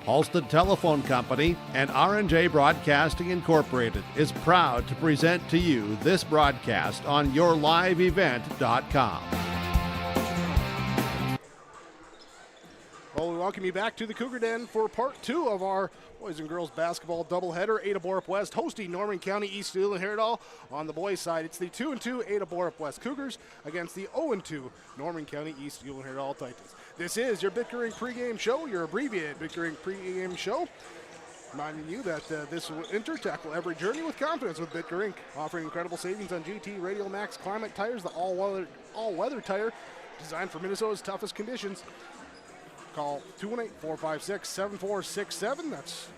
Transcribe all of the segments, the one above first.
Halstead Telephone Company and R&J Broadcasting Incorporated is proud to present to you this broadcast on yourliveevent.com. Well, we welcome you back to the Cougar Den for part two of our boys and girls basketball doubleheader. Ada-Borup-West hosting Norman County East Ulen-Hitterdal. On the boys' side, it's the 2-2 Ada-Borup-West Cougars against the 0-2 Norman County East Ulen-Hitterdal Titans. This is your Bickering pregame show, your abbreviated Bickering pregame show. Reminding you that this winter, tackle every journey with confidence with Bickering, offering incredible savings on GT Radial Max Climate tires, the all-weather tire designed for Minnesota's toughest conditions. Call 218-456-7467. That's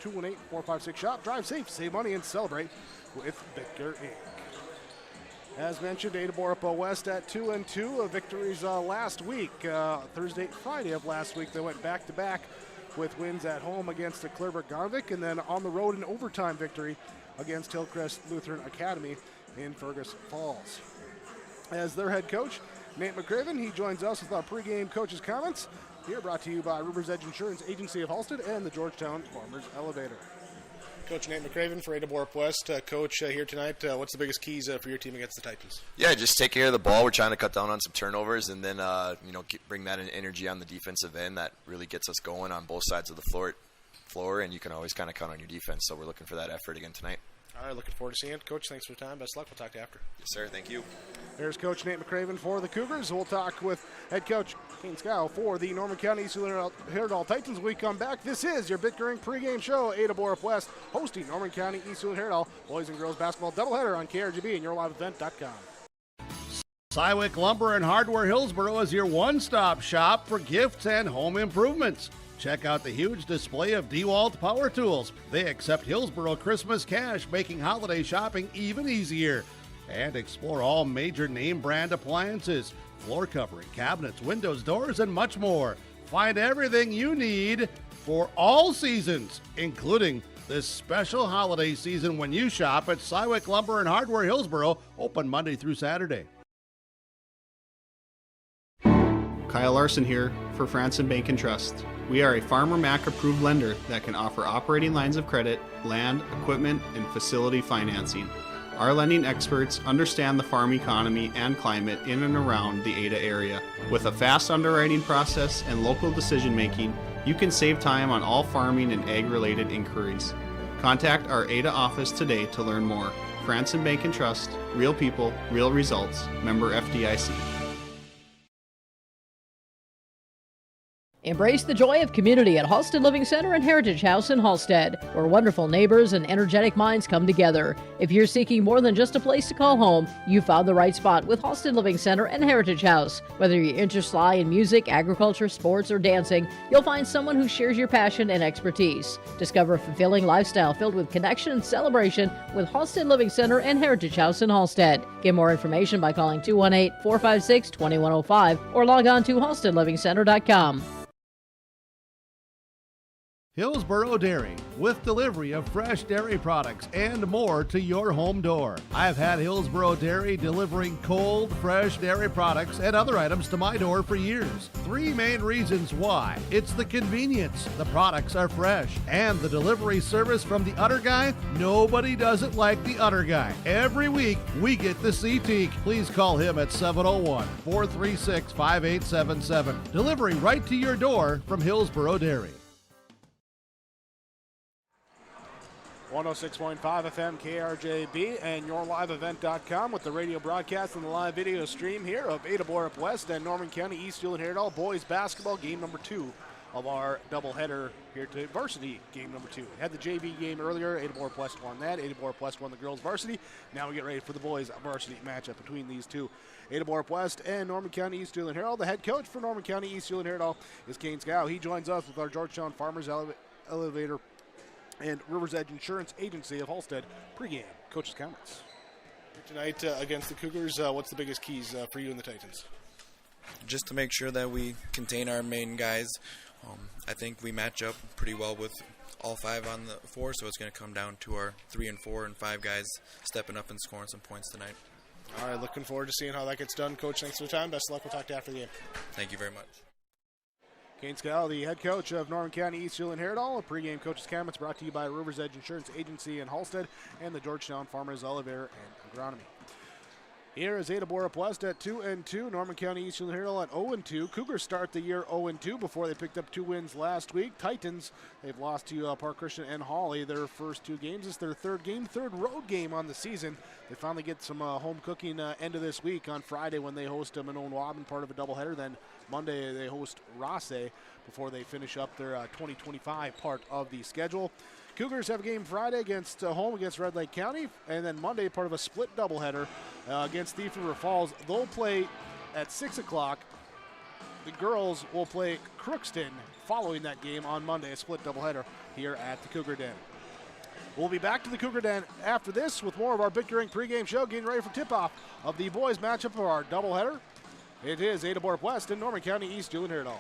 218-456-SHOP. Drive safe, save money, and celebrate with Bickering. As mentioned, Ada-Borup-West at 2-2. Victories last week, Thursday, Friday of last week. They went back-to-back with wins at home against the Clearburg-Garvik and then on the road an overtime victory against Hillcrest Lutheran Academy in Fergus Falls. As their head coach, Nate McCraven, he joins us with our pregame coach's comments. Here brought to you by River's Edge Insurance Agency of Halstead and the Georgetown Farmers Elevator. Coach Nate McCraven for Ada-Borup-West. Coach, here tonight, what's the biggest keys for your team against the Titans? Yeah, just take care of the ball. We're trying to cut down on some turnovers and then, bring that energy on the defensive end. That really gets us going on both sides of the floor, and you can always kind of count on your defense. So we're looking for that effort again tonight. All right, looking forward to seeing it. Coach, thanks for the time. Best of luck. We'll talk to you after. Yes, sir. Thank you. There's Coach Nate McCraven for the Cougars. We'll talk with head coach Kane Scow for the Norman County East Ulen-Hitterdal Titans. When we come back, this is your Bickering pregame show. Ada-Borup-West hosting Norman County East Ulen-Hitterdal boys and girls basketball doubleheader on KRGB and yourliveevent.com. Cywick Lumber and Hardware Hillsboro is your one-stop shop for gifts and home improvements. Check out the huge display of DeWalt power tools. They accept Hillsboro Christmas cash, making holiday shopping even easier. And explore all major name brand appliances, floor covering, cabinets, windows, doors, and much more. Find everything you need for all seasons, including this special holiday season when you shop at Cywick Lumber and Hardware Hillsboro, open Monday through Saturday. Kyle Larson here for Franson Bank and Trust. We are a Farmer Mac approved lender that can offer operating lines of credit, land, equipment, and facility financing. Our lending experts understand the farm economy and climate in and around the Ada area. With a fast underwriting process and local decision making, you can save time on all farming and ag-related inquiries. Contact our Ada office today to learn more. Franson Bank and Trust, real people, real results. Member FDIC. Embrace the joy of community at Halstead Living Center and Heritage House in Halstead, where wonderful neighbors and energetic minds come together. If you're seeking more than just a place to call home, you found the right spot with Halstead Living Center and Heritage House. Whether your interests lie in music, agriculture, sports, or dancing, you'll find someone who shares your passion and expertise. Discover a fulfilling lifestyle filled with connection and celebration with Halstead Living Center and Heritage House in Halstead. Get more information by calling 218-456-2105 or log on to halsteadlivingcenter.com. Hillsboro Dairy, with delivery of fresh dairy products and more to your home door. I've had Hillsboro Dairy delivering cold, fresh dairy products and other items to my door for years. Three main reasons why. It's the convenience, the products are fresh, and the delivery service from the Udder Guy. Nobody does it like the Udder Guy. Every week, we get the CT. Please call him at 701-436-5877. Delivery right to your door from Hillsboro Dairy. 106.5 FM KRJB and yourliveevent.com with the radio broadcast and the live video stream here of Ada-Borup-West and Norman County East Ulen-Hitterdal boys basketball game number 2 of our doubleheader here to varsity game number 2. We had the JV game earlier. Ada-Borup-West won that. Ada-Borup-West won the girls varsity. Now we get ready for the boys varsity matchup between these two. Ada-Borup-West and Norman County East Ulen-Hitterdal. The head coach for Norman County East Ulen-Hitterdal is Kane Scow. He joins us with our Georgetown Farmers Elevator and River's Edge Insurance Agency of Halstead pregame. Coach's comments. Tonight against the Cougars, what's the biggest keys for you and the Titans? Just to make sure that we contain our main guys. I think we match up pretty well with all 5 on the 4, so it's going to come down to our 3 and 4 and 5 guys stepping up and scoring some points tonight. All right, looking forward to seeing how that gets done. Coach, thanks for the time. Best of luck. We'll talk to you after the game. Thank you very much. Kane Scal, the head coach of Norman County East Ulen-Hitterdal. A pregame coach's comments brought to you by River's Edge Insurance Agency in Halstead and the Georgetown Farmers Oliver and Agronomy. Here is Ada-Borup-West at 2-2. Norman County East Ulen-Hitterdal at 0-2. Cougars start the year 0-2 before they picked up 2 wins last week. Titans, they've lost to Park Christian and Hawley their first 2 games. It's their third road game on the season. They finally get some home cooking end of this week on Friday when they host Manon-Waubun, part of a doubleheader. Then Monday they host Rosse before they finish up their 2025 part of the schedule. Cougars have a game Friday against home against Red Lake County, and then Monday part of a split doubleheader against Thief River Falls. They'll play at 6 o'clock. The girls will play Crookston following that game on Monday, a split doubleheader here at the Cougar Den. We'll be back to the Cougar Den after this with more of our Big Ring pregame show, getting ready for tip-off of the boys matchup of our doubleheader. It is Ada-Borup-West and Norman County East Ulen-Hitterdal.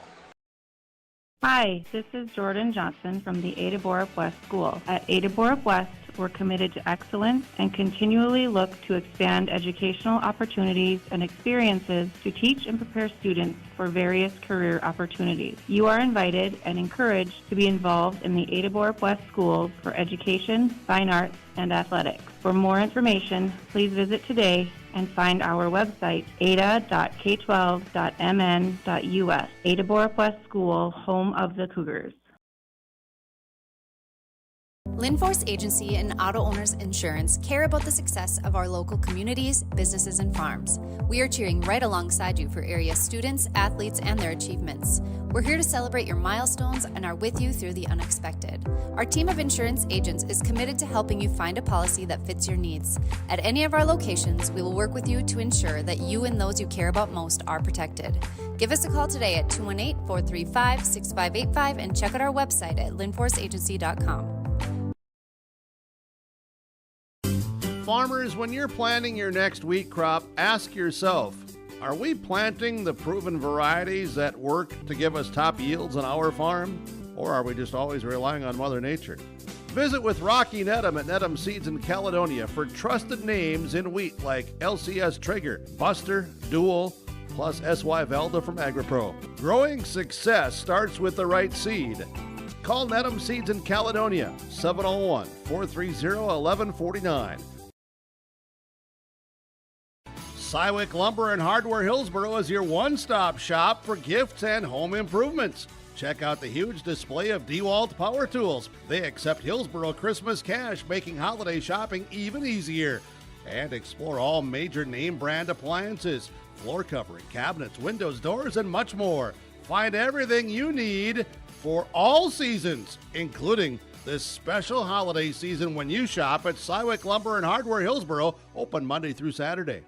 Hi, this is Jordan Johnson from the Ada-Borup-West School. At Ada-Borup-West, we're committed to excellence and continually look to expand educational opportunities and experiences to teach and prepare students for various career opportunities. You are invited and encouraged to be involved in the Ada-Borup-West schools for education, fine arts, and athletics. For more information, please visit today and find our website, ada.k12.mn.us. Ada-Borup-West School, home of the Cougars. Linforce Agency and Auto Owners Insurance care about the success of our local communities, businesses, and farms. We are cheering right alongside you for area students, athletes, and their achievements. We're here to celebrate your milestones and are with you through the unexpected. Our team of insurance agents is committed to helping you find a policy that fits your needs. At any of our locations, we will work with you to ensure that you and those you care about most are protected. Give us a call today at 218-435-6585 and check out our website at linforceagency.com. Farmers, when you're planting your next wheat crop, ask yourself, are we planting the proven varieties that work to give us top yields on our farm? Or are we just always relying on Mother Nature? Visit with Rocky Nedham at Nedham Seeds in Caledonia for trusted names in wheat like LCS Traeger, Buster, Dual, plus SY Velda from AgriPro. Growing success starts with the right seed. Call Nedham Seeds in Caledonia, 701-430-1149. Cywick Lumber and Hardware Hillsboro is your one-stop shop for gifts and home improvements. Check out the huge display of DeWalt power tools. They accept Hillsboro Christmas cash, making holiday shopping even easier. And explore all major name brand appliances, floor covering, cabinets, windows, doors, and much more. Find everything you need for all seasons, including this special holiday season when you shop at Cywick Lumber and Hardware Hillsboro, open Monday through Saturday.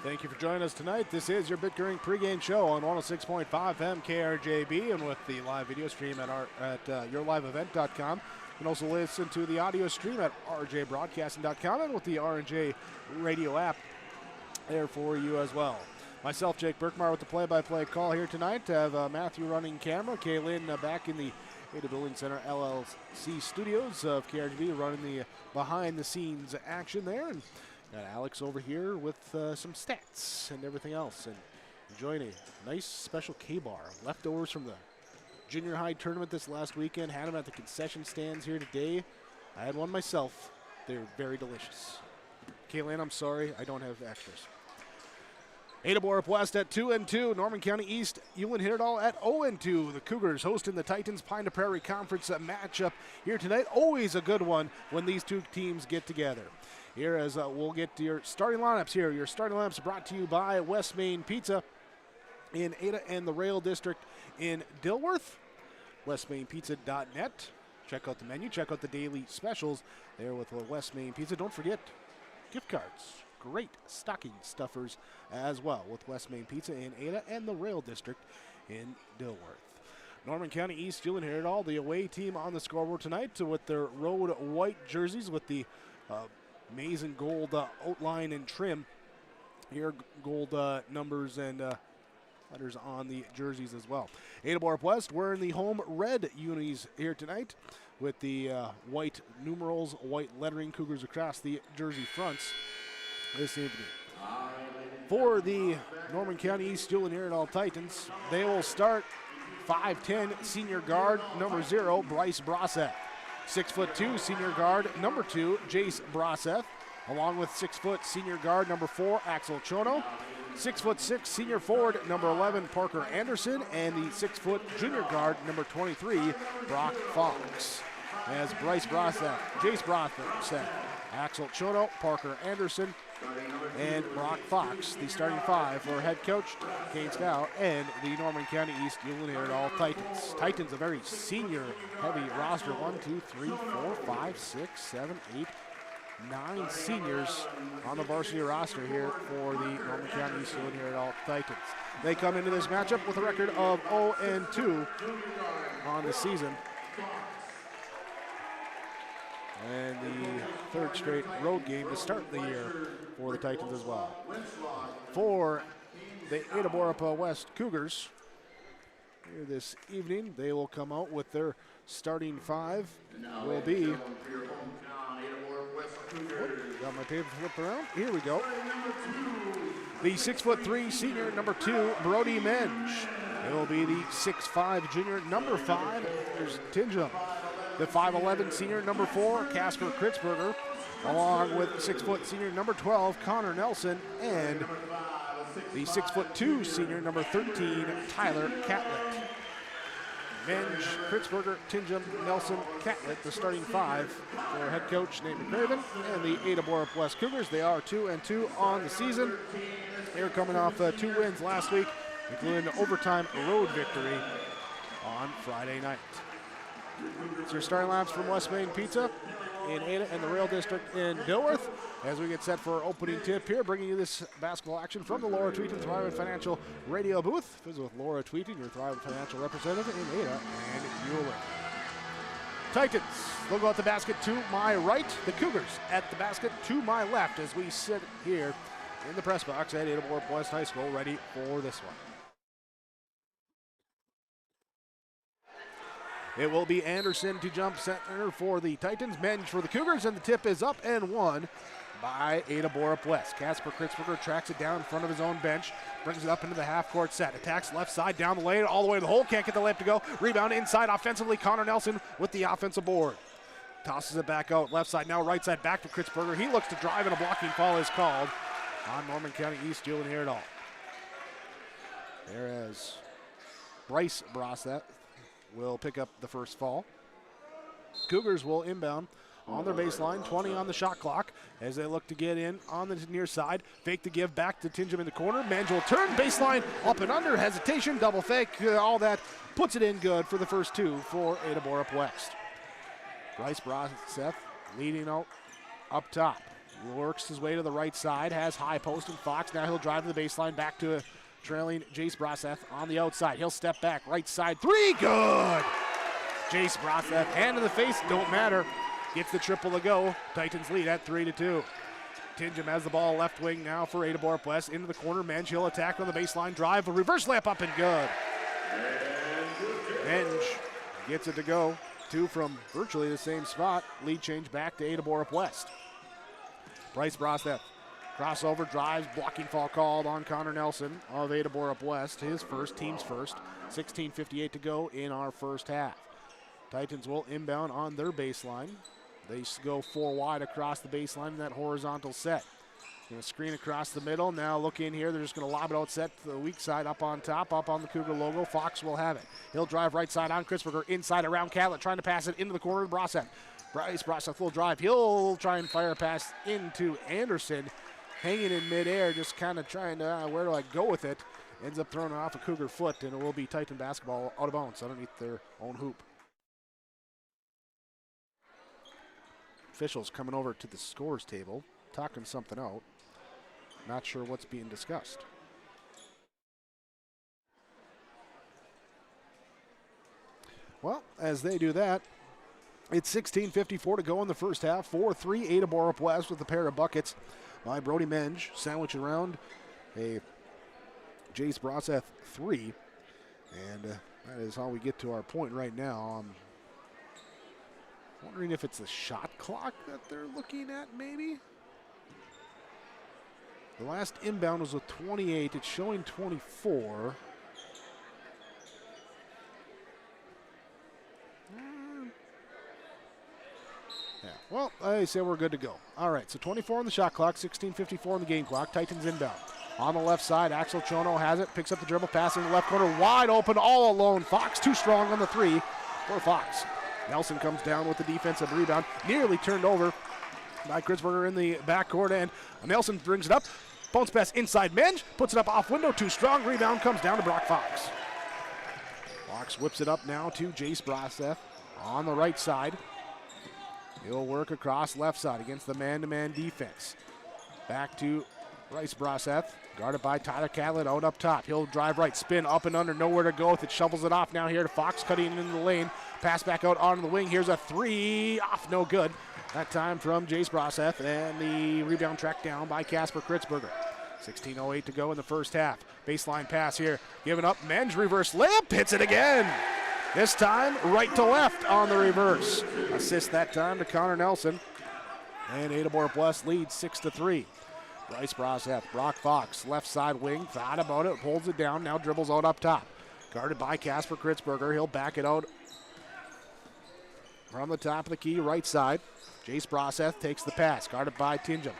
Thank you for joining us tonight. This is your Bitcoin pregame show on 106.5 FM KRJB and with the live video stream at yourliveevent.com. You can also listen to the audio stream at rjbroadcasting.com and with the R&J radio app there for you as well. Myself, Jake Birkmeyer, with the play-by-play call here tonight. Have Matthew running camera, Kaylin back in the Ada Building Center LLC studios of KRGB running the behind-the-scenes action there. And got Alex over here with some stats and everything else. And enjoying a nice special K-bar. Leftovers from the junior high tournament this last weekend. Had them at the concession stands here today. I had one myself. They're very delicious. Kaylin, I'm sorry, I don't have extras. Ada-Borup-West at 2-2. Norman County East, Ulen-Hitterdal at 0-2. The Cougars hosting the Titans Pine to Prairie Conference matchup here tonight. Always a good one when these two teams get together. Here as we'll get to your starting lineups here. Your starting lineups brought to you by West Main Pizza in Ada and the Rail District in Dilworth. WestMainPizza.net. Check out the menu. Check out the daily specials there with West Main Pizza. Don't forget gift cards. Great stocking stuffers as well with West Main Pizza in Ada and the Rail District in Dilworth. Norman County East, Ulen-Hitterdal, the away team on the scoreboard tonight with their road white jerseys with the maize and gold outline and trim. Here, gold numbers and letters on the jerseys as well. Ada-Borup-West wearing the home red unis here tonight with the white numerals, white lettering, Cougars across the jersey fronts this evening. For the Norman County East Ulen-Hitterdal Titans, they will start 5'10", senior guard, number 0, Bryce Broseth. 6'2", senior guard, number 2, Jace Broseth, along with 6 foot senior guard, number 4, Axel Chono. 6'6", senior forward, number 11, Parker Anderson, and the 6 foot junior guard, number 23, Brock Fox. As Bryce Broseth, Jace Broseth, Axel Chono, Parker Anderson, and Brock Fox, the starting 5 for head coach Kane Scow and the Norman County East Ulen-Hitterdal Titans. Titans, a very senior heavy roster. 1, 2, 3, 4, 5, 6, 7, 8, 9 seniors on the varsity roster here for the Norman County East Ulen-Hitterdal Titans. They come into this matchup with a record of 0-2 on the season. And the third straight road game to start the year for the Titans as well. For the Ada-Borup-West Cougars, here this evening, they will come out with their starting 5. Will be, got my paper flipped around. Here we go. The 6'3" senior, number 2, Brody Menge. It will be the 6'5" junior, number 5, there's Tinjum. The 5'11" senior, number 4, Casper Kritzberger, along with 6 foot senior, number 12, Connor Nelson, and the 6'2" senior, number 13, Tyler Catlett. Menge, Kritzberger, Tinjum, Nelson, Catlett, the starting 5 for head coach Nate McCraven, and the Ada-Borup-West Cougars. They are 2-2 on the season. They're coming off 2 wins last week, including an overtime road victory on Friday night. It's your starting laps from West Main Pizza in Ada and the Rail District in Dilworth. As we get set for our opening tip here, bringing you this basketball action from the Laura Tweeten Thrive Financial radio booth. Visit with Laura Tweeten, your Thrive Financial representative in Ada and Ulen. Titans, they'll go at the basket to my right. The Cougars at the basket to my left as we sit here in the press box at Ada-Borup-West High School, ready for this one. It will be Anderson to jump center for the Titans, Menge for the Cougars, and the tip is up and won by Ada-Borup-West. Casper Kritzberger tracks it down in front of his own bench, brings it up into the half-court set, attacks left side down the lane, all the way to the hole, can't get the layup to go. Rebound inside offensively, Connor Nelson with the offensive board. Tosses it back out left side, now right side back to Kritzberger. He looks to drive and a blocking foul is called on Norman County East Ulen-Hitterdal. Thereas Bryce Broseth will pick up the first fall. Cougars will inbound on their baseline, 20 on the shot clock as they look to get in on the near side. Fake to give back to Tinjum in the corner. Menge will turn, baseline up and under, hesitation, double fake, all that. Puts it in good for the first 2 for Ada-Borup-West. Bryce Broseth leading out up top. Works his way to the right side, has high post and Fox. Now he'll drive to the baseline, back to trailing Jace Broseth on the outside. He'll step back, right side, 3, good! Jace Broseth, hand in the face, don't matter. Gets the triple to go. Titans lead at 3-2. Tinjum has the ball left wing now for Ada-Borup-West. Into the corner, Menge, he'll attack on the baseline, drive, a reverse layup up and good. Menge gets it to go. 2 from virtually the same spot. Lead change back to Ada-Borup-West. Bryce Broseth. Crossover, drives, blocking foul called on Connor Nelson of Ada-Borup-West. His first, team's first. 16:58 to go in our first half. Titans will inbound on their baseline. They go 4 wide across the baseline in that horizontal set. Going to screen across the middle. Now look in here. They're just going to lob it out set to the weak side up on top, up on the Cougar logo. Fox will have it. He'll drive right side on Kritzberger. Inside around Catlett, trying to pass it into the corner of Broseth. Bryce Broseth will drive. He'll try and fire a pass into Anderson. Hanging in midair, just kind of trying to, where do I go with it? Ends up throwing it off a Cougar foot, and it will be Titan basketball out of bounds underneath their own hoop. Officials coming over to the scores table, talking something out. Not sure what's being discussed. Well, as they do that, it's 16:54 to go in the first half. 4-3 Ada-Borup-West with a pair of buckets by Brody Menge, sandwich around a Jace Broseth 3. And that is how we get to our point right now. Wondering if it's the shot clock that they're looking at, maybe? The last inbound was with 28. It's showing 24. Yeah, well, I say we're good to go. All right, so 24 on the shot clock, 16:54 on the game clock. Titans inbound. On the left side, Axel Chono has it, picks up the dribble, passing in the left corner, wide open, all alone. Fox too strong on the three for Fox. Nelson comes down with the defensive rebound, nearly turned over by Kritzberger in the backcourt, and Nelson brings it up. Bounce pass inside Menge, puts it up off window, too strong. Rebound comes down to Brock Fox. Fox whips it up now to Jace Braseth on the right side. He'll work across left side against the man-to-man defense. Back to Bryce Braseth, guarded by Tyler Catlett out up top. He'll drive right, spin up and under, nowhere to go. It shovels it off now here to Fox, cutting into the lane. Pass back out onto the wing. Here's a three, off, no good. That time from Jace Braseth, and the rebound tracked down by Casper Kritzberger. 16:08 to go in the first half. Baseline pass here, given up. Menge reverse layup, hits it again. This time right to left on the reverse. Assist that time to Connor Nelson. And Ada-Borup-West leads 6-3. Bryce Braseth, Brock Fox, left side wing, thought about it, holds it down, now dribbles out up top. Guarded by Casper Kritzberger, he'll back it out from the top of the key, right side. Jace Braseth takes the pass, guarded by Tinjum.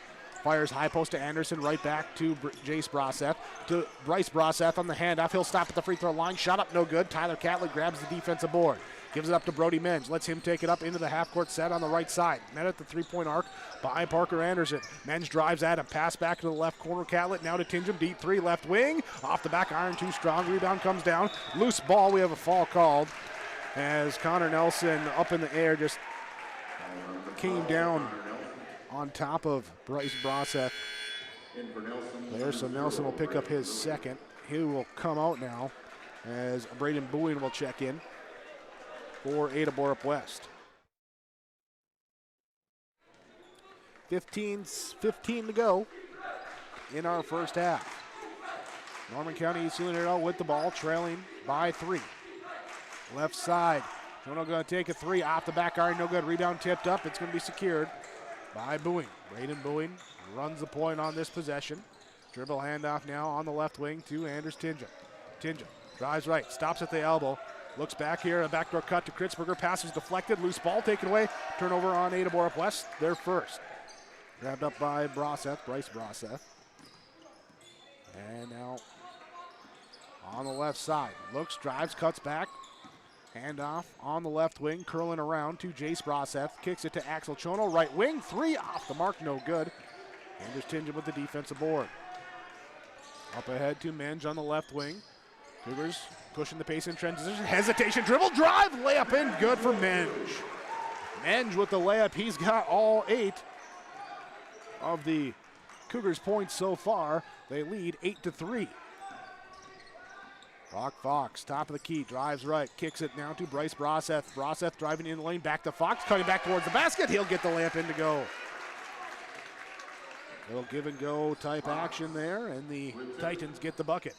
Fires high post to Anderson, right back to Jace Braseth. To Bryce Braseth on the handoff. He'll stop at the free throw line. Shot up, no good. Tyler Catlett grabs the defensive board. Gives it up to Brody Menge. Lets him take it up into the half-court set on the right side. Met at the three-point arc by Parker Anderson. Menge drives at him. Pass back to the left corner. Catlett now to Tinjum. Deep three, left wing. Off the back iron, too strong. Rebound comes down. Loose ball. We have a fall called as Connor Nelson up in the air just came down on top of Bryce Braseth there, so Nelson will pick up his second. He will come out now as Braden Bowen will check in for Ada-Borup-West. 15 to go in our first half. Norman County East Ulen-Hitterdal with the ball, trailing by 3. Left side, Jono going to take a three off the back iron, no good. Rebound tipped up, it's going to be secured by Bowen. Braden Bowen runs the point on this possession. Dribble handoff now on the left wing to Anders Tinjum. Tinjum drives right, stops at the elbow, looks back here, a backdoor cut to Kritzberger, passes deflected, loose ball taken away, turnover on Ada-Borup-West, their first. Grabbed up by Braseth, Bryce Braseth. And now on the left side, looks, drives, cuts back. Handoff on the left wing, curling around to Jace Braseth. Kicks it to Axel Chono, right wing, three off the mark, no good. Anders Tinjum with the defensive board. Up ahead to Menge on the left wing. Cougars pushing the pace in transition. Hesitation, dribble, drive, layup in, good for Menge. Menge with the layup, he's got all 8 of the Cougars' points so far. They lead 8-3. Brock Fox, top of the key, drives right, kicks it now to Bryce Braseth. Braseth driving in the lane, back to Fox, cutting back towards the basket. He'll get the layup in to go. Little give and go type action there, and the Titans get the bucket.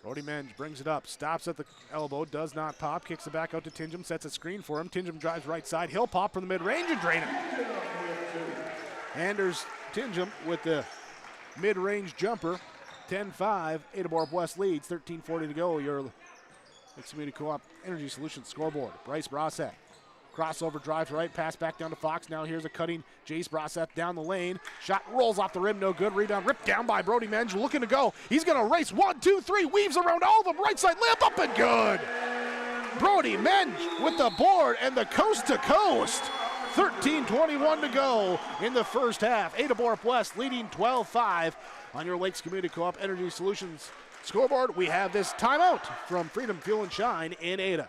Brody Menge brings it up, stops at the elbow, does not pop, kicks it back out to Tinjum, sets a screen for him. Tinjum drives right side, he'll pop from the mid-range and drain it. Anders Tinjum with the mid-range jumper. 10-5, Ada-Borup-West leads, 13:40 to go. Your Lakes Community Co-op Energy Solutions scoreboard. Bryce Braseth, crossover, drives right, pass back down to Fox. Now here's a cutting Jace Braseth down the lane. Shot rolls off the rim, no good. Rebound ripped down by Brody Menge, looking to go. He's going to race, 1, 2, 3, weaves around all of them. Right side, layup up and good. Brody Menge with the board and the coast to coast. 13:21 to go in the first half. Ada-Borup-West leading 12-5 on your Lakes Community Co-op Energy Solutions scoreboard. We have this timeout from Freedom Fuel and Shine in Ada.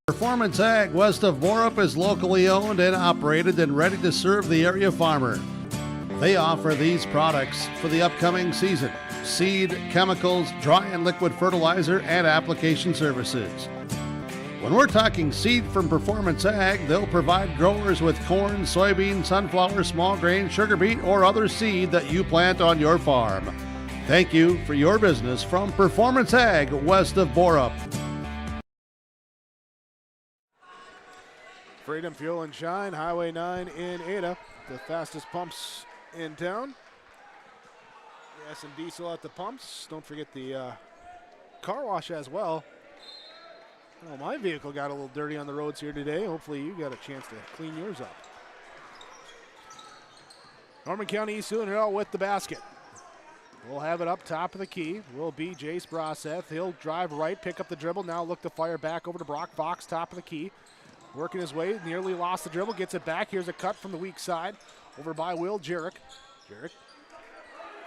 Performance Ag west of Borup is locally owned and operated and ready to serve the area farmer. They offer these products for the upcoming season: seed, chemicals, dry and liquid fertilizer, and application services. When we're talking seed from Performance Ag, they'll provide growers with corn, soybean, sunflower, small grain, sugar beet, or other seed that you plant on your farm. Thank you for your business from Performance Ag west of Borup. Freedom Fuel and Shine, Highway 9 in Ada, the fastest pumps in town. Gas and diesel at the pumps. Don't forget the car wash as well. Well, my vehicle got a little dirty on the roads here today. Hopefully you got a chance to clean yours up. Norman County East Ulen-Hitterdal with the basket. We'll have it up top of the key. Will be Jace Broseth. He'll drive right, pick up the dribble. Now look to fire back over to Brock Fox, top of the key. Working his way, nearly lost the dribble, gets it back. Here's a cut from the weak side over by Will Jerick. Jerick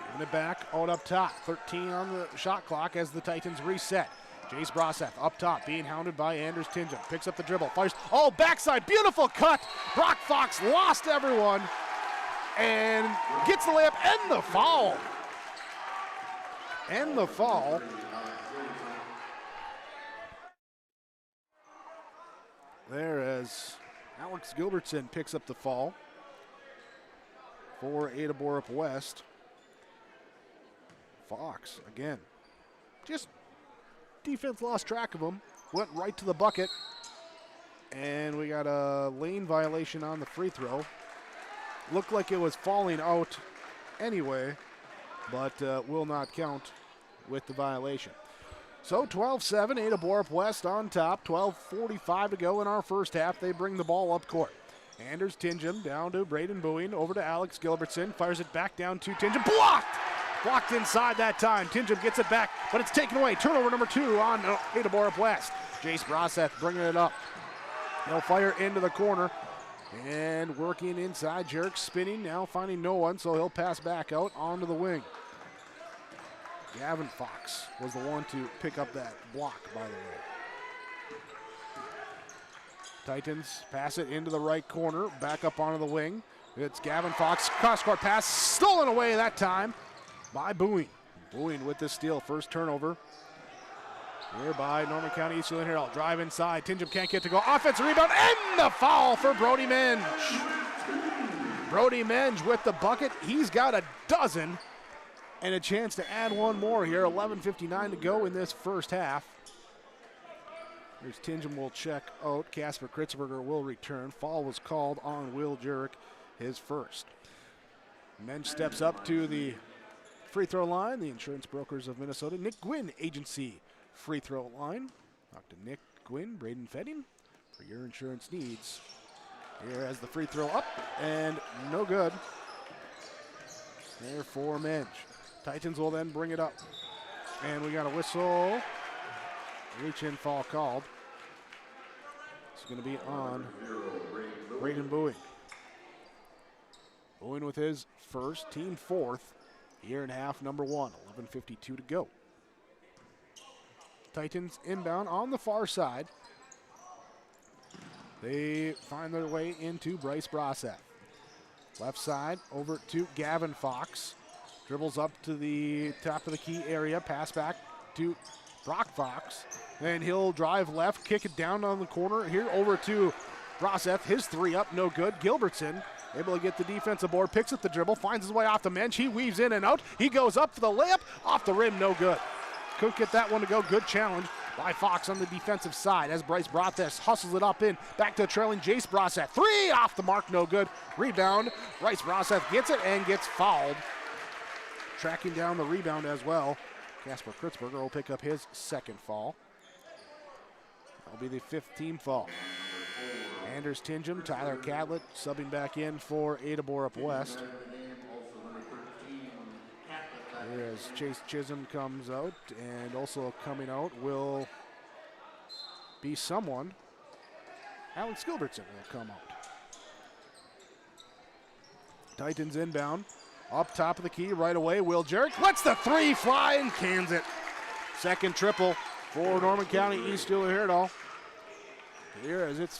giving it back out up top. 13 on the shot clock as the Titans reset. Jace Broseth up top, being hounded by Anders Tingham. Picks up the dribble, fires. Oh, backside, beautiful cut. Brock Fox lost everyone and gets the layup and the foul. And the foul. There as Alex Gilbertson picks up the fall for Ada-Borup-West. Fox, again, just defense lost track of him, went right to the bucket, and we got a lane violation on the free throw. Looked like it was falling out anyway, but will not count with the violation. So 12-7, Ada-Borup-West on top. 12:45 to go in our first half. They bring the ball up court. Anders Tingham down to Braden Boeing, over to Alex Gilbertson, fires it back down to Tingham. Blocked! Blocked inside that time. Tingham gets it back, but it's taken away. Turnover number 2 on Ada-Borup-West. Jace Broseth bringing it up. He'll fire into the corner. And working inside, Jerick spinning, now finding no one, so he'll pass back out onto the wing. Gavin Fox was the one to pick up that block, by the way. Titans pass it into the right corner, back up onto the wing. It's Gavin Fox, cross-court pass, stolen away that time by Boeing. Boeing with the steal, first turnover. Here by Norman County East Ulen-Hitterdal. Drive inside, Tingham can't get to go. Offensive rebound, and the foul for Brody Menge. Brody Menge with the bucket. He's got a dozen. And a chance to add one more here. 11:59 to go in this first half. Here's Tingham will check out. Casper Kritzberger will return. Foul was called on Will Jerick, his first. Menge steps up to the free throw line. The Insurance Brokers of Minnesota, Nick Gwynn Agency free throw line. Talk to Nick Gwynn, Braden Fetting for your insurance needs. Here has the free throw up and no good. There for Menge. Titans will then bring it up. And we got a whistle. Reach-in foul called. It's going to be on Braden Boeing. Boeing with his first, team fourth. Year and a half, number 1. 11:52 to go. Titans inbound on the far side. They find their way into Bryce Broseth. Left side over to Gavin Fox. Dribbles up to the top of the key area. Pass back to Brock Fox. And he'll drive left, kick it down on the corner. Here over to Broseth. His three up, no good. Gilbertson able to get the defensive board. Picks up the dribble, finds his way off the Menge. He weaves in and out. He goes up for the layup. Off the rim, no good. Couldn't get that one to go. Good challenge by Fox on the defensive side as Bryce Broseth hustles it up in. Back to trailing Jace Broseth. 3 off the mark, no good. Rebound. Bryce Broseth gets it and gets fouled. Tracking down the rebound as well. Casper Kritzberger will pick up his second foul. That'll be the 5th team foul. Anders Tingham, Tyler Catlett subbing back in for Ada-Borup-West. Here as Chase Chisholm comes out, and also coming out will be someone. Alex Gilbertson will come out. Titans inbound. Up top of the key right away, Will Jerick lets the 3 fly and cans it. Second triple for Norman County East Ulen-Hitterdal. Here as it's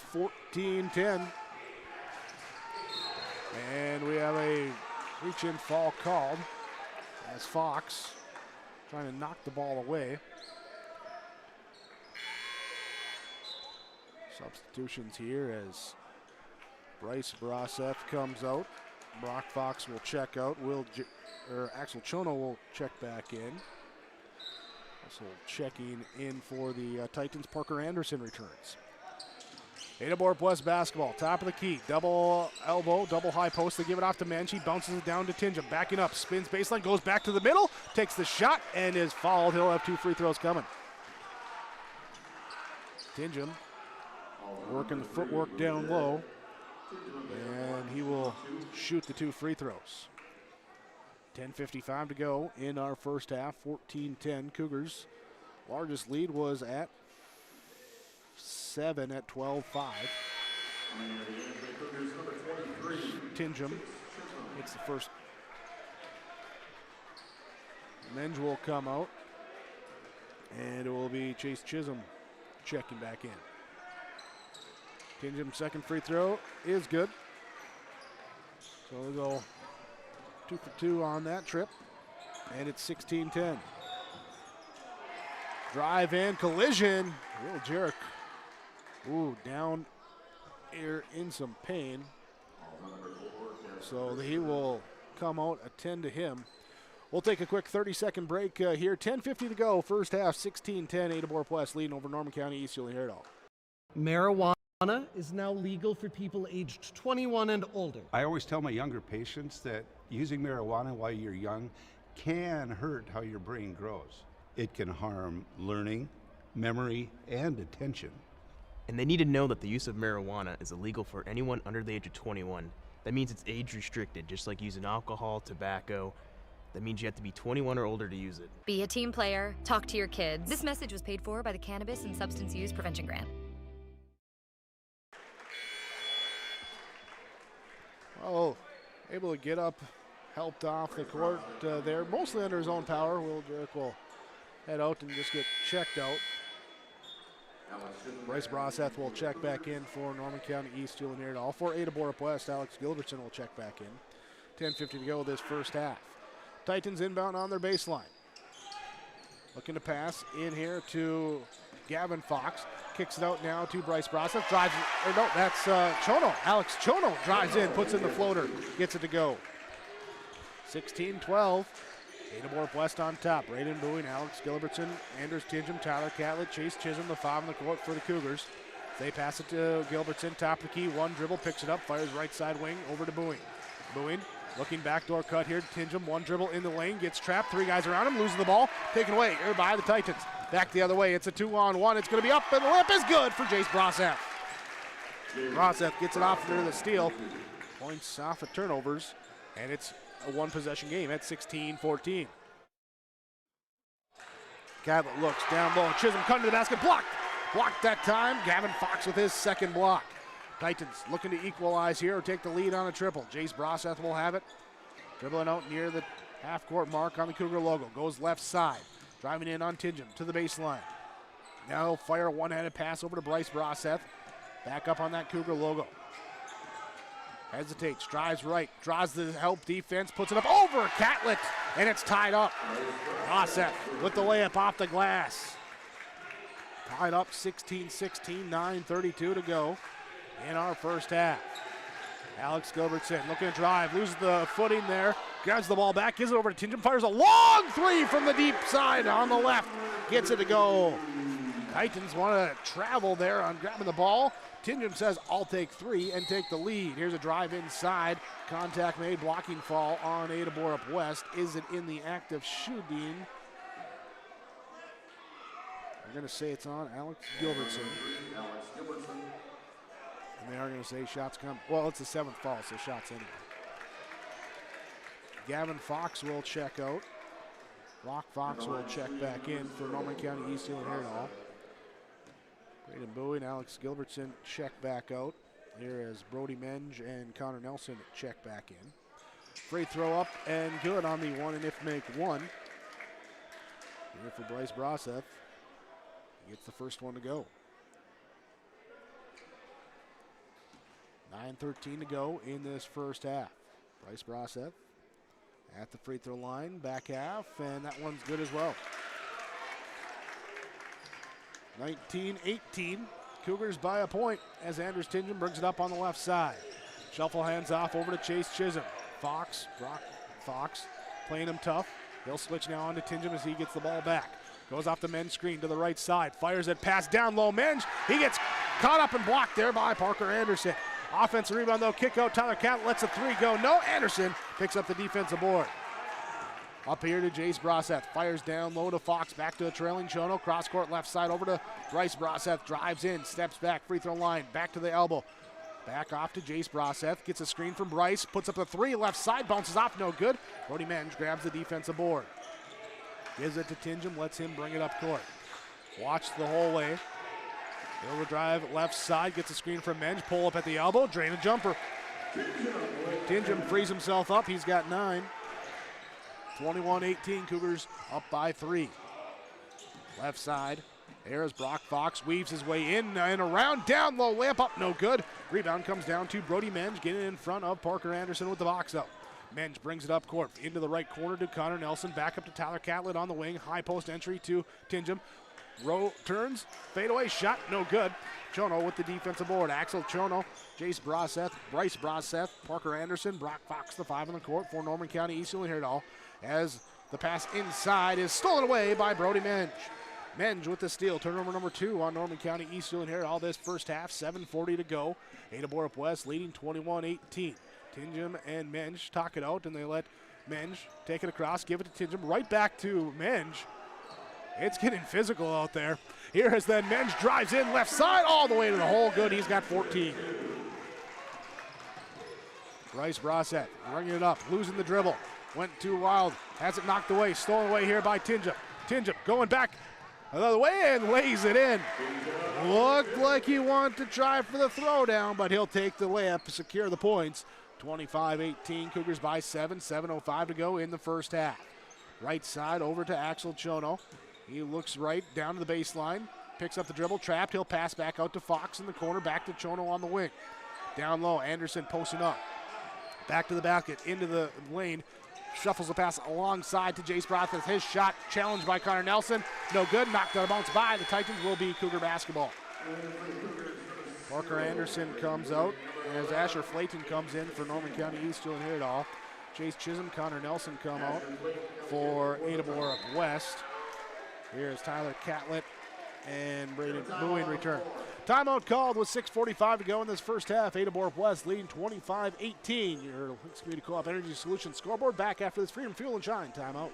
14-10. And we have a reach-in foul called as Fox trying to knock the ball away. Substitutions here as Bryce Broseth comes out. Brock Fox will check out. Axel Chono will check back in. Also checking in for the Titans, Parker Anderson returns. Ada-Borup-West basketball, top of the key, double elbow, double high post. They give it off to Mensch. He bounces it down to Tinjum, backing up, spins baseline, goes back to the middle, takes the shot, and is fouled. He'll have 2 free throws coming. Tinjum working the footwork down low, and he will shoot the 2 free throws. 10:55 to go in our first half, 14-10. Cougars' largest lead was at 7 at 12-5. Tinjum hits the first. Menj will come out, and it will be Chase Chisholm checking back in. Tinjum's second free throw is good. So we'll go 2 for 2 on that trip, and it's 16-10. Drive in, collision. Will Jarek, down here in some pain. So he will come out, attend to him. We'll take a quick 30-second break here. 10:50 to go, first half, 16-10. Ada-Borup-West leading over Norman County East Ulen-Hitterdal. Marijuana is now legal for people aged 21 and older. I always tell my younger patients that using marijuana while you're young can hurt how your brain grows. It can harm learning, memory, and attention. And they need to know that the use of marijuana is illegal for anyone under the age of 21. That means it's age restricted, just like using alcohol, tobacco. That means you have to be 21 or older to use it. Be a team player. Talk to your kids. This message was paid for by the Cannabis and Substance Use Prevention Grant. Oh, able to get up, helped off the court there, mostly under his own power. Will Jarek will head out and just get checked out. Bryce Broseth will check back in for Norman County East Ulen-Hitterdal. For Ada-Borup-West, Alex Gilbertson will check back in. 10:50 to go this first half. Titans inbound on their baseline. Looking to pass in here to Gavin Fox. Kicks it out now to Bryce Broseth. Drives, or no, that's Chono. Alex Chono drives in, puts in the floater, gets it to go. 16-12. Ada-Borup-West on top. Braden Bowie, Alex Gilbertson, Anders Tinjum, Tyler Catlett, Chase Chisholm, the 5 on the court for the Cougars. They pass it to Gilbertson, top of the key, one dribble, picks it up, fires right side wing over to Bowie. Bowie looking backdoor cut here. Tinjum, one dribble in the lane, gets trapped, 3 guys around him, losing the ball, taken away here by the Titans. Back the other way, it's a 2-on-1. It's going to be up, and the layup is good for Jace Broseth. Broseth gets it off into the steal. Points off of turnovers, and it's a 1-possession game at 16-14. Catlett looks down low. Chisholm cutting to the basket, blocked. Blocked that time. Gavin Fox with his second block. Titans looking to equalize here or take the lead on a triple. Jace Broseth will have it. Dribbling out near the half-court mark on the Cougar logo. Goes left side. Driving in on Tinjum to the baseline. Now he'll fire a one-handed pass over to Bryce Broseth. Back up on that Cougar logo. Hesitates, drives right, draws the help defense, puts it up over Catlett, and it's tied up. Broseth with the layup off the glass. Tied up 16-16, 9:32 to go in our first half. Alex Gilbertson looking to drive, loses the footing there, grabs the ball back, gives it over to Tinjum, fires a long 3 from the deep side on the left, gets it to go. Titans want to travel there on grabbing the ball. Tinjum says, I'll take 3 and take the lead. Here's a drive inside, contact made, blocking fall on Ada-Borup-West. Is it in the act of shooting? I'm going to say it's on Alex Gilbertson. And they are going to say shots come. Well, it's the 7th foul, so shots anyway. Gavin Fox will check out. Rock Fox will check back in for Norman County East Ulen-Hitterdal. Braden Bowie and Alex Gilbertson check back out. Here as Brody Menge and Connor Nelson check back in. Free throw up and good on the 1 and if make 1. Here for Bryce Broseth. He gets the first one to go. 9:13 to go in this first half. Bryce Broseth at the free throw line, back half, and that one's good as well. 19-18, Cougars by a point as Anders Tinjum brings it up on the left side. Shuffle hands off over to Chase Chisholm. Fox playing him tough. He'll switch now on to Tinjum as he gets the ball back. Goes off the men's screen to the right side, fires it, pass down low, Menge. He gets caught up and blocked there by Parker Anderson. Offensive rebound though, kick out. Tyler Catlett lets a three go. No, Anderson picks up the defensive board. Up here to Jace Broseth. Fires down low to Fox. Back to a trailing Chono. Cross court left side over to Bryce Broseth. Drives in. Steps back. Free throw line. Back to the elbow. Back off to Jace Broseth. Gets a screen from Bryce. Puts up the three. Left side. Bounces off. No good. Brody Menge grabs the defensive board. Gives it to Tingham. Lets him bring it up court. Watch the whole way. Over drive left side. Gets a screen from Menge. Pull up at the elbow. Drain a jumper. Tingham frees himself up. He's got 9. 21-18, Cougars up by 3. Left side, there's Brock Fox, weaves his way in and around, down low, layup up, no good. Rebound comes down to Brody Menge, getting in front of Parker Anderson with the box up. Menge brings it up court, into the right corner to Connor Nelson, back up to Tyler Catlett on the wing, high post entry to Tingham. Row turns, fadeaway shot, no good. Chono with the defensive board. Axel Chono, Jace Broseth, Bryce Broseth, Parker Anderson, Brock Fox, the 5 on the court for Norman County East Ulen-Hitterdal. As the pass inside is stolen away by Brody Menge. Menge with the steal, turnover number 2 on Norman County East Ulen-Hitterdal this first half, 7:40 to go. Ada-Borup-West leading 21-18. Tingham and Menge talk it out, and they let Menge take it across, give it to Tingham, right back to Menge. It's getting physical out there. Here is then Menge drives in left side all the way to the hole. Good, he's got 14. Bryce Broseth bringing it up, losing the dribble. Went too wild, has it knocked away, stolen away here by Tingham. Tingham going back another way and lays it in. Looked like he wanted to try for the throwdown, but he'll take the layup to secure the points. 25-18, Cougars by 7, 7:05 to go in the first half. Right side over to Axel Chono. He looks right down to the baseline, picks up the dribble, trapped. He'll pass back out to Fox in the corner, back to Chono on the wing. Down low, Anderson posting up. Back to the basket, into the lane. Shuffles the pass alongside to Jace Broseth. His shot challenged by Connor Nelson. No good, knocked out of bounds by. The Titans will be Cougar basketball. Parker Anderson comes out as Asher Flayton comes in for Norman County East Ulen-Hitterdal. Chase Chisholm, Connor Nelson come out for Ada-Borup-West. Here's Tyler Catlett and Braden Bowie in return. Timeout called with 6:45 to go in this first half. Ada-Borup-West leading 25-18. Your Links Community Co-op Energy Solutions scoreboard back after this Freedom Fuel and Shine timeout.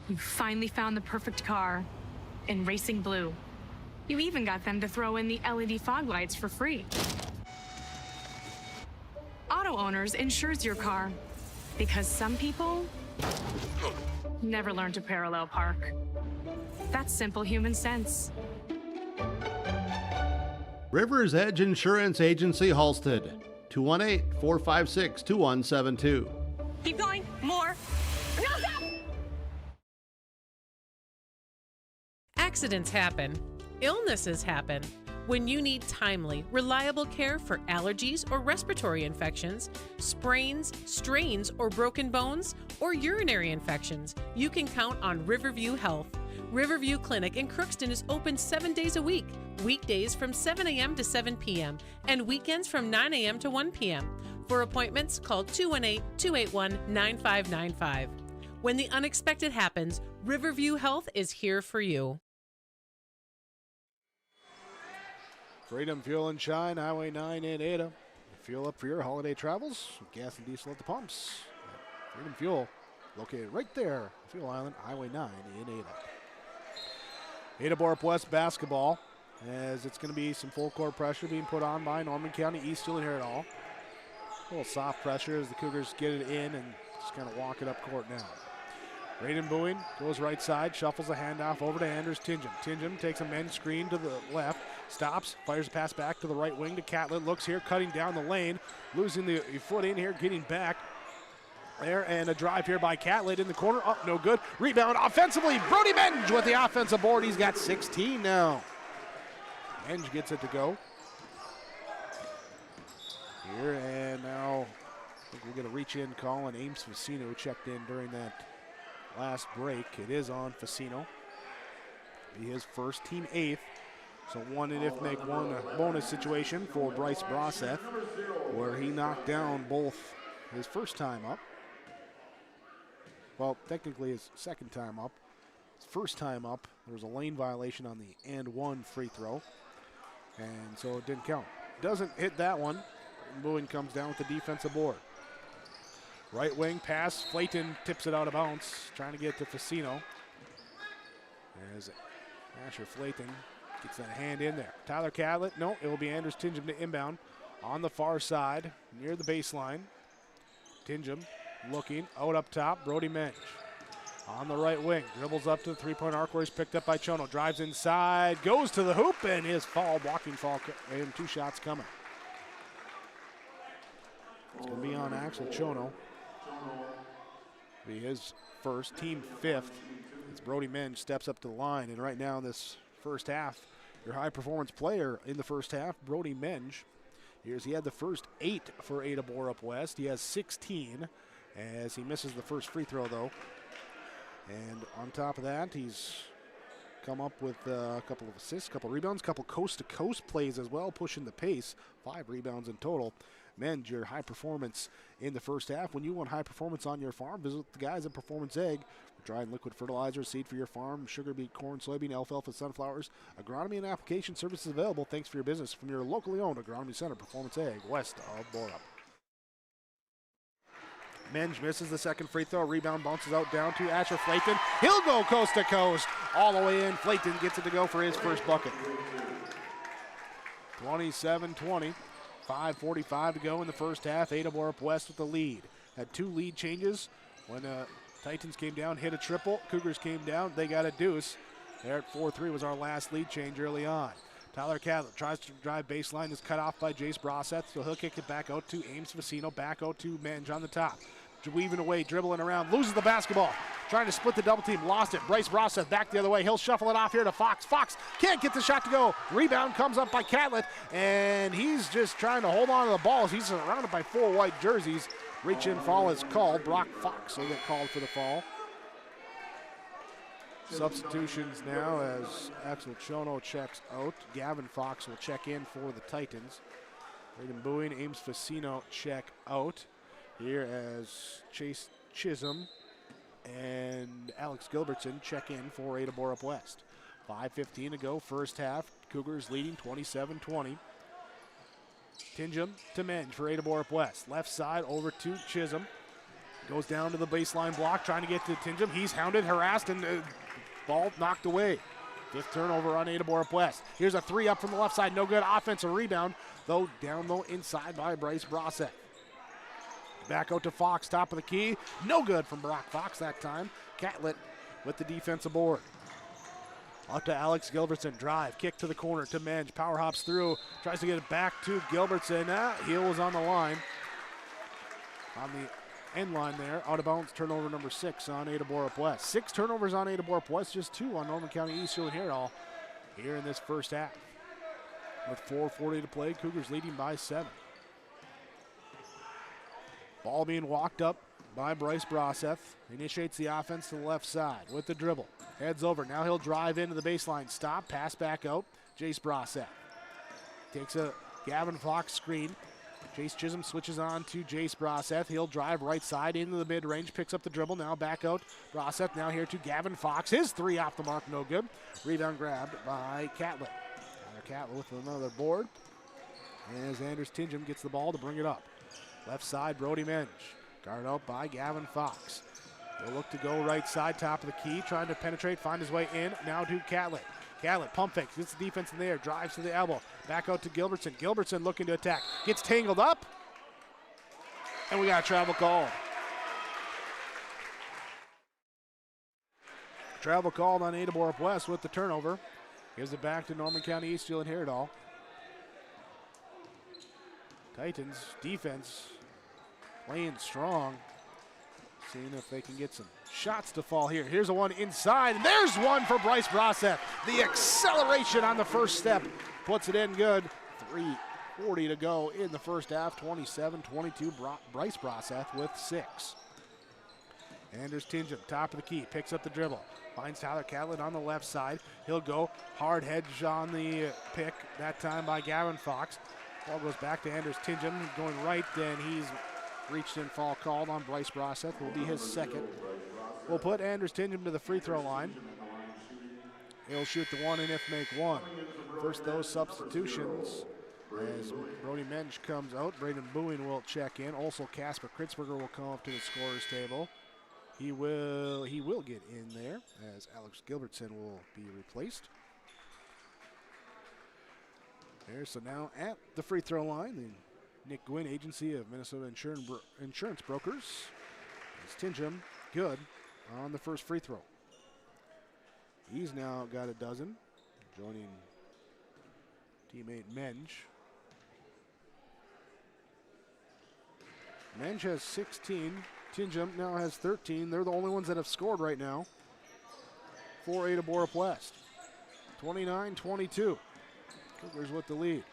You finally found the perfect car in racing blue. You even got them to throw in the LED fog lights for free. Auto Owners insures your car because some people never learn to parallel park. That's simple human sense. Rivers Edge Insurance Agency, Halstead, 218-456-2172. Keep going. More. No, stop! Accidents happen. Illnesses happen. When you need timely, reliable care for allergies or respiratory infections, sprains, strains, or broken bones, or urinary infections, you can count on Riverview Health. Riverview Clinic in Crookston is open 7 days a week, weekdays from 7 a.m. to 7 p.m., and weekends from 9 a.m. to 1 p.m. For appointments, call 218-281-9595. When the unexpected happens, Riverview Health is here for you. Freedom Fuel and Shine, Highway 9 in Ada. Fuel up for your holiday travels. Gas and diesel at the pumps. Freedom Fuel, located right there, Fuel Island, Highway 9 in Ada. Ada-Borup-West basketball, as it's going to be some full court pressure being put on by Norman County East Ulen-Hitterdal. A little soft pressure as the Cougars get it in and just kind of walk it up court now. Braden Bowie goes right side, shuffles a handoff over to Anders Tingham. Tingham takes a men's screen to the left, stops, fires a pass back to the right wing to Catlett. Looks here, cutting down the lane, losing the foot in here, getting back there, and a drive here by Catlett in the corner. Up, no good. Rebound offensively. Brody Menge with the offensive board. He's got 16 now. Menge gets it to go. Here, and now I think we'll get a reach-in call, and Ames Facino checked in during that last break. It is on Facino. Be his first, team 8th. So one and if make one bonus situation for Bryce Broseth, where he knocked down both his first time up. Well, technically his second time up. His first time up, there was a lane violation on the and one free throw. And so it didn't count. Doesn't hit that one. Bowen comes down with the defensive board. Right wing pass. Flayton tips it out of bounds, trying to get to Facino. As Asher Flayton gets that hand in there. Tyler Catlett, no, it will be Anders Tingham to inbound on the far side near the baseline. Tingham looking out up top. Brody Mensch on the right wing. Dribbles up to the three-point arc where he's picked up by Chono. Drives inside, goes to the hoop, and his blocking fall, and 2 shots coming. It's going to be on Axel Chono. Be his first, team 5th. As Brody Mensch steps up to the line, and right now in this first half, your high-performance player in the first half, Brody Mensch. He had the first 8 for Ada-Borup-West. He has 16 as he misses the first free throw, though. And on top of that, he's come up with a couple of assists, a couple of rebounds, a couple coast-to-coast plays as well, pushing the pace. 5 rebounds in total. Mensch, your high performance in the first half. When you want high performance on your farm, visit the guys at Performance Ag. Dry and liquid fertilizer, seed for your farm, sugar beet, corn, soybean, alfalfa, sunflowers. Agronomy and application services available. Thanks for your business from your locally owned Agronomy Center, Performance Ag, west of Borup. Mensch misses the second free throw. Rebound bounces out down to Asher Flayton. He'll go coast to coast all the way in. Flayton gets it to go for his first bucket. 27-20. 5:45 to go in the first half. Ada-Borup-West with the lead. Had 2 lead changes when Titans came down, hit a triple. Cougars came down, they got a deuce. There at 4-3 was our last lead change early on. Tyler Catlett tries to drive baseline, is cut off by Jace Brosseth, so he'll kick it back out to Ames Facino, back out to Mensch on the top. Weaving away, dribbling around, loses the basketball. Trying to split the double team, lost it. Bryce Brosseth back the other way. He'll shuffle it off here to Fox. Fox can't get the shot to go. Rebound comes up by Catlett, and he's just trying to hold on to the ball. He's surrounded by 4 white jerseys. Reach-in foul is called. Brock Fox will get called for the fall. Substitutions now as Axel Chono checks out. Gavin Fox will check in for the Titans. Braden Bowen, Ames Facino check out. Here as Chase Chisholm and Alex Gilbertson check in for Ada-Borup-West. 5:15 to go, first half. Cougars leading 27-20. Tingham to Mensch for Ada-Borup-West. Left side over to Chisholm. Goes down to the baseline block, trying to get to Tingham. He's hounded, harassed, and ball knocked away. 5th turnover on Ada-Borup-West. Here's a 3 up from the left side. No good. Offensive rebound, though down low inside by Bryce Brossett. Back out to Fox, top of the key. No good from Brock Fox that time. Catlett with the defensive board. Up to Alex Gilbertson. Drive, kick to the corner to Mensch. Power hops through. Tries to get it back to Gilbertson. Heel was on the line. On the end line there. Out of bounds, turnover number 6 on Ada-Borup-West. 6 turnovers on Ada-Borup-West, just 2 on Norman County East Ulen-Hitterdal here in this first half. With 4:40 to play, Cougars leading by 7. Ball being walked up by Bryce Brosseth. Initiates the offense to the left side with the dribble. Heads over. Now he'll drive into the baseline. Stop. Pass back out. Jace Brosseth. Takes a Gavin Fox screen. Jace Chisholm switches on to Jace Brosseth. He'll drive right side into the mid-range. Picks up the dribble. Now back out. Brosseth now here to Gavin Fox. His 3 off the mark. No good. Rebound grabbed by Catlett. Catlett with another board. As Anders Tingham gets the ball to bring it up. Left side, Brody Mensch. Guarded out by Gavin Fox. They'll look to go right side, top of the key, trying to penetrate, find his way in. Now to Catlett. Catlett, pump fake, gets the defense in the air, drives to the elbow. Back out to Gilbertson. Gilbertson looking to attack. Gets tangled up. And we got a travel call. Travel called on Ada-Borup-West with the turnover. Gives it back to Norman County East Ulen-Hitterdal. Titans defense playing strong. Seeing if they can get some shots to fall here. Here's a one inside, and there's one for Bryce Brosseth. The acceleration on the first step puts it in good. 3:40 to go in the first half. 27-22, Bryce Brosseth with 6. Anders Tingham, top of the key, picks up the dribble. Finds Tyler Catlett on the left side. He'll go hard hedge on the pick, that time by Gavin Fox. Ball goes back to Anders Tingham, going right, and he's reached in, fall called on Bryce Brosseth. Will be his second. We'll put Anders Tingham to the free throw line. He'll shoot the one and if make one. First, those substitutions. As Brody Mensch comes out, Braden Bowen will check in. Also, Casper Kritzberger will come up to the scorer's table. He will get in there as Alex Gilbertson will be replaced. There, so now at the free throw line, the Nick Gwynn Agency of Minnesota Insurance Brokers. It's Tinjum, good on the first free throw. He's now got a dozen, joining teammate Mensch. Mensch has 16. Tinjum now has 13. They're the only ones that have scored right now for Ada-Borup-West. 29-22. Cougars with the lead.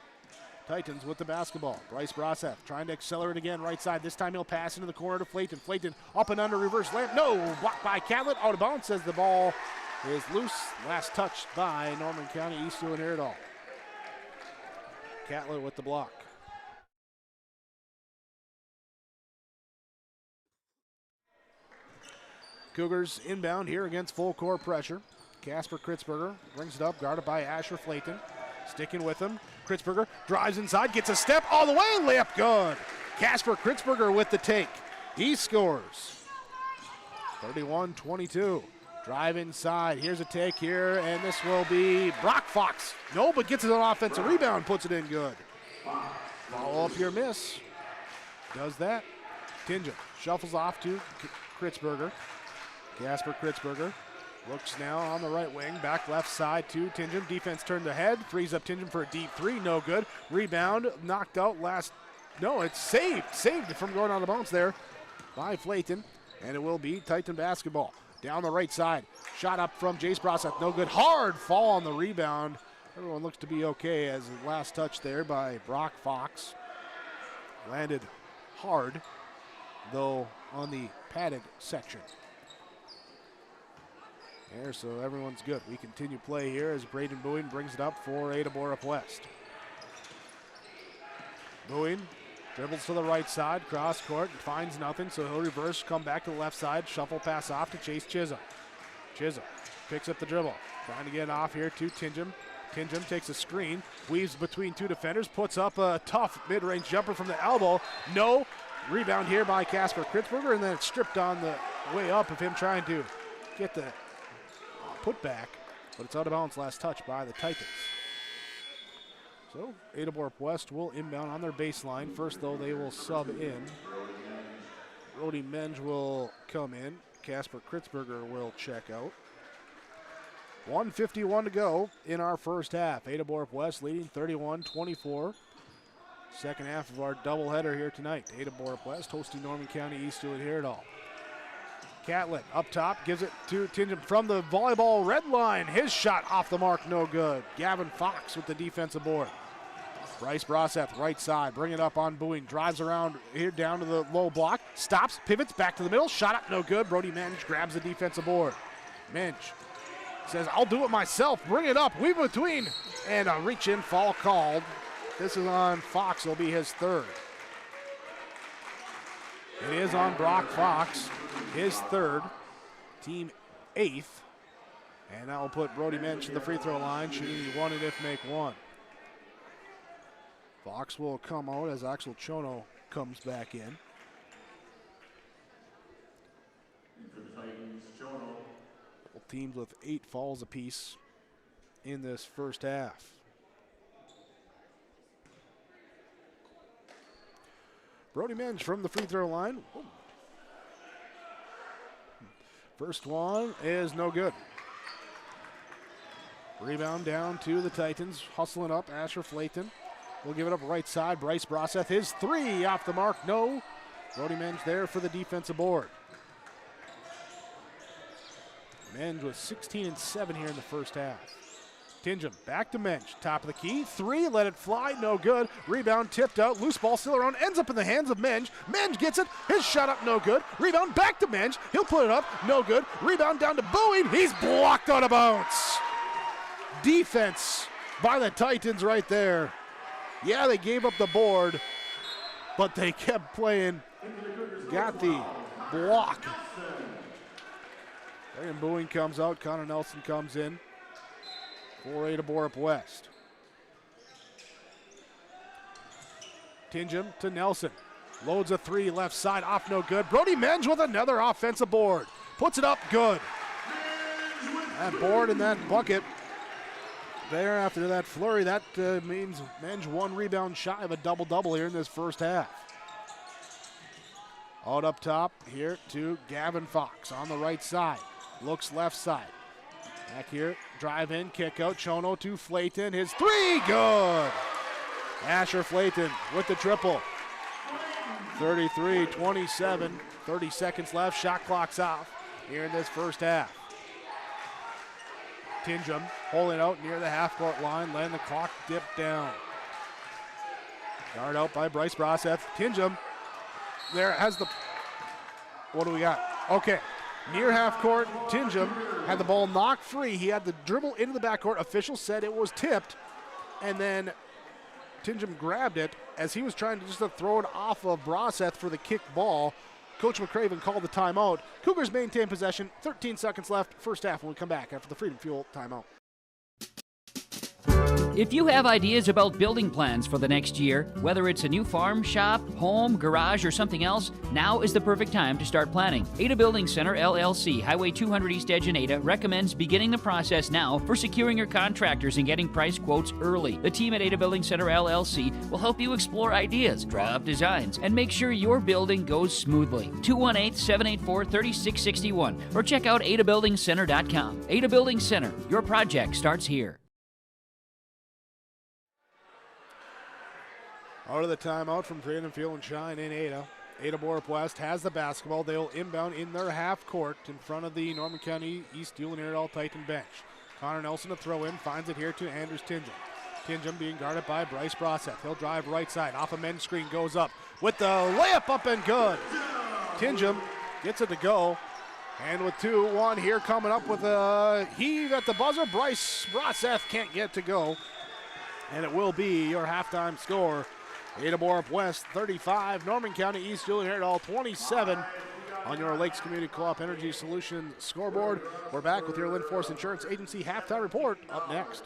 Titans with the basketball. Bryce Broseth trying to accelerate again right side. This time he'll pass into the corner to Flayton. Flayton up and under reverse layup. No, blocked by Catlett. Out of bounds as the ball is loose. Last touched by Norman County East Ulen-Hitterdal. Catlett with the block. Cougars inbound here against full court pressure. Casper Kritzberger brings it up, guarded by Asher Flayton. Sticking with him. Kritzberger drives inside, gets a step all the way, layup good. Casper Kritzberger with the take. He scores. 31-22. Drive inside. Here's a take here, and this will be Brock Fox. No, but gets it on offensive rebound, puts it in good. Follow up your miss. Does that. Tinjum shuffles off to Kritzberger. Casper Kritzberger looks now on the right wing, back left side to Tinjum. Defense turned ahead, frees up Tinjum for a deep three, no good. Rebound, knocked out it's saved from going on the bounce there by Flayton, and it will be Titan basketball. Down the right side, shot up from Jace Broseth, no good. Hard fall on the rebound. Everyone looks to be okay as the last touch there by Brock Fox. Landed hard, though, on the padded section. There, so everyone's good. We continue play here as Braden Bowen brings it up for Ada-Borup-West. Bowen dribbles to the right side, cross court, finds nothing, so he'll reverse, come back to the left side, shuffle pass off to Chase Chisholm. Chisholm picks up the dribble, trying to get off here to Tinjum. Tinjum takes a screen, weaves between two defenders, puts up a tough mid-range jumper from the elbow. No. Rebound here by Casper Kritzberger, and then it's stripped on the way up of him trying to get the put back, but it's out of bounds. Last touch by the Titans. So Ada-Borup-West will inbound on their baseline. First, though, they will sub in. Brody Mensch will come in. Casper Kritzberger will check out. 1:51 to go in our first half. Ada-Borup-West leading 31-24. Second half of our doubleheader here tonight. Ada-Borup-West hosting Norman County East Ulen-Hitterdal. Catlett up top, gives it to Tinjum from the volleyball red line. His shot off the mark, no good. Gavin Fox with the defensive board. Bryce Broseth, right side, bring it up on Bowen. Drives around here down to the low block. Stops, pivots, back to the middle. Shot up, no good. Brody Mensch grabs the defensive board. Mensch says, I'll do it myself. Bring it up, weave between. And a reach-in foul called. This is on Fox, it'll be his third. It is on Brock Fox, his third, team eighth. And that will put Brody Mensch in the free throw line, shooting the one and if make one. Fox will come out as Axel Chono comes back in. Both teams with 8 fouls apiece in this first half. Brody Mensch from the free throw line. First one is no good. Rebound down to the Titans. Hustling up, Asher Flayton. We'll give it up right side. Bryce Broseth, his three off the mark, no. Brody Mensch there for the defensive board. Mensch was 16 and 7 here in the first half. Tinjum back to Mensch, top of the key, three, let it fly, no good. Rebound tipped out, loose ball still around, ends up in the hands of Mensch. Mensch gets it, his shot up, no good. Rebound back to Mensch, he'll put it up, no good. Rebound down to Bowie, he's blocked out of bounds. Defense by the Titans right there. Yeah, they gave up the board, but they kept playing, got the block. And Bowie comes out, Connor Nelson comes in. for Ada-Borup-West. Tingham to Nelson. Loads a three, left side, off no good. Brody Menge with another offensive board. Puts it up, good. That board and that bucket there after that flurry, that means Menge 1 rebound shy of a double-double here in this first half. Out up top here to Gavin Fox on the right side. Looks left side. Back here, drive in, kick out. Chono to Flayton. His three, good. Asher Flayton with the triple. 33-27, 30 seconds left. Shot clock's off here in this first half. Tingham holding out near the half-court line, letting the clock dip down. Guard out by Bryce Broseth. Tingham there has the, what do we got? Okay, near half-court, Tingham had the ball knocked free. He had the dribble into the backcourt. Official said it was tipped, and then Tingham grabbed it as he was trying to just throw it off of Broseth for the kick ball. Coach McCraven called the timeout. Cougars maintain possession. 13 seconds left. First half when we come back after the Freedom Fuel timeout. If you have ideas about building plans for the next year, whether it's a new farm, shop, home, garage, or something else, now is the perfect time to start planning. Ada Building Center, LLC, Highway 200 East Edge in Ada, recommends beginning the process now for securing your contractors and getting price quotes early. The team at Ada Building Center, LLC will help you explore ideas, draw up designs, and make sure your building goes smoothly. 218-784-3661 or check out adabuildingcenter.com. Ada Building Center, your project starts here. Out of the timeout from Freedom Fuel and Shine in Ada. Ada-Borup-West has the basketball. They'll inbound in their half court in front of the Norman County East Ulen-Hitterdal Titan bench. Connor Nelson to throw in, finds it here to Anders Tingham. Tingham being guarded by Bryce Broseth. He'll drive right side, off a men's screen, goes up with the layup up and good. Tingham gets it to go. And with 2-1 here coming up with a heave at the buzzer, Bryce Broseth can't get to go. And it will be your halftime score. Ada-Borup-West 35, Norman County East Ulen-Hitterdal 27 on your Lakes Community Co-op Energy Solutions scoreboard. We're back with your Lindforce Insurance Agency halftime report up next.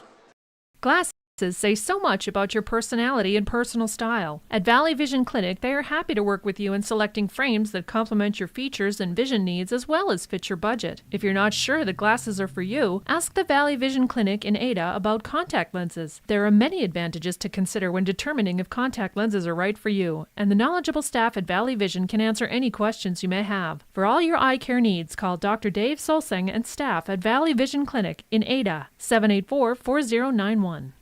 Glasses say so much about your personality and personal style. At Valley Vision Clinic, they are happy to work with you in selecting frames that complement your features and vision needs as well as fit your budget. If you're not sure that glasses are for you, ask the Valley Vision Clinic in Ada about contact lenses. There are many advantages to consider when determining if contact lenses are right for you, and the knowledgeable staff at Valley Vision can answer any questions you may have. For all your eye care needs, call Dr. Dave Solseng and staff at Valley Vision Clinic in Ada, 784-4091.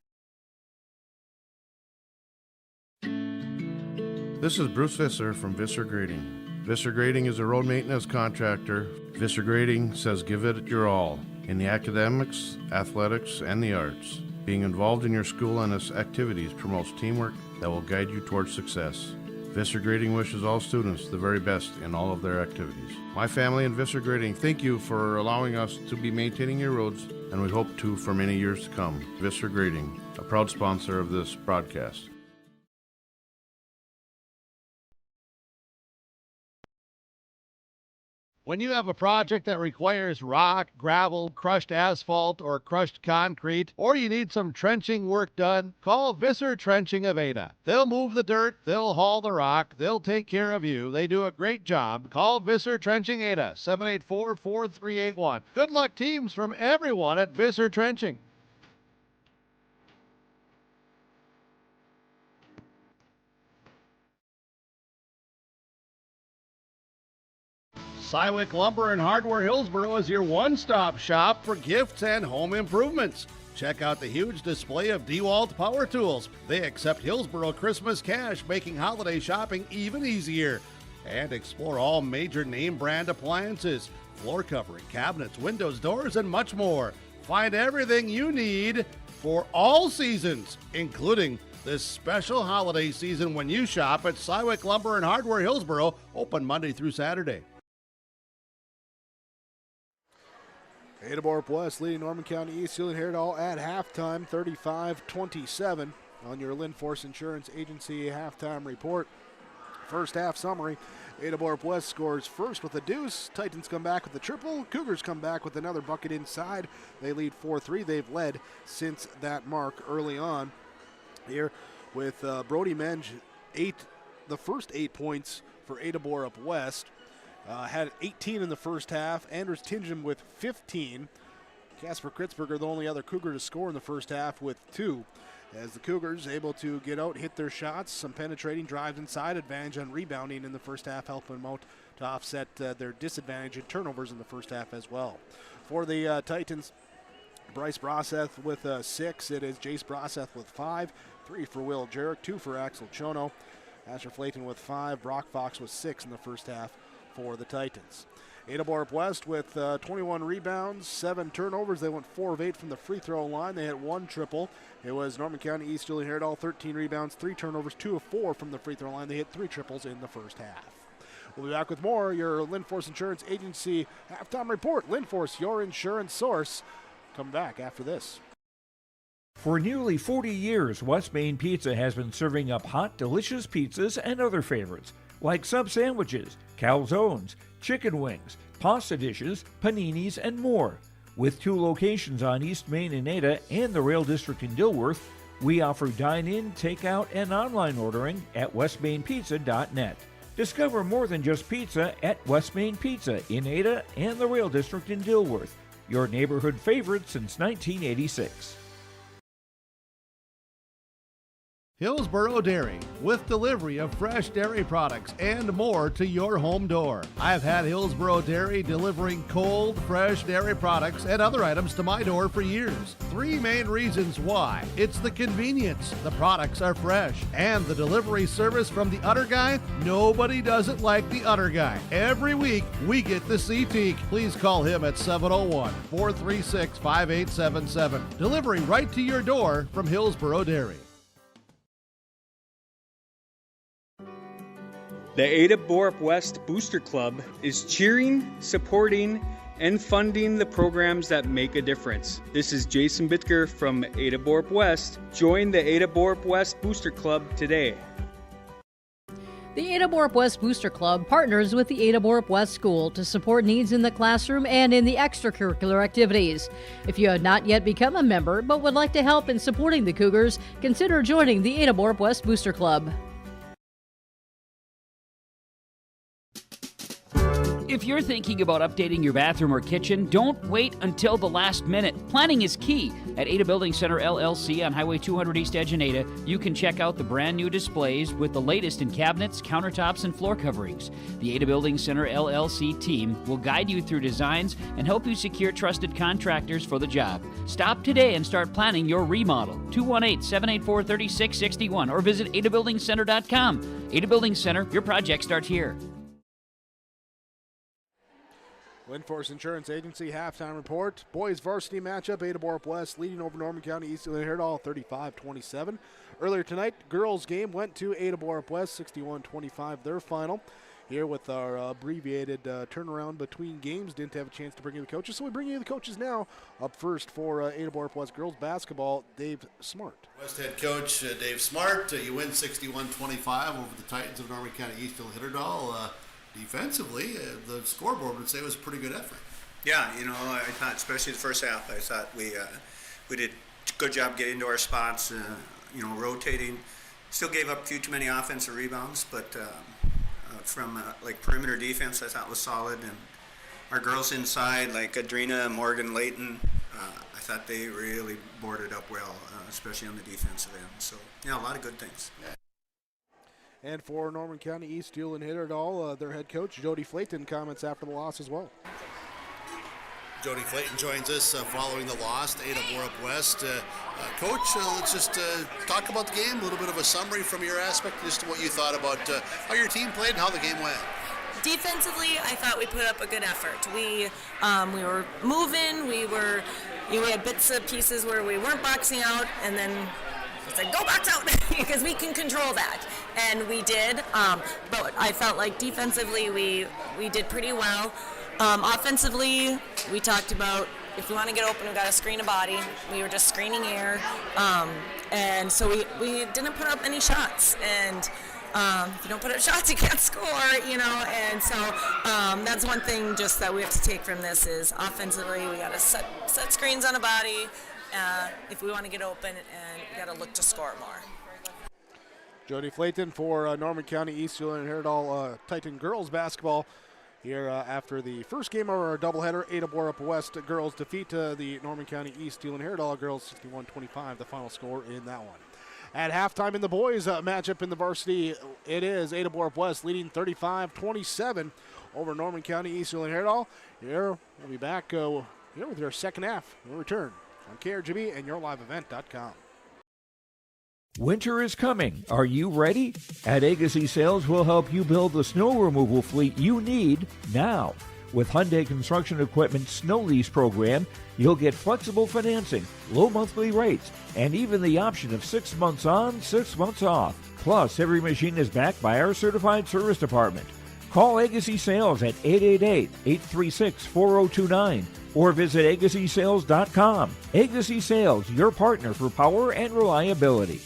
This is Bruce Visser from Visser Grading. Visser Grading is a road maintenance contractor. Visser Grading says give it your all in the academics, athletics, and the arts. Being involved in your school and its activities promotes teamwork that will guide you towards success. Visser Grading wishes all students the very best in all of their activities. My family and Visser Grading thank you for allowing us to be maintaining your roads, and we hope to for many years to come. Visser Grading, a proud sponsor of this broadcast. When you have a project that requires rock, gravel, crushed asphalt, or crushed concrete, or you need some trenching work done, call Visser Trenching of Ada. They'll move the dirt, they'll haul the rock, they'll take care of you. They do a great job. Call Visser Trenching Ada, 784-4381. Good luck, teams, from everyone at Visser Trenching. Sywick Lumber and Hardware Hillsboro is your one-stop shop for gifts and home improvements. Check out the huge display of DeWalt power tools. They accept Hillsboro Christmas cash, making holiday shopping even easier. And explore all major name brand appliances, floor covering, cabinets, windows, doors, and much more. Find everything you need for all seasons, including this special holiday season when you shop at Sywick Lumber and Hardware Hillsboro, open Monday through Saturday. Ada-Borup-West leading Norman County East Ulen-Hitterdal at halftime, 35-27 on your Lindforce Insurance Agency halftime report. First half summary, Ada-Borup-West scores first with a deuce. Titans come back with a triple. Cougars come back with another bucket inside. They lead 4-3. They've led since that mark early on. Here with Brody Menge, the first 8 points for Ada-Borup-West. Had 18 in the first half. Anders Tingham with 15. Casper Kritzberger, the only other Cougar to score in the first half, with 2. As the Cougars able to get out, hit their shots, some penetrating drives inside, advantage on rebounding in the first half, helping them out to offset their disadvantage in turnovers in the first half as well. For the Titans, Bryce Broseth with 6. It is Jace Broseth with 5. 3 for Will Jarek, 2 for Axel Chono. Asher Flayton with 5. Brock Fox with 6 in the first half for the Titans. Ada-Borup-West with 21 rebounds, 7 turnovers. They went 4 of 8 from the free throw line. They hit 1 triple. It was Norman County East Ulen-Hitterdal, 13 rebounds, 3 turnovers, 2 of 4 from the free throw line. They hit 3 triples in the first half. We'll be back with more. Your Lindforce Insurance Agency halftime report. Lindforce, your insurance source. Come back after this. For nearly 40 years, West Main Pizza has been serving up hot, delicious pizzas and other favorites, like sub sandwiches, calzones, chicken wings, pasta dishes, paninis, and more. With 2 locations on East Main in Ada and the Rail District in Dilworth, we offer dine-in, takeout, and online ordering at westmainpizza.net. Discover more than just pizza at West Main Pizza in Ada and the Rail District in Dilworth, your neighborhood favorite since 1986. Hillsboro Dairy, with delivery of fresh dairy products and more to your home door. I've had Hillsboro Dairy delivering cold, fresh dairy products and other items to my door for years. 3 main reasons why. It's the convenience, the products are fresh, and the delivery service from the Udder Guy. Nobody does it like the Udder Guy. Every week, we get the CT. Please call him at 701-436-5877. Delivery right to your door from Hillsboro Dairy. The Ada-Borup-West Booster Club is cheering, supporting, and funding the programs that make a difference. This is Jason Bitker from Ada-Borup-West. Join the Ada-Borup-West Booster Club today. The Ada-Borup-West Booster Club partners with the Ada-Borup-West School to support needs in the classroom and in the extracurricular activities. If you have not yet become a member but would like to help in supporting the Cougars, consider joining the Ada-Borup-West Booster Club. If you're thinking about updating your bathroom or kitchen, don't wait until the last minute. Planning is key. At Ada Building Center LLC on Highway 200 East Edge in Ada, you can check out the brand new displays with the latest in cabinets, countertops, and floor coverings. The Ada Building Center LLC team will guide you through designs and help you secure trusted contractors for the job. Stop today and start planning your remodel. 218-784-3661 or visit adabuildingcenter.com. Ada Building Center, your project starts here. Lindforce Insurance Agency halftime report. Boys varsity matchup, Ada-Borup-West leading over Norman County East Ulen-Hitterdal 35-27. Earlier tonight, girls game went to Ada-Borup-West 61-25, their final. Here with our abbreviated turnaround between games, didn't have a chance to bring you the coaches, so we bring you the coaches now. Up first for Ada-Borup-West girls basketball, Dave Smart. West head coach Dave Smart, you win 61-25 over the Titans of Norman County East Ulen-Hitterdal. Defensively, the scoreboard would say it was a pretty good effort. Yeah, I thought, especially the first half, I thought we did a good job getting to our spots, rotating. Still gave up a few too many offensive rebounds, but from perimeter defense, I thought was solid. And our girls inside, like Adrina, Morgan, Layton, I thought they really boarded up well, especially on the defensive end. So, a lot of good things. Yeah. And for Norman County East Ulen-Hitterdal, their head coach, Jody Flayton, comments after the loss as well. Jody Flayton joins us following the loss to Ada-Borup-West. Coach, let's just talk about the game, a little bit of a summary from your aspect, just what you thought about how your team played and how the game went. Defensively, I thought we put up a good effort. We were moving, we had bits of pieces where we weren't boxing out, and then it's like, go box out, because we can control that. And we did, but I felt like defensively we did pretty well. Offensively, we talked about if we want to get open, we got to screen a body. We were just screening air, and so we didn't put up any shots. And if you don't put up shots, you can't score, and so that's one thing just that we have to take from this is offensively, we got to set screens on a body if we want to get open, and we got to look to score more. Jody Flayton for Norman County East Ulen-Hitterdal Titan girls basketball here after the first game of our doubleheader. Ada-Borup-West girls defeat the Norman County East Ulen-Hitterdal girls 61-25, the final score in that one. At halftime in the boys matchup in the varsity, it is Ada-Borup-West leading 35-27 over Norman County East Ulen-Hitterdal. Here we'll be back with your second half. We'll return on KRGB and yourliveevent.com. Winter is coming. Are you ready? At Agassi Sales, we'll help you build the snow removal fleet you need now. With Hyundai Construction Equipment Snow Lease Program, you'll get flexible financing, low monthly rates, and even the option of 6 months on, 6 months off. Plus, every machine is backed by our certified service department. Call Agassi Sales at 888-836-4029 or visit agassisales.com. Agassi Sales, your partner for power and reliability.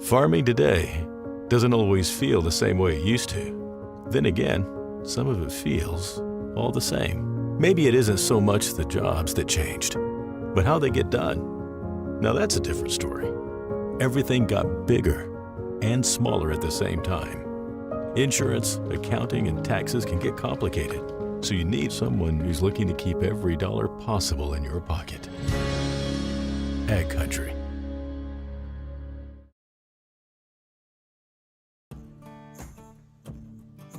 Farming today doesn't always feel the same way it used to. Then again, some of it feels all the same. Maybe it isn't so much the jobs that changed, but how they get done. Now that's a different story. Everything got bigger and smaller at the same time. Insurance, accounting, and taxes can get complicated, so you need someone who's looking to keep every dollar possible in your pocket. Ag Country.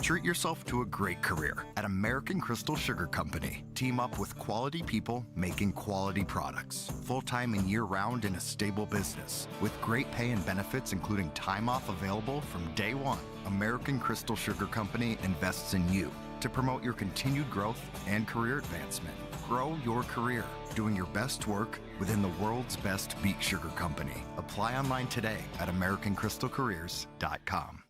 Treat yourself to a great career at American Crystal Sugar Company. Team up with quality people making quality products. Full-time and year-round in a stable business. With great pay and benefits including time off available from day one. American Crystal Sugar Company invests in you to promote your continued growth and career advancement. Grow your career, doing your best work within the world's best beet sugar company. Apply online today at AmericanCrystalCareers.com.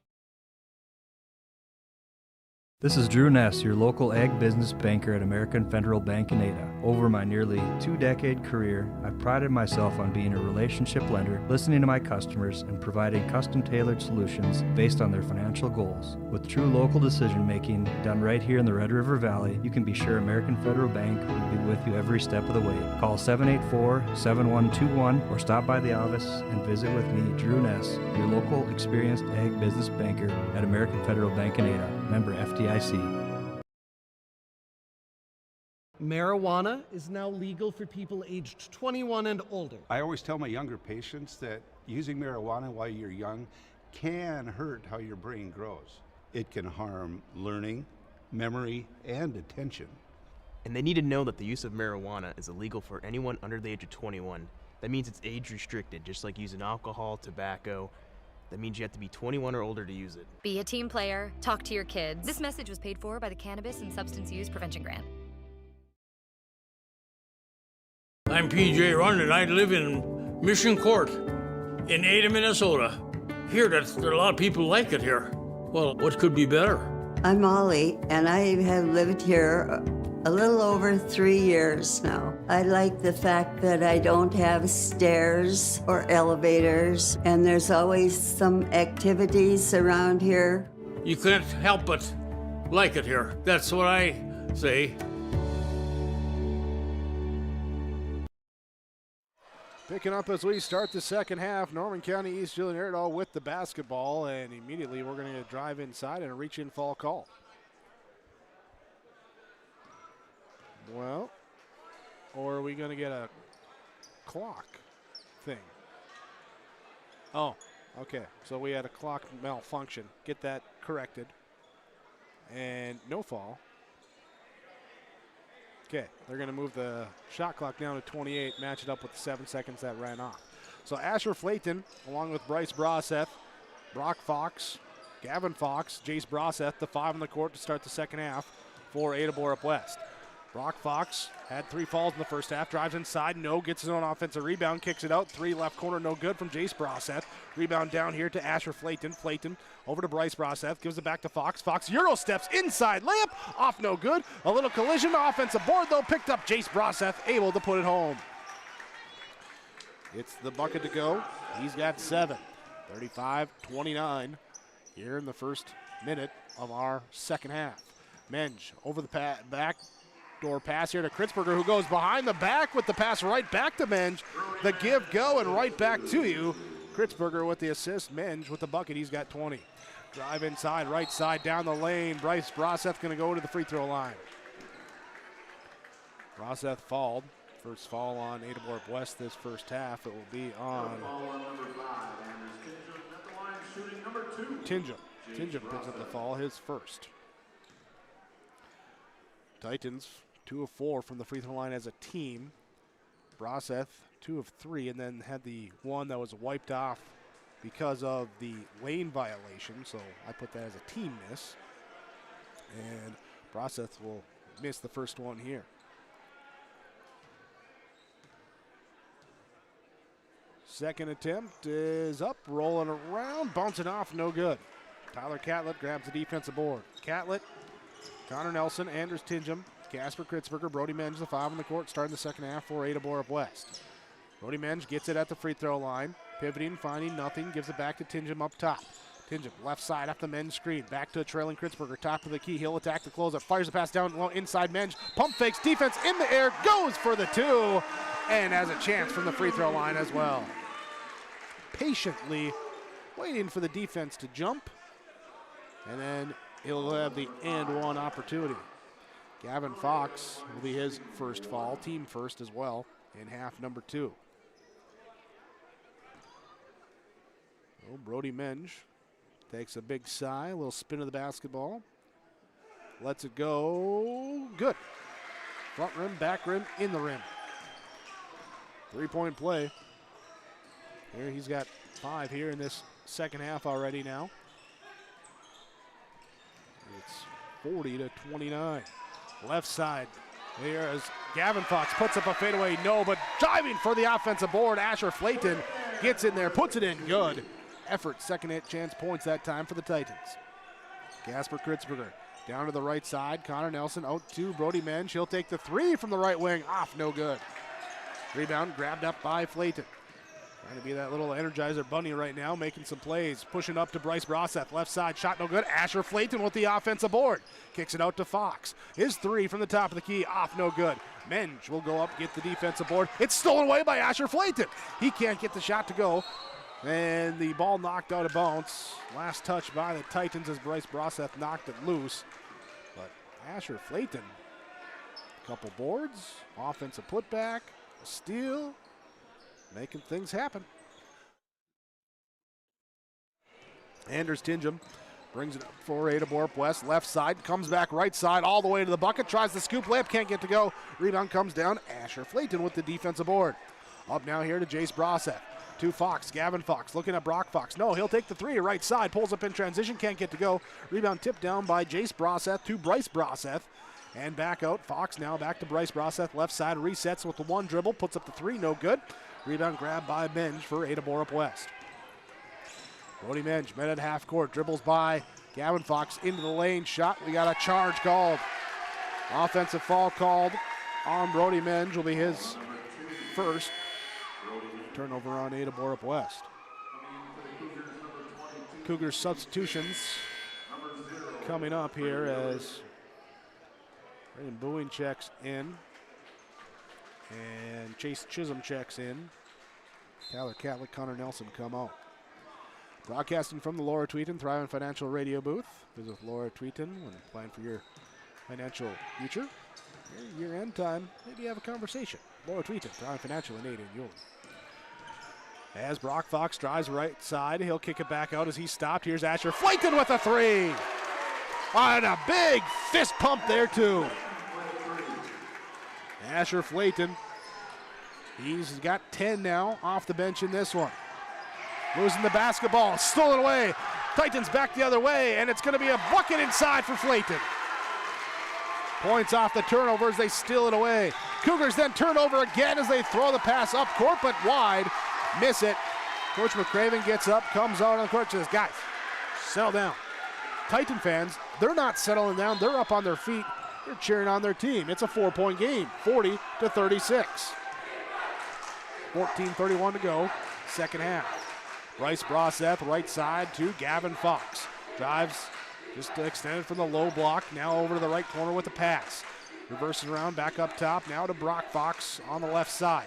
This is Drew Ness, your local ag business banker at American Federal Bank in Ada. Over my nearly 2-decade career, I've prided myself on being a relationship lender, listening to my customers, and providing custom-tailored solutions based on their financial goals. With true local decision-making done right here in the Red River Valley, you can be sure American Federal Bank will be with you every step of the way. Call 784-7121 or stop by the office and visit with me, Drew Ness, your local experienced ag business banker at American Federal Bank in Ada. Member FDIC. Marijuana is now legal for people aged 21 and older. I always tell my younger patients that using marijuana while you're young can hurt how your brain grows. It can harm learning, memory, and attention. And they need to know that the use of marijuana is illegal for anyone under the age of 21. That means it's age restricted, just like using alcohol, tobacco. That means you have to be 21 or older to use it. Be a team player. Talk to your kids. This message was paid for by the Cannabis and Substance Use Prevention Grant. I'm PJ Rund, and I live in Mission Court in Ada, Minnesota. Here, there are a lot of people like it here. Well, what could be better? I'm Molly, and I have lived here a little over 3 years now. I like the fact that I don't have stairs or elevators, and there's always some activities around here. You can't help but like it here. That's what I say. Picking up as we start the second half, Norman County East Ulen-Hitterdal with the basketball, and immediately we're going to drive inside and a reach-in fall call. Well, or are we going to get a clock thing? Oh, okay. So we had a clock malfunction. Get that corrected. And no fall. Okay, they're going to move the shot clock down to 28, match it up with the 7 seconds that ran off. So Asher Flayton, along with Bryce Broseth, Brock Fox, Gavin Fox, Jace Broseth, the 5 on the court to start the second half for Ada-Borup-West. Brock Fox had 3 fouls in the first half, drives inside, no, gets his own offensive rebound, kicks it out, 3 left corner, no good from Jace Broseth. Rebound down here to Asher Flayton. Flayton over to Bryce Broseth, gives it back to Fox. Fox Euro steps inside, layup, off no good. A little collision, offensive board though, picked up Jace Broseth, able to put it home. It's the bucket to go. He's got 7. 35-29 here in the first minute of our second half. Menge over the back door pass here to Kritzberger, who goes behind the back with the pass right back to Menge. The give go and right back to you. Kritzberger with the assist, Menge with the bucket. He's got 20. Drive inside, right side, down the lane. Bryce Broseth going to go to the free throw line. Broseth fouled. First foul on Ada-Borup-West this first half. It will be on Tinjum. Tinjum picks up the foul, his first. Titans 2 of 4 from the free throw line as a team. Broseth 2 of 3, and then had the one that was wiped off because of the lane violation, so I put that as a team miss. And Broseth will miss the first one here. Second attempt is up, rolling around, bouncing off, no good. Tyler Catlett grabs the defensive board. Catlett, Connor Nelson, Anders Tinjum, Casper Kritzberger, Brody Menge, the 5 on the court, starting the second half for Ada-Borup-West. Brody Menge gets it at the free throw line, pivoting, finding nothing, gives it back to Tinjum up top. Tinjum, left side off the Menge screen, back to a trailing Kritzberger, top of the key, he'll attack the closeout, fires the pass down low inside Menge, pump fakes, defense in the air, goes for the 2, and has a chance from the free throw line as well. Patiently waiting for the defense to jump, and then he'll have the and one opportunity. Gavin Fox will be his first foul, team first as well, in half number 2. Oh, Brody Menge takes a big sigh, a little spin of the basketball. Lets it go, good. Front rim, back rim, in the rim. 3-point play. Here he's got 5 here in this second half already now. It's 40-29. Left side. Here as Gavin Fox puts up a fadeaway, no, but driving for the offensive board. Asher Flayton gets in there, puts it in, good. Effort, second hit chance points that time for the Titans. Casper Kritzberger down to the right side. Connor Nelson out to Brody Menge. He'll take the 3 from the right wing, off, no good. Rebound grabbed up by Flayton. Trying to be that little Energizer bunny right now, making some plays. Pushing up to Bryce Broseth. Left side, shot no good. Asher Flayton with the offensive board. Kicks it out to Fox. His 3 from the top of the key, off no good. Menge will go up, get the defensive board. It's stolen away by Asher Flayton. He can't get the shot to go. And the ball knocked out of bounds. Last touch by the Titans as Bryce Broseth knocked it loose. But Asher Flayton, couple boards, offensive putback, a steal, making things happen. Anders Tinjum brings it up for Ada-Borup-West. Left side, comes back right side, all the way to the bucket, tries the scoop layup, can't get to go. Rebound comes down. Asher Flayton with the defensive board. Up now here to Jace Broseth. To Fox, Gavin Fox, looking at Brock Fox. No, he'll take the 3, right side, pulls up in transition, can't get to go. Rebound tipped down by Jace Broseth to Bryce Broseth. And back out, Fox now back to Bryce Broseth. Left side resets with the 1 dribble, puts up the 3, no good. Rebound grab by Menge for Ada-Borup-West. Brody Menge met at half court, dribbles by Gavin Fox into the lane, shot. We got a charge called. Offensive foul called on Brody Menge, will be his first. Turnover on Ada-Borup-West. Cougars substitutions coming up here as Brandon Boeing checks in and Chase Chisholm checks in. Tyler Catlett, Connor Nelson come out. Broadcasting from the Laura Tweeten Thriving Financial Radio booth. Visit Laura Tweeten when plan for your financial future. Year-end time, maybe have a conversation. Laura Tweeten, Thriving Financial in Ada and Ulen. As Brock Fox drives right side, he'll kick it back out as he's stopped. Here's Asher Flayton with a 3. And a big fist pump there too. Asher Flayton, he's got 10 now off the bench in this one. Losing the basketball, stolen away. Titans back the other way, and it's going to be a bucket inside for Flayton. Points off the turnover as they steal it away. Cougars then turn over again as they throw the pass up court, but wide. Miss it. Coach McCraven gets up, comes out on the court, says, guys, settle down. Titan fans, they're not settling down. They're up on their feet. They're cheering on their team. It's a 4-point game, 40-36. 14:31 to go, second half. Bryce Broseth, right side to Gavin Fox. Drives just extended from the low block. Now over to the right corner with the pass. Reversing around, back up top. Now to Brock Fox on the left side.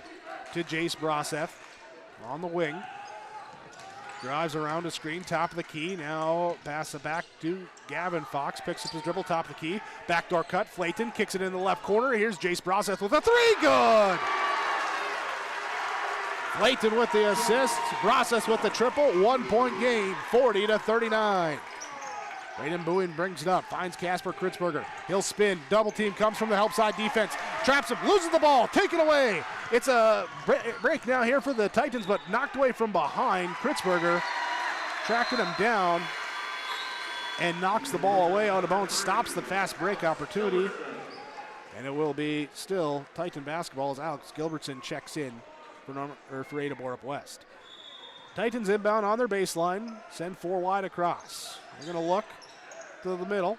To Jace Broseth on the wing. Drives around the screen, top of the key. Now pass it back to Gavin Fox. Picks up his dribble, top of the key. Backdoor cut. Flayton kicks it in the left corner. Here's Jace Broseth with a three. Good! Flayton with the assist. Broseth with the triple. 1 point game, 40-39. Braden Bowen brings it up, finds Casper Kritzberger. He'll spin, double team comes from the help side defense. Traps him, loses the ball, taken away. It's a break now here for the Titans, but knocked away from behind. Kritzberger tracking him down and knocks the ball away out of bounds, stops the fast break opportunity. And it will be still Titan basketball as Alex Gilbertson checks in for Ada-Borup-West. Titans inbound on their baseline, send 4 wide across. They're going to look to the middle,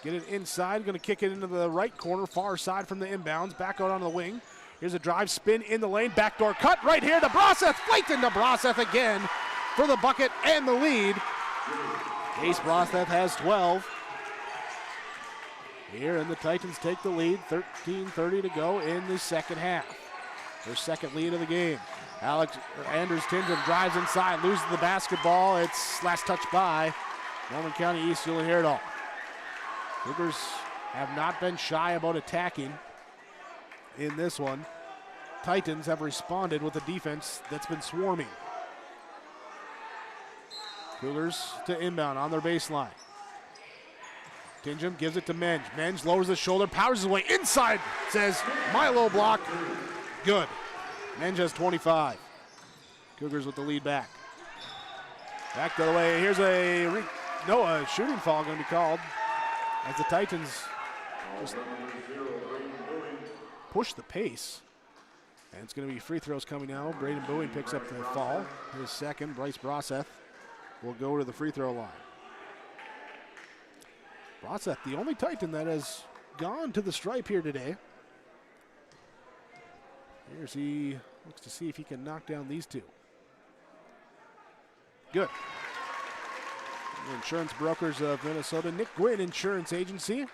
get it inside, going to kick it into the right corner, far side from the inbounds, back out on the wing. Here's a drive, spin in the lane, backdoor cut right here to Broseth, Flayton to Broseth again for the bucket and the lead. Ace Broseth has 12. Here, and the Titans take the lead, 13:30 to go in the second half. Their second lead of the game. Anders Tindrum drives inside, loses the basketball. It's last touch by Norman County East Ulen-Hitterdal. Cougars have not been shy about attacking in this one. Titans have responded with a defense that's been swarming. Cougars to inbound on their baseline. Tindrum gives it to Menge. Menge lowers his shoulder, powers his way inside, says Milo block. Good. Menge has 25. Cougars with the lead back. Back the other way. Here's a shooting foul going to be called as the Titans just push the pace. And it's going to be free throws coming now. Braden Bowen picks up the foul. His second. Bryce Broseth will go to the free throw line. Broseth, the only Titan that has gone to the stripe here today. Here's he looks to see if he can knock down these two. Good. The Insurance Brokers of Minnesota, Nick Gwynn Insurance Agency.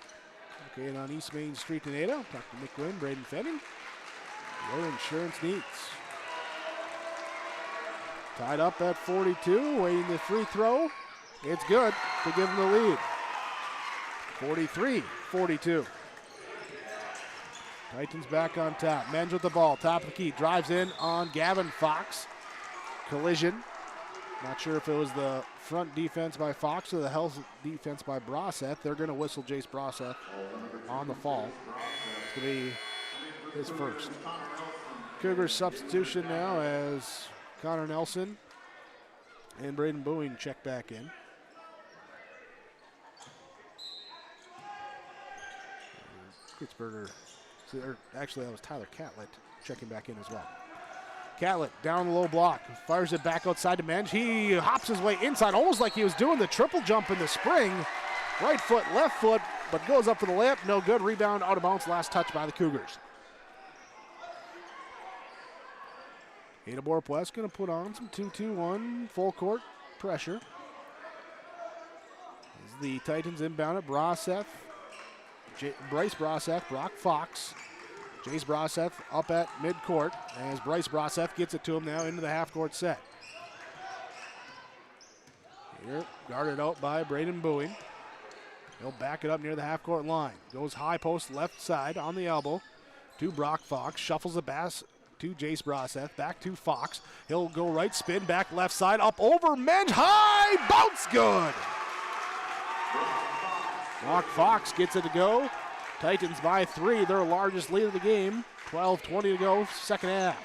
Located on East Main Street in Ada. Talk to Nick Gwynn, Braden Fenning. Your insurance needs. Tied up at 42, waiting the free throw. It's good to give them the lead. 43-42. Titans back on top. Menge with the ball, top of the key. Drives in on Gavin Fox. Collision. Not sure if it was the front defense by Fox or the health defense by Broseth. They're going to whistle Jace Broseth on the fall. It's going to be his first. Cougars substitution now as Connor Nelson and Braden Bowen check back in. Kritzberger, actually that was Tyler Catlett checking back in as well. Catlett down the low block, fires it back outside to Menge. He hops his way inside, almost like he was doing the triple jump in the spring. Right foot, left foot, but goes up for the layup. No good. Rebound out of bounds. Last touch by the Cougars. Ada-Borup-West going to put on some 2-2-1 full court pressure. As the Titans inbound it, Broseth, Bryce Broseth, Brock Fox. Jace Broseth up at midcourt as Bryce Broseth gets it to him now into the half-court set. Here, guarded out by Braden Bowen. He'll back it up near the half-court line. Goes high post left side on the elbow to Brock Fox. Shuffles the pass to Jace Broseth. Back to Fox. He'll go right, spin, back left side, up over Menge. High, bounce, good. Brock Fox gets it to go. Titans by 3, their largest lead of the game. 12:20 to go, second half.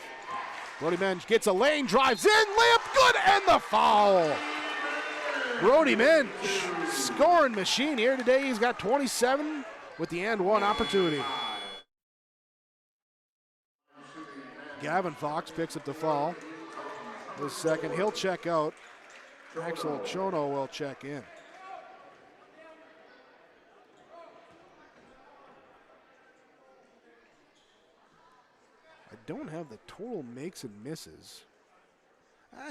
Brody Menge gets a lane, drives in, layup good, and the foul. Brody Menge, scoring machine here today. He's got 27 with the and one opportunity. Gavin Fox picks up the foul. His second, he'll check out. Axel Chono will check in. I don't have the total makes and misses.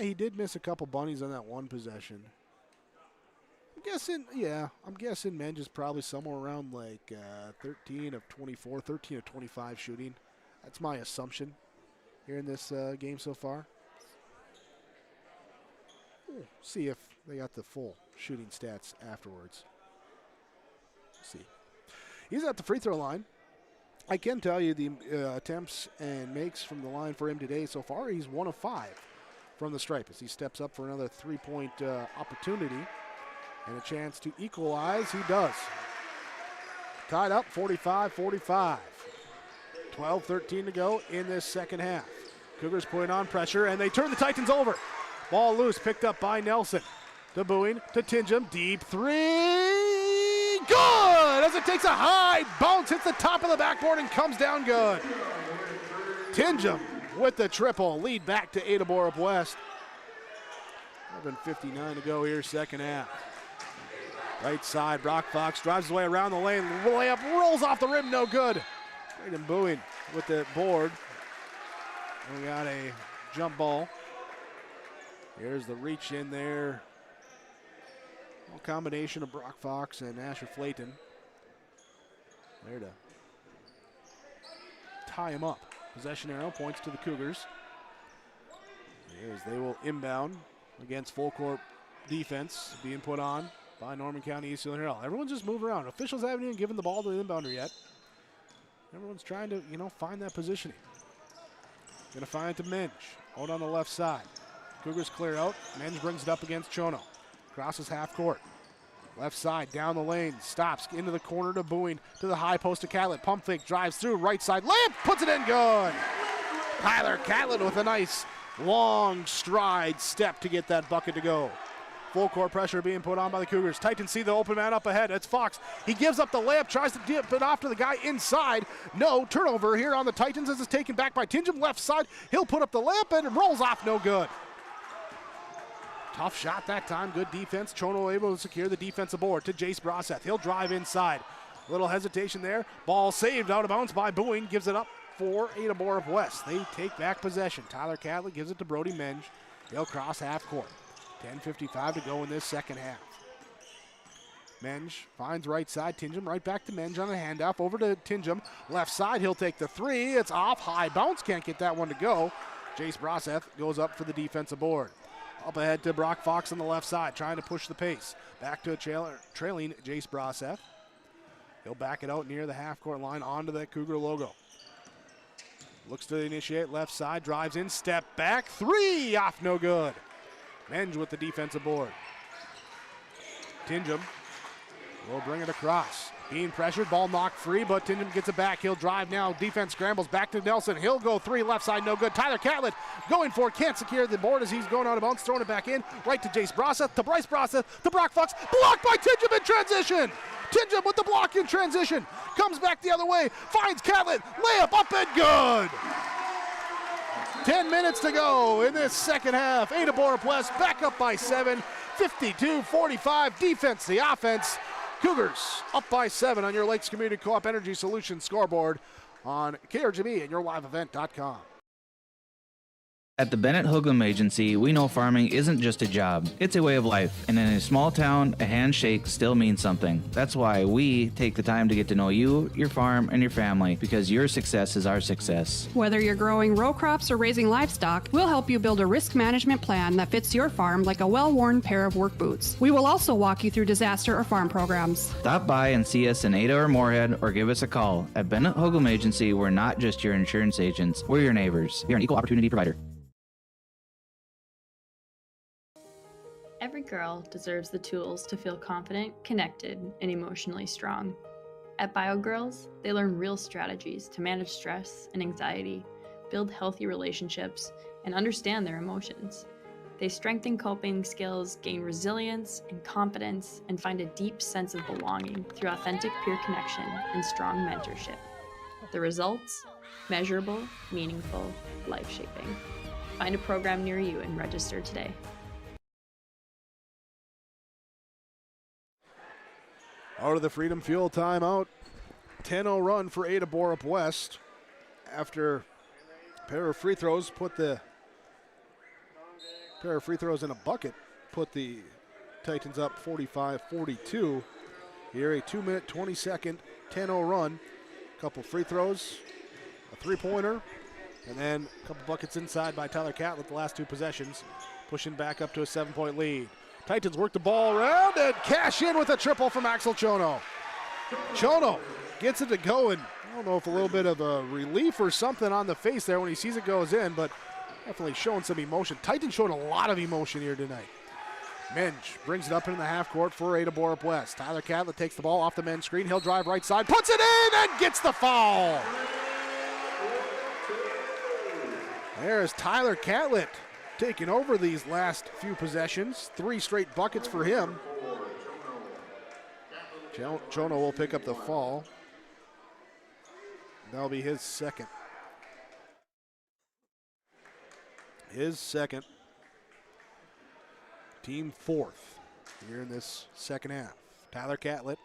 He did miss a couple bunnies on that one possession. I'm guessing Menge is probably somewhere around like 13 of 24, 13 of 25 shooting. That's my assumption here in this game so far. We'll see if they got the full shooting stats afterwards. See. He's at the free throw line. I can tell you the attempts and makes from the line for him today so far, he's 1 of 5 from the stripe as he steps up for another three-point opportunity and a chance to equalize. He does. Tied up 45-45. 12-13 to go in this second half. Cougars putting on pressure, and they turn the Titans over. Ball loose, picked up by Nelson. To Boeing, to Tingham, deep three. Good! As it takes a high bounce, hits the top of the backboard and comes down good. Tingham with the triple, lead back to Ada-Borup-West. 11:59 to go here, second half. Right side, Brock Fox drives his way around the lane. Layup rolls off the rim, no good. Braden Boeing with the board. We got a jump ball. Here's the reach in there. A combination of Brock Fox and Asher Flayton. There to tie him up. Possession arrow points to the Cougars. As they will inbound against full court defense being put on by Norman County East Ulen-Hitterdal. Everyone's just moving around. Officials haven't even given the ball to the inbounder yet. Everyone's trying to, find that positioning. Gonna find it to Menge. Out on the left side. Cougars clear out. Menge brings it up against Chono. Crosses half court. Left side, down the lane, stops into the corner to Boeing, to the high post to Catlett. Pump fake, drives through, right side, layup, puts it in, good. Tyler Catlett with a nice long stride step to get that bucket to go. Full court pressure being put on by the Cougars. Titans see the open man up ahead. It's Fox. He gives up the layup, tries to dip it off to the guy inside. No, turnover here on the Titans as it's taken back by Tingham. Left side, he'll put up the layup and it rolls off, no good. Tough shot that time, good defense. Chono able to secure the defensive board to Jace Broseth. He'll drive inside. A little hesitation there. Ball saved out of bounds by Boeing. Gives it up for Ada-Borup-West. They take back possession. Tyler Catlett gives it to Brody Menge. He'll cross half court. 10:55 to go in this second half. Menge finds right side. Tingham right back to Menge on a handoff. Over to Tingham. Left side, he'll take the three. It's off. High bounce. Can't get that one to go. Jace Broseth goes up for the defensive board. Up ahead to Brock Fox on the left side, trying to push the pace. Back to a trailing Jace Broseth. He'll back it out near the half-court line onto that Cougar logo. Looks to initiate left side, drives in, step back, three, off no good. Menge with the defensive board. Tingham will bring it across. Being pressured, ball knocked free, but Tingham gets it back. He'll drive now. Defense scrambles back to Nelson. He'll go three, left side, no good. Tyler Catlett going for it, can't secure the board as he's going out of bounds, throwing it back in. Right to Jace Broseth, to Bryce Broseth, to Brock Fox. Blocked by Tingham in transition. Tingham with the block in transition. Comes back the other way, finds Catlett. Layup up and good. 10 minutes to go in this second half. Ada-Borup-West back up by 7. 52-45. Defense, the offense. Cougars up by 7 on your Lakes Community Co-op Energy Solutions scoreboard on KRGB and yourliveevent.com. At the Bennett Hoogland Agency, we know farming isn't just a job, it's a way of life. And in a small town, a handshake still means something. That's why we take the time to get to know you, your farm, and your family, because your success is our success. Whether you're growing row crops or raising livestock, we'll help you build a risk management plan that fits your farm like a well-worn pair of work boots. We will also walk you through disaster or farm programs. Stop by and see us in Ada or Moorhead, or give us a call. At Bennett Hoogland Agency, we're not just your insurance agents, we're your neighbors. We're an equal opportunity provider. Every girl deserves the tools to feel confident, connected, and emotionally strong. At BioGirls, they learn real strategies to manage stress and anxiety, build healthy relationships, and understand their emotions. They strengthen coping skills, gain resilience and confidence, and find a deep sense of belonging through authentic peer connection and strong mentorship. The results? Measurable, meaningful, life-shaping. Find a program near you and register today. Out of the Freedom Fuel timeout. 10-0 run for Ada-Borup-West after a pair of free throws put the pair of free throws in a bucket put the Titans up 45-42. Here a 2-minute, 20-second, 10-0 run. A couple free throws, a three-pointer, and then a couple buckets inside by Tyler Catlett the last two possessions, pushing back up to a 7-point lead. Titans work the ball around and cash in with a triple from Axel Chono. Chono gets it to go, and I don't know if a little bit of a relief or something on the face there when he sees it goes in, but definitely showing some emotion. Titans showing a lot of emotion here tonight. Menge brings it up into the half court for Ada-Borup-West. Tyler Catlett takes the ball off the men's screen. He'll drive right side, puts it in, and gets the foul. There's Tyler Catlett taking over these last few possessions. 3 straight buckets for him. Chono will pick up the fall. That'll be his second. Team fourth here in this second half. Tyler Catlett.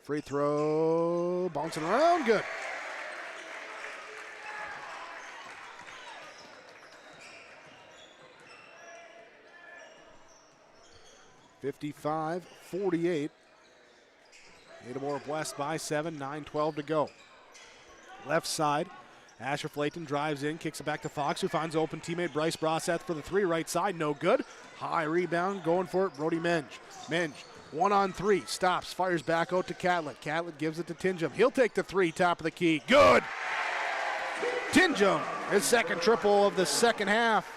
Free throw, bouncing around, good. (55-48). Ada-Borup-West by 7, 9:12 to go. Left side, Asher Flayton drives in, kicks it back to Fox, who finds open teammate Bryce Broseth for the 3, right side, no good. High rebound, going for it, Brody Menge. Menge, 1-on-3, stops, fires back out to Catlett. Catlett gives it to Tinjum. He'll take the 3, top of the key, good! Tinjum, his second triple of the second half.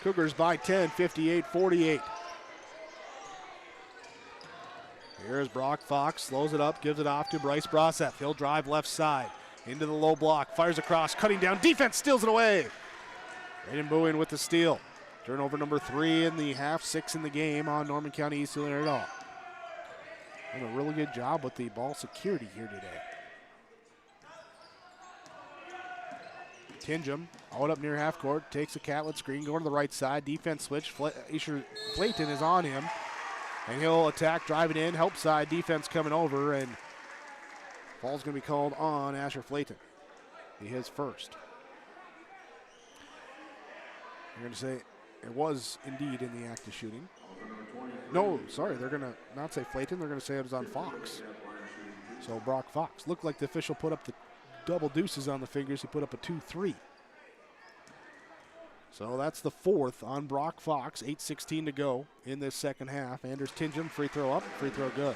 Cougars by 10, 58-48. Here's Brock Fox, slows it up, gives it off to Bryce Broseth. He'll drive left side, into the low block, fires across, cutting down, defense steals it away. Aiden Bowen with the steal. Turnover number 3 in the half, 6 in the game on Norman County East Ulen-Hitterdal. Doing a really good job with the ball security here today. Tinjum out up near half court, takes a Catlett screen, going to the right side, defense switch. Asher Flayton is on him, and he'll attack, drive it in, help side, defense coming over, and foul's going to be called on Asher Flayton. Be his first. You're going to say it was indeed in the act of shooting. No, sorry, they're going to not say Flayton, they're going to say it was on Fox. So Brock Fox. Looked like the official put up the double deuces on the fingers. He put up a 2-3. So that's the 4th on Brock Fox. 8:16 to go in this second half. Anders Tinjum, free throw up, free throw good.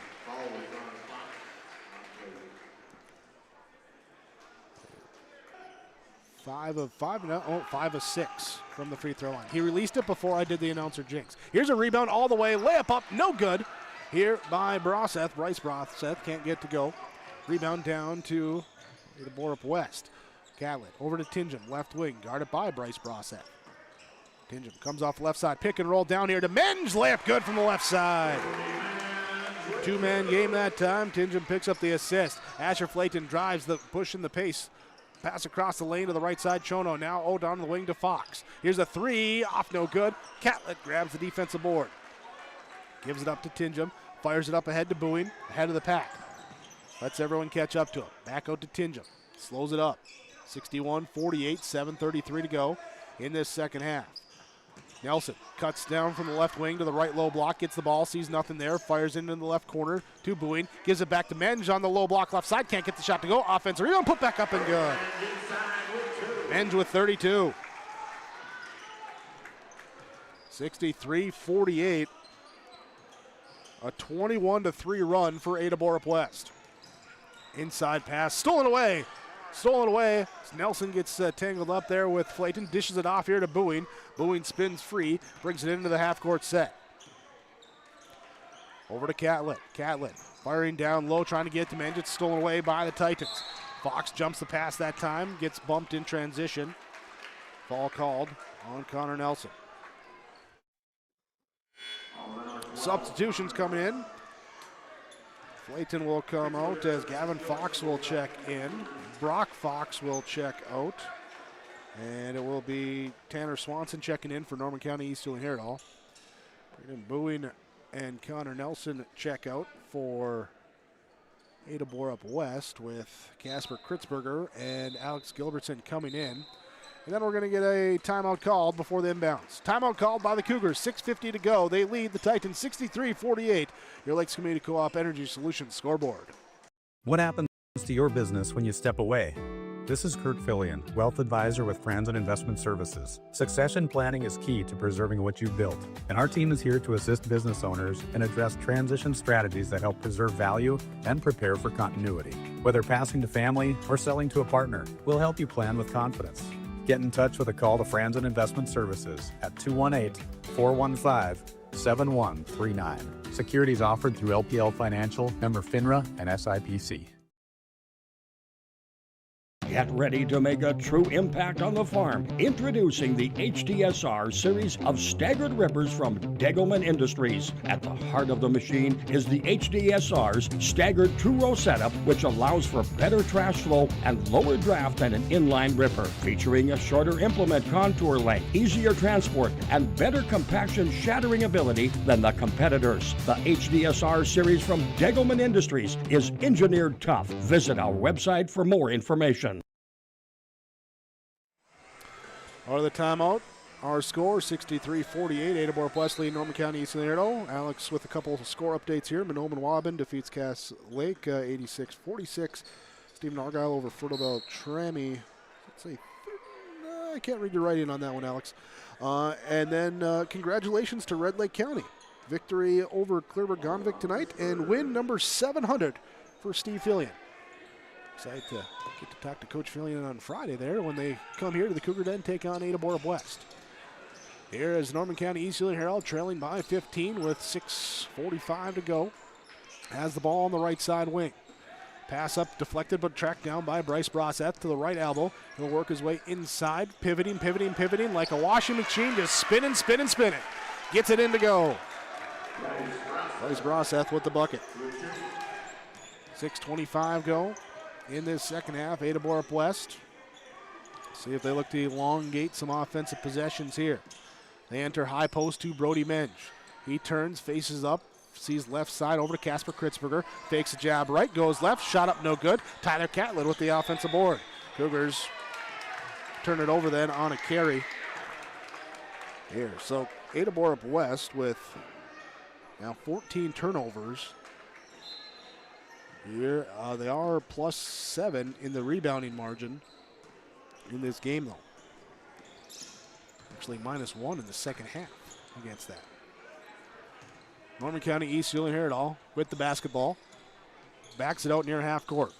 Five of 6 from the free throw line. He released it before I did the announcer jinx. Here's a rebound all the way, layup up, no good. Here by Broseth, Bryce Broseth, can't get to go. Rebound down to Ada-Borup-West. Catlett over to Tinjum, left wing, guarded by Bryce Broseth. Tinjum comes off left side, pick and roll down here to Menge, layup good from the left side. 2-man game that time. Tinjum picks up the assist. Asher Flayton drives the push in the pace. Pass across the lane to the right side. Chono now down the wing to Fox. Here's a 3, off no good. Catlett grabs the defensive board. Gives it up to Tinjum. Fires it up ahead to Boeing, ahead of the pack. Lets everyone catch up to him. Back out to Tinjum. Slows it up. 61-48, 7:33 to go in this second half. Nelson cuts down from the left wing to the right low block, gets the ball, sees nothing there, fires into the left corner to Boeing, gives it back to Menge on the low block left side, can't get the shot to go, offensive rebound, put back up and good. Menge with 32. 63-48. A 21-3 run for Ada-Borup-West. Inside pass, stolen away. Nelson gets tangled up there with Flayton, dishes it off here to Boeing. Boeing spins free, brings it into the half-court set. Over to Catlett. Catlett firing down low, trying to get to Menge. It's stolen away by the Titans. Fox jumps the pass that time, gets bumped in transition. Foul called on Connor Nelson. Substitutions coming in. Flayton will come out as Gavin Fox will check in. Brock Fox will check out. And it will be Tanner Swanson checking in for Norman County East Ulen-Hitterdal. Brandon Boeing and Connor Nelson check out for Ada-Borup-West, with Casper Kritzberger and Alex Gilbertson coming in. And then we're going to get a timeout called before the inbounds. Timeout called by the Cougars. 6:50 to go. They lead the Titans 63-48. Your Lakes Community Co-op Energy Solutions scoreboard. What happens to your business when you step away? This is Kurt Fillion, Wealth Advisor with Franzen Investment Services. Succession planning is key to preserving what you've built, and our team is here to assist business owners and address transition strategies that help preserve value and prepare for continuity. Whether passing to family or selling to a partner, we'll help you plan with confidence. Get in touch with a call to Franzen Investment Services at 218-415-7139. Securities offered through LPL Financial, member FINRA, and SIPC. Get ready to make a true impact on the farm. Introducing the HDSR series of staggered rippers from Degelman Industries. At the heart of the machine is the HDSR's staggered two-row setup, which allows for better trash flow and lower draft than an inline ripper. Featuring a shorter implement contour length, easier transport, and better compaction shattering ability than the competitors. The HDSR series from Degelman Industries is engineered tough. Visit our website for more information. Out of the timeout, our score 63-48. Ada-Borup-West lead Norman County Ulen-Hitterdal. Alex with a couple of score updates here. Mahnomen-Waubun defeats Cass Lake 86-46. Stephen Argyle over Fertile Trammy. Let's see. I can't read your writing on that one, Alex. And then congratulations to Red Lake County. Victory over Clearburg-Gonvick tonight and win number 700 for Steve Fillion. Excited to get to talk to Coach Fillion on Friday there when they come here to the Cougar Den, take on Ada-Borup-West. Here is Norman County East Ulen-Hitterdal trailing by 15 with 6:45 to go. Has the ball on the right side wing. Pass up deflected but tracked down by Bryce Brosseth to the right elbow. He'll work his way inside, pivoting like a washing machine, just spinning. Gets it in to go. Bryce Brosseth with the bucket. 6:25 go. In this second half, Ada-Borup-West. See if they look to elongate some offensive possessions here. They enter high post to Brody Menge. He turns, faces up, sees left side over to Casper Kritzberger. Fakes a jab right, goes left, shot up no good. Tyler Catlett with the offensive board. Cougars turn it over then on a carry here. So Ada-Borup-West with now 14 turnovers. Here, they are +7 in the rebounding margin in this game, though. Actually, -1 in the second half against that. Norman County East Ulen-Hitterdal with the basketball. Backs it out near half court.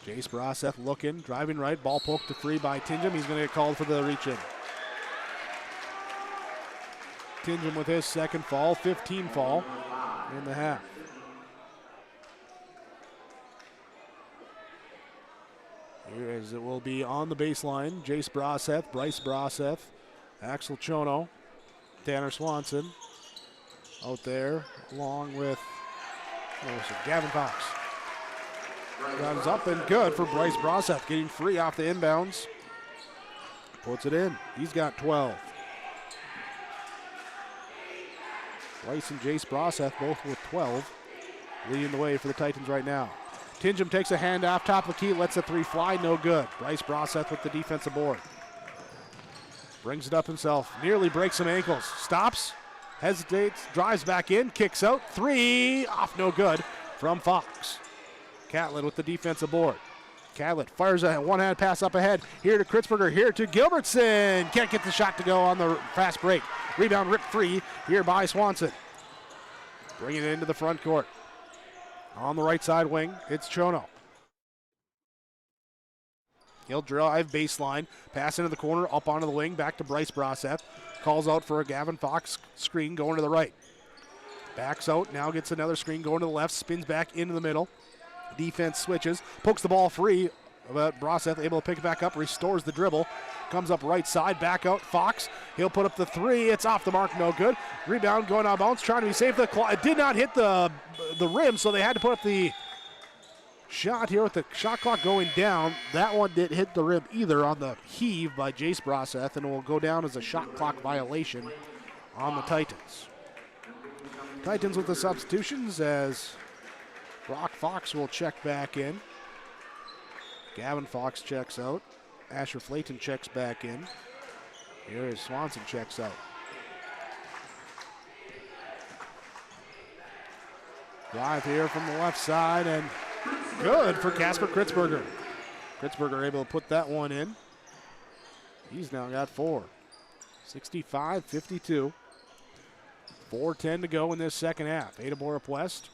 Jace Brosseth looking, driving right, ball poked to free by Tingham. He's going to get called for the reach in. Tingham with his second foul, 15 foul in the half. Here as it will be on the baseline, Jace Brosseth, Bryce Brosseth, Axel Chono, Tanner Swanson out there along with Gavin Fox. Runs up and good for Bryce Brosseth, getting free off the inbounds. Puts it in. He's got 12. Bryce and Jace Brosseth both with 12, leading the way for the Titans right now. Tingham takes a handoff, top of the key, lets a three fly, no good. Bryce Brosseth with the defensive board. Brings it up himself, nearly breaks some ankles. Stops, hesitates, drives back in, kicks out, three, off no good from Fox. Catlett with the defensive board. Catlett fires a one-hand pass up ahead. Here to Kritzberger, here to Gilbertson. Can't get the shot to go on the fast break. Rebound ripped free here by Swanson. Bringing it into the front court. On the right side wing, it's Chono. He'll drive baseline, pass into the corner, up onto the wing, back to Bryce Brosseth. Calls out for a Gavin Fox screen going to the right. Backs out, now gets another screen going to the left, spins back into the middle. Defense switches, pokes the ball free, but Brosseth able to pick it back up, restores the dribble. Comes up right side, back out, Fox. He'll put up the three, it's off the mark, no good. Rebound going out of bounds, trying to be safe. It did not hit the rim, so they had to put up the shot here with the shot clock going down. That one didn't hit the rim either on the heave by Jace Brosseth, and it will go down as a shot clock violation on the Titans. Titans with the substitutions as Brock Fox will check back in. Gavin Fox checks out. Asher Flayton checks back in. Here is Swanson checks out. Drive here from the left side, and good for Casper Kritzberger. Kritzberger able to put that one in. He's now got 4. 65-52. 4:10 to go in this second half. Ada-Borup-West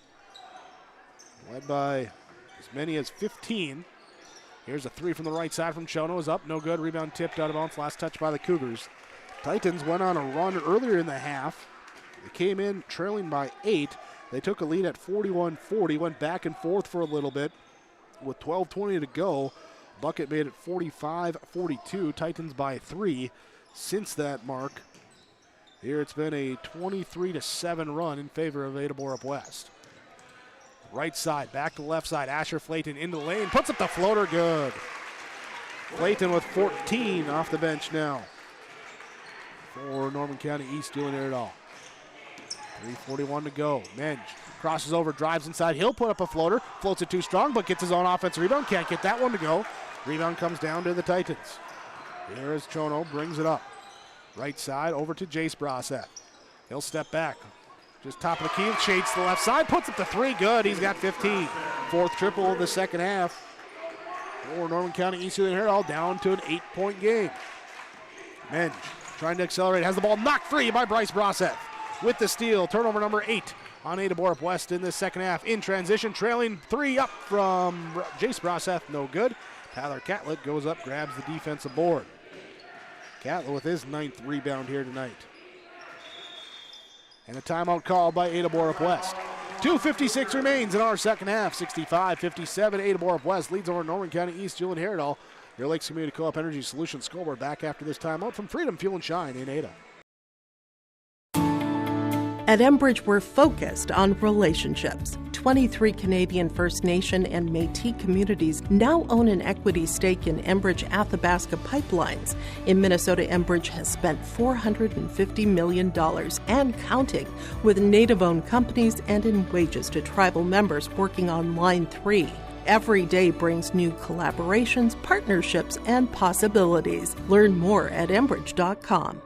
led by as many as 15. Here's a 3 from the right side from Chono. Is up, no good. Rebound tipped out of bounds. Last touch by the Cougars. Titans went on a run earlier in the half. They came in trailing by 8. They took a lead at 41-40. Went back and forth for a little bit. With 12:20 to go, bucket made it 45-42. Titans by 3. Since that mark, here it's been a 23-7 run in favor of Ada-Borup-West. Right side, back to left side. Asher Flayton into the lane, puts up the floater, good. Flayton with 14 off the bench now for Norman County East Ulen-Hitterdal. 3:41 to go. Menge crosses over, drives inside. He'll put up a floater, floats it too strong, but gets his own offensive rebound. Can't get that one to go. Rebound comes down to the Titans. Here is Chono, brings it up. Right side over to Jace Braseth. He'll step back. Just top of the key, shades to the left side, puts up the 3, good. He's got 15. 4th triple of the second half for Norman County East Ulen-Hitterdal, down to an 8-point game. Menge trying to accelerate, has the ball knocked free by Bryce Braseth. With the steal, turnover number 8 on Ada-Borup-West in this second half. In transition, trailing 3 up from Jace Braseth, no good. Tyler Catlett goes up, grabs the defensive board. Catlett with his 9th rebound here tonight. And a timeout called by Ada-Borup-West. 2:56 remains in our second half. 65-57. Ada-Borup-West leads over Norman County East Ulen-Hitterdal. Your Lakes Community Co-op Energy Solutions scoreboard back after this timeout from Freedom Fuel and Shine in Ada. At Enbridge, we're focused on relationships. 23 Canadian First Nation and Métis communities now own an equity stake in Enbridge Athabasca Pipelines. In Minnesota, Enbridge has spent $450 million and counting with Native-owned companies and in wages to tribal members working on Line 3. Every day brings new collaborations, partnerships, and possibilities. Learn more at Enbridge.com.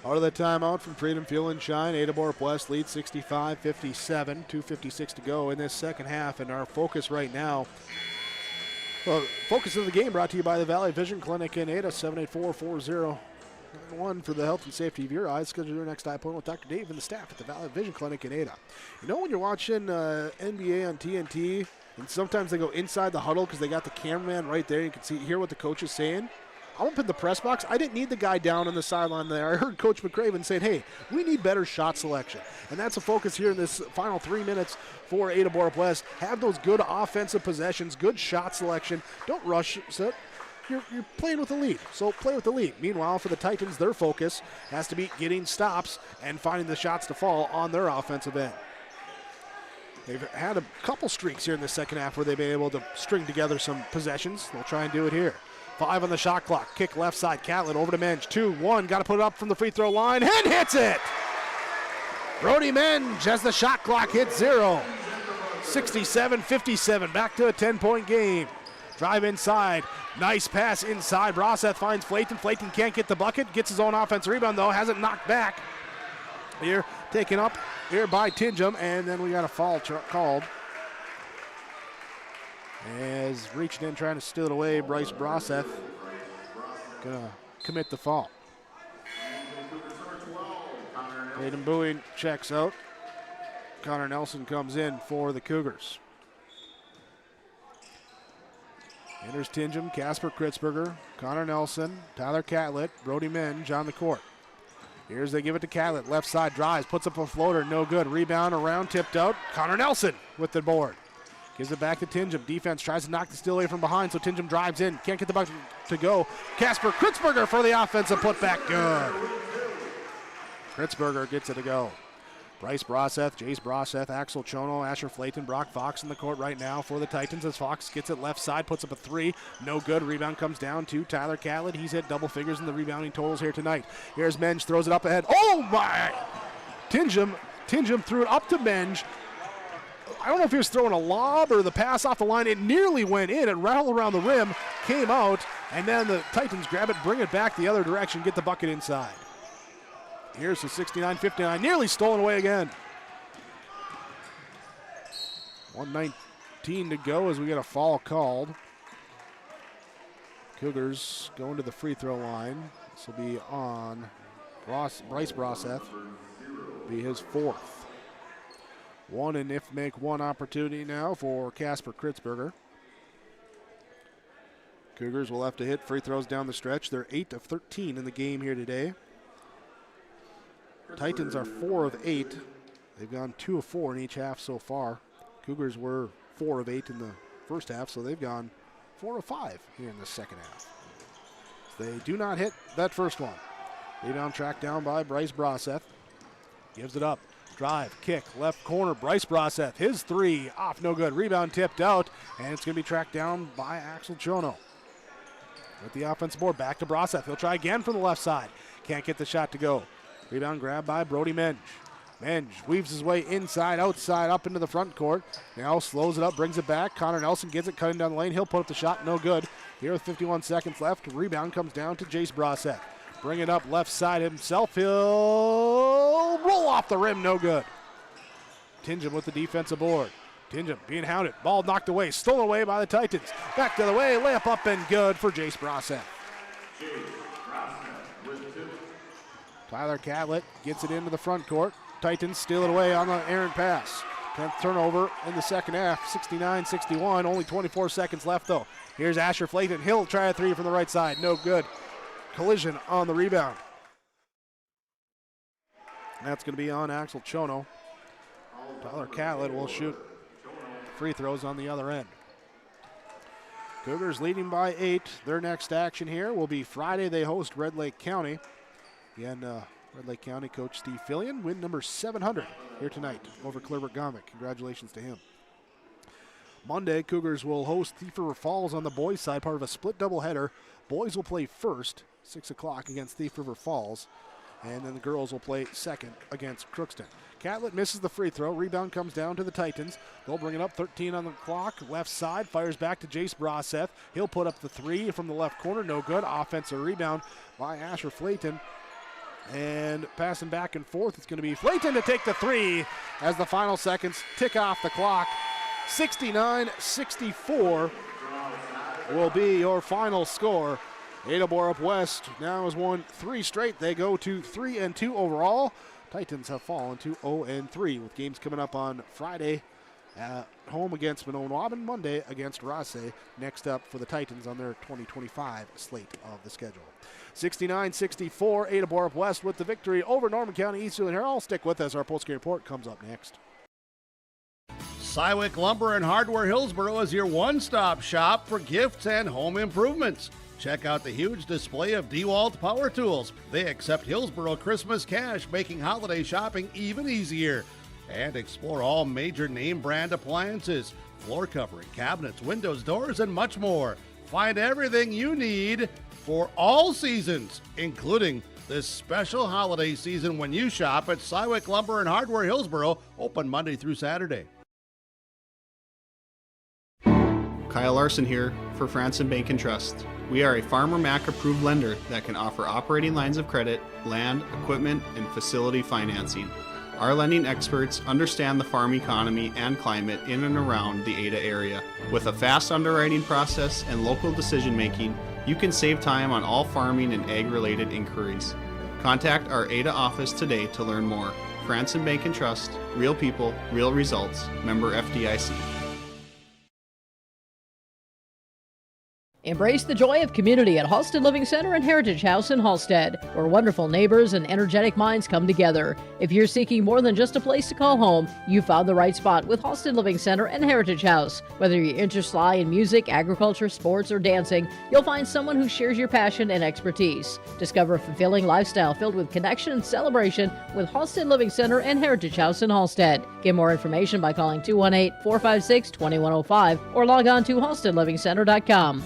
Out of the timeout from Freedom Fuel and Shine, Ada-Borup-West leads 65-57, 2:56 to go in this second half. And our focus right now, focus of the game brought to you by the Valley Vision Clinic in Ada, 784-4091 for the health and safety of your eyes. Schedule your next eye appointment with Dr. Dave and the staff at the Valley Vision Clinic in Ada. You know when you're watching NBA on TNT, and sometimes they go inside the huddle because they got the cameraman right there. You can hear what the coach is saying. I'm up in the press box. I didn't need the guy down on the sideline there. I heard Coach McCraven saying, hey, we need better shot selection. And that's a focus here in this final 3 minutes for Ada-Borup-West. Have those good offensive possessions, good shot selection. Don't rush. So you're playing with the lead, so play with the lead. Meanwhile, for the Titans, their focus has to be getting stops and finding the shots to fall on their offensive end. They've had a couple streaks here in the second half where they've been able to string together some possessions. They'll try and do it here. 5 on the shot clock. Kick left side. Catlett over to Menge. 2-1. Got to put it up from the free throw line. And hits it! Brody Menge as the shot clock hits 0. 67-57. Back to a 10-point game. Drive inside. Nice pass inside. Braseth finds Flayton. Flayton can't get the bucket. Gets his own offensive rebound, though. Has it knocked back. Here, taken up here by Tingham. And then we got a foul called. As reaching in, trying to steal it away, Bryce Braseth gonna commit the foul. Hayden Bowie checks out. Connor Nelson comes in for the Cougars. Enters Tingham, Casper Kritzberger, Connor Nelson, Tyler Catlett, Brody Menge on the court. Here's they give it to Catlett, left side drives, puts up a floater, no good. Rebound around, tipped out. Connor Nelson with the board. Gives it back to Tingham. Defense tries to knock the steal away from behind, so Tingham drives in. Can't get the bucket to go. Casper Kritzberger for the offensive putback. Good. Kritzberger gets it to go. Bryce Braseth, Jace Braseth, Axel Chono, Asher Flayton, Brock Fox in the court right now for the Titans as Fox gets it left side, puts up a 3. No good. Rebound comes down to Tyler Catlett. He's hit double figures in the rebounding totals here tonight. Here's Menge, throws it up ahead. Oh my! Tingham threw it up to Menge. I don't know if he was throwing a lob or the pass off the line. It nearly went in. It rattled around the rim, came out, and then the Titans grab it, bring it back the other direction, get the bucket inside. Here's the 69-59, nearly stolen away again. 1:19 to go as we get a foul called. Cougars going to the free throw line. This will be on Bryce Broseth. Be his fourth. One and if make one opportunity now for Casper Kritzberger. Cougars will have to hit free throws down the stretch. They're 8 of 13 in the game here today. Titans are 4 of 8. They've gone 2 of 4 in each half so far. Cougars were 4 of 8 in the first half, so they've gone 4 of 5 here in the second half. They do not hit that first one. Rebound tracked down by Bryce Broseth. Gives it up. Drive, kick, left corner. Bryce Broseth, his three, off no good. Rebound tipped out, and it's going to be tracked down by Axel Chono. With the offensive board, back to Broseth. He'll try again from the left side. Can't get the shot to go. Rebound grab by Brody Menge. Menge weaves his way inside, outside, up into the front court. Now slows it up, brings it back. Connor Nelson gets it, cutting down the lane. He'll put up the shot, no good. Here with 51 seconds left, rebound comes down to Jace Broseth. Bring it up left side himself. He'll roll off the rim, no good. Tingham with the defensive board. Tingham being hounded. Ball knocked away, stolen away by the Titans. Back to the way, layup up and good for Jace Broseth. Tyler Catlett gets it into the front court. Titans steal it away on the errant pass. 10th turnover in the second half, 69-61. Only 24 seconds left, though. Here's Asher Flayton. He'll try a three from the right side. No good. Collision on the rebound. That's going to be on Axel Chono. Tyler Catlett will shoot free throws on the other end. Cougars leading by 8. Their next action here will be Friday. They host Red Lake County. Again, Red Lake County coach Steve Fillion, win number 700 here tonight over Clearbrook-Gomick. Congratulations to him. Monday, Cougars will host Thief River Falls on the boys' side, part of a split doubleheader. Boys will play first, 6 o'clock against Thief River Falls, and then the girls will play second against Crookston. Catlett misses the free throw. Rebound comes down to the Titans. They'll bring it up, 13 on the clock. Left side, fires back to Jace Broseth. He'll put up the three from the left corner, no good. Offensive rebound by Asher Flayton. And passing back and forth, it's going to be Flayton to take the three as the final seconds tick off the clock. 69-64 will be your final score. Ada-Borup-West now has won 3 straight. They go to 3-2 overall. Titans have fallen to 0-3 with games coming up on Friday at home against Monon-Waubun, Monday against Rosse. Next up for the Titans on their 2025 slate of the schedule. 69-64, Ada-Borup-West with the victory over Norman County East Ulen-Hitterdal. Stick with us. Our postgame report comes up next. Sywick Lumber and Hardware Hillsboro is your one-stop shop for gifts and home improvements. Check out the huge display of DeWalt power tools. They accept Hillsboro Christmas cash, making holiday shopping even easier. And explore all major name brand appliances, floor covering, cabinets, windows, doors, and much more. Find everything you need for all seasons, including this special holiday season when you shop at Sywick Lumber and Hardware Hillsboro, open Monday through Saturday. Kyle Larson here for Franson Bank and Trust. We are a Farmer Mac approved lender that can offer operating lines of credit, land, equipment, and facility financing. Our lending experts understand the farm economy and climate in and around the Ada area. With a fast underwriting process and local decision making, you can save time on all farming and ag-related inquiries. Contact our Ada office today to learn more. Franson Bank and Trust, real people, real results. Member FDIC. Embrace the joy of community at Halsted Living Center and Heritage House in Halsted, where wonderful neighbors and energetic minds come together. If you're seeking more than just a place to call home, you found the right spot with Halsted Living Center and Heritage House. Whether your interests lie in music, agriculture, sports, or dancing, you'll find someone who shares your passion and expertise. Discover a fulfilling lifestyle filled with connection and celebration with Halsted Living Center and Heritage House in Halsted. Get more information by calling 218-456-2105 or log on to halstedlivingcenter.com.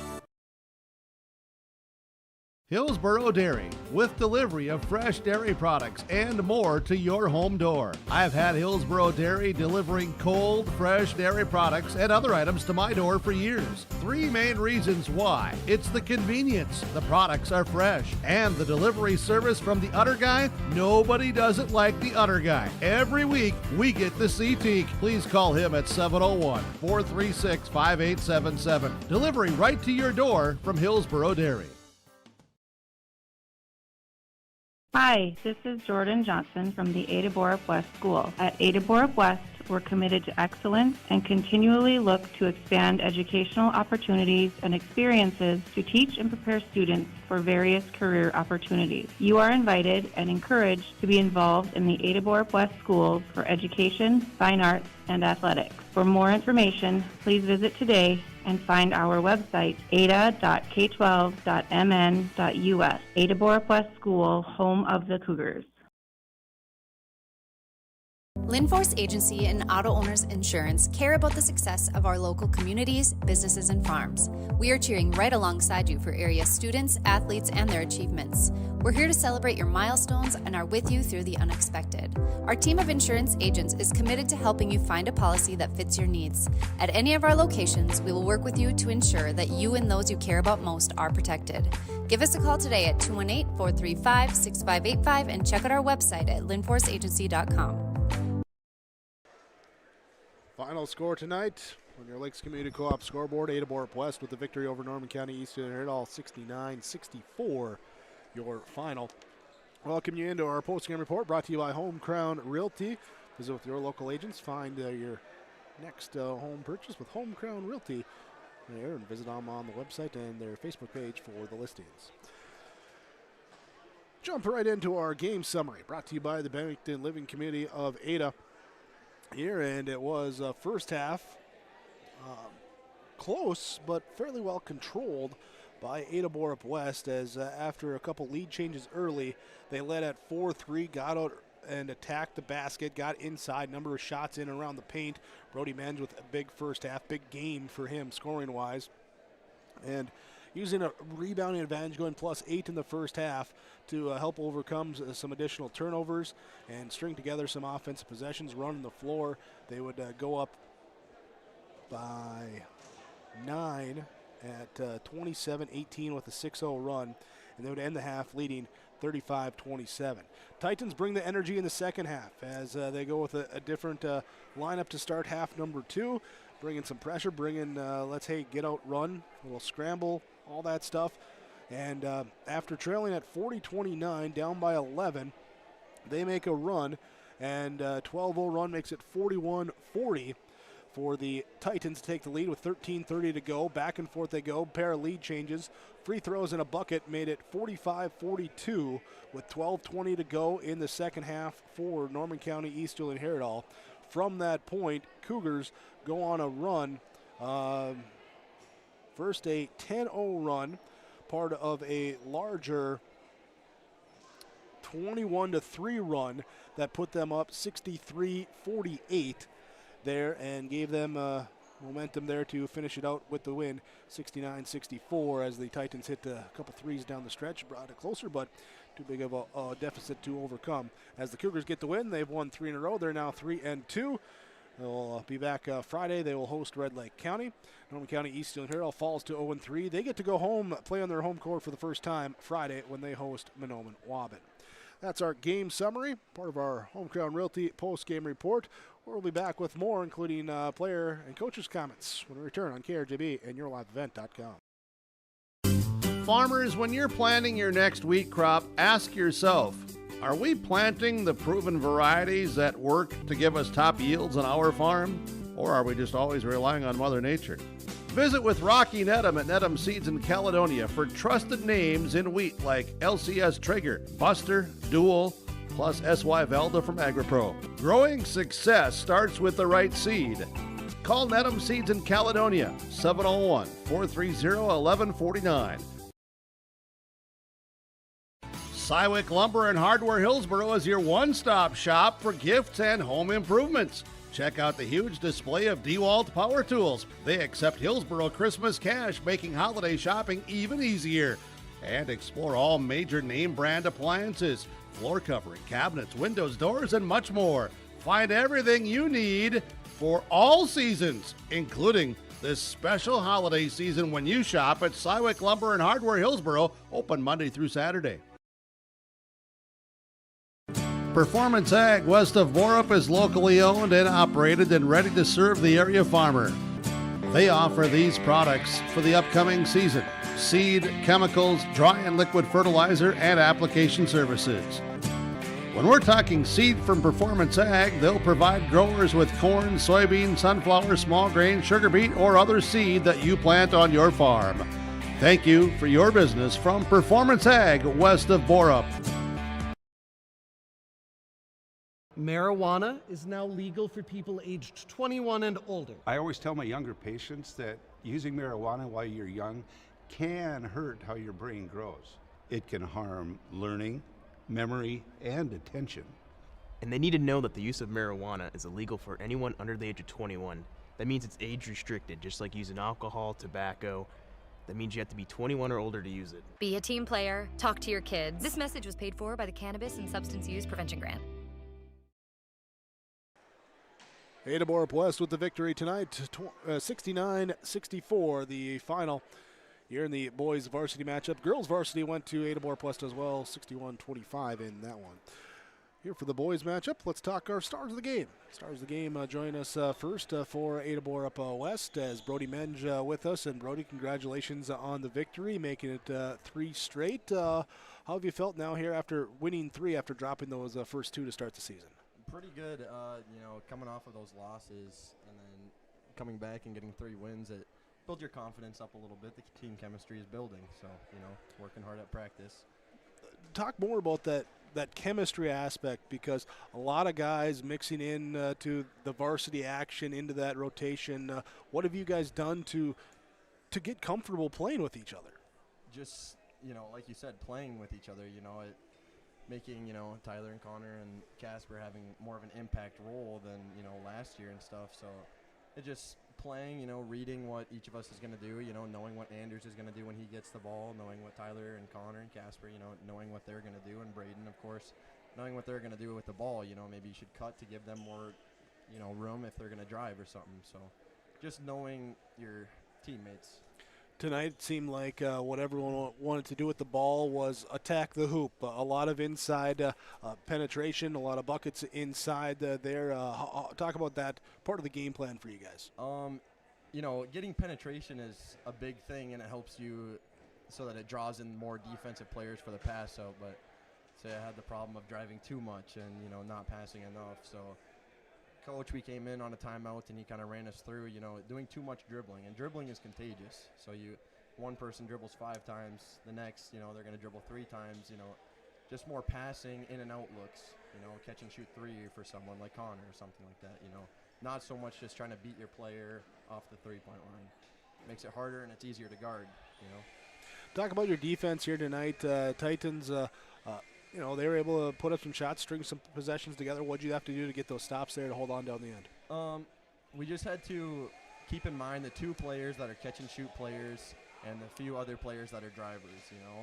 Hillsboro Dairy, with delivery of fresh dairy products and more to your home door. I've had Hillsboro Dairy delivering cold, fresh dairy products and other items to my door for years. 3 main reasons why. It's the convenience, the products are fresh, and the delivery service from the Udder Guy. Nobody does it like the Udder Guy. Every week, we get the CT. Please call him at 701-436-5877. Delivery right to your door from Hillsboro Dairy. Hi, this is Jordan Johnson from the Ada-Borup-West School. At Ada-Borup-West, we're committed to excellence and continually look to expand educational opportunities and experiences to teach and prepare students for various career opportunities. You are invited and encouraged to be involved in the Ada-Borup-West schools for education, fine arts, and athletics. For more information, please visit today and find our website, ada.k12.mn.us. Ada-Borup-West School, home of the Cougars. Linforce Agency and Auto Owners Insurance care about the success of our local communities, businesses, and farms. We are cheering right alongside you for area students, athletes, and their achievements. We're here to celebrate your milestones and are with you through the unexpected. Our team of insurance agents is committed to helping you find a policy that fits your needs. At any of our locations, we will work with you to ensure that you and those you care about most are protected. Give us a call today at 218-435-6585 and check out our website at linforceagency.com. Final score tonight on your Lakes Community Co-op scoreboard, Ada-Borup-West with the victory over Norman County East Ulen-Hitterdal 69-64, your final. Welcome you into our postgame report brought to you by Home Crown Realty. Visit with your local agents. Find your next home purchase with Home Crown Realty there and visit them on the website and their Facebook page for the listings. Jump right into our game summary brought to you by the Bennington Living Community of Ada. Here, and it was first half close but fairly well controlled by Ada-Borup-West as after a couple lead changes early, they led at 4-3, got out and attacked the basket, got inside, number of shots in around the paint. Brody Menge with a big first half, big game for him scoring wise, and using a rebounding advantage, going +8 in the first half to help overcome some additional turnovers and string together some offensive possessions, running the floor. They would go up by 9 at 27-18 with a 6-0 run, and they would end the half leading 35-27. Titans bring the energy in the second half as they go with a different lineup to start half number 2, bringing some pressure, bringing get out, run, a little scramble, all that stuff. And after trailing at 40-29, down by 11, they make a run, and 12-0 run makes it 41-40 for the Titans to take the lead with 13:30 to go. Back and forth they go, pair of lead changes. Free throws and a bucket made it 45-42 with 12:20 to go in the second half for Norman County East Ulen-Hitterdal. From that point, Cougars go on a run. First a 10-0 run, part of a larger 21-3 run that put them up 63-48 there and gave them momentum there to finish it out with the win, 69-64, as the Titans hit a couple threes down the stretch, brought it closer, but too big of a deficit to overcome. As the Cougars get the win, they've won 3 in a row. They're now 3-2. They'll be back Friday. They will host Red Lake County. Norman County East Ulen-Hitterdal falls to 0-3. They get to go home, play on their home court for the first time Friday when they host Mahnomen-Waubun. That's our game summary, part of our Home Crown Realty post-game report. We'll be back with more, including player and coaches' comments when we return on KRJB and YourLiveEvent.com. Farmers, when you're planting your next wheat crop, ask yourself, are we planting the proven varieties that work to give us top yields on our farm? Or are we just always relying on Mother Nature? Visit with Rocky Nedham at Nedham Seeds in Caledonia for trusted names in wheat like LCS Traeger, Buster, Dual, plus SY Velda from AgriPro. Growing success starts with the right seed. Call Nedham Seeds in Caledonia, 701-430-1149. Cywick Lumber and Hardware Hillsboro is your one-stop shop for gifts and home improvements. Check out the huge display of DeWalt power tools. They accept Hillsboro Christmas cash, making holiday shopping even easier. and explore all major name brand appliances, floor covering, cabinets, windows, doors, and much more. Find everything you need for all seasons, including this special holiday season when you shop at Cywick Lumber and Hardware Hillsboro, open Monday through Saturday. Performance Ag west of Borup is locally owned and operated and ready to serve the area farmer. They offer these products for the upcoming season: seed, chemicals, dry and liquid fertilizer, and application services. When we're talking seed from Performance Ag, they'll provide growers with corn, soybean, sunflower, small grain, sugar beet, or other seed that you plant on your farm. Thank you for your business from Performance Ag west of Borup. Marijuana is now legal for people aged 21 and older. I always tell my younger patients that using marijuana while you're young can hurt how your brain grows. It can harm learning, memory, and attention. And they need to know that the use of marijuana is illegal for anyone under the age of 21. That means it's age restricted, just like using alcohol, tobacco. That means you have to be 21 or older to use it. Be a team player. Talk to your kids. This message was paid for by the Cannabis and Substance Use Prevention Grant. Ada-Borup-West with the victory tonight, 69-64, the final here in the boys varsity matchup. Girls varsity went to Ada-Borup-West as well, 61-25 in that one. Here for the boys matchup, let's talk our stars of the game. Stars of the game join us first for Ada-Borup-West as Brody Menge with us. And Brody, congratulations on the victory, making it 3 straight. How have you felt now here after winning 3 after dropping those first 2 to start the season? Pretty good, coming off of those losses and then coming back and getting 3 wins, it builds your confidence up a little bit. The team chemistry is building, so, working hard at practice. Talk more about that chemistry aspect, because a lot of guys mixing in to the varsity action into that rotation. What have you guys done to get comfortable playing with each other? Just, like you said, playing with each other, making, Tyler and Connor and Casper having more of an impact role than, last year and stuff. So it just playing, reading what each of us is going to do, knowing what Anders is going to do when he gets the ball, knowing what Tyler and Connor and Casper, knowing what they're going to do, and Braden, of course, knowing what they're going to do with the ball. Maybe you should cut to give them more, room if they're going to drive or something. So just knowing your teammates. Tonight it seemed like what everyone wanted to do with the ball was attack the hoop. A lot of inside penetration, a lot of buckets inside there. Talk about that part of the game plan for you guys. Getting penetration is a big thing, and it helps you so that it draws in more defensive players for the pass out. But say I had the problem of driving too much and, not passing enough. So coach, we came in on a timeout and he kind of ran us through, doing too much dribbling, and dribbling is contagious. So one person dribbles 5 times, the next, they're going to dribble 3 times, just more passing in and out looks, catch and shoot 3 for someone like Connor or something like that, not so much just trying to beat your player off the 3-point line. Makes it harder and it's easier to guard, Talk about your defense here tonight. Titans, they were able to put up some shots, string some possessions together. What did you have to do to get those stops there to hold on down the end? We just had to keep in mind the 2 players that are catch-and-shoot players and the few other players that are drivers,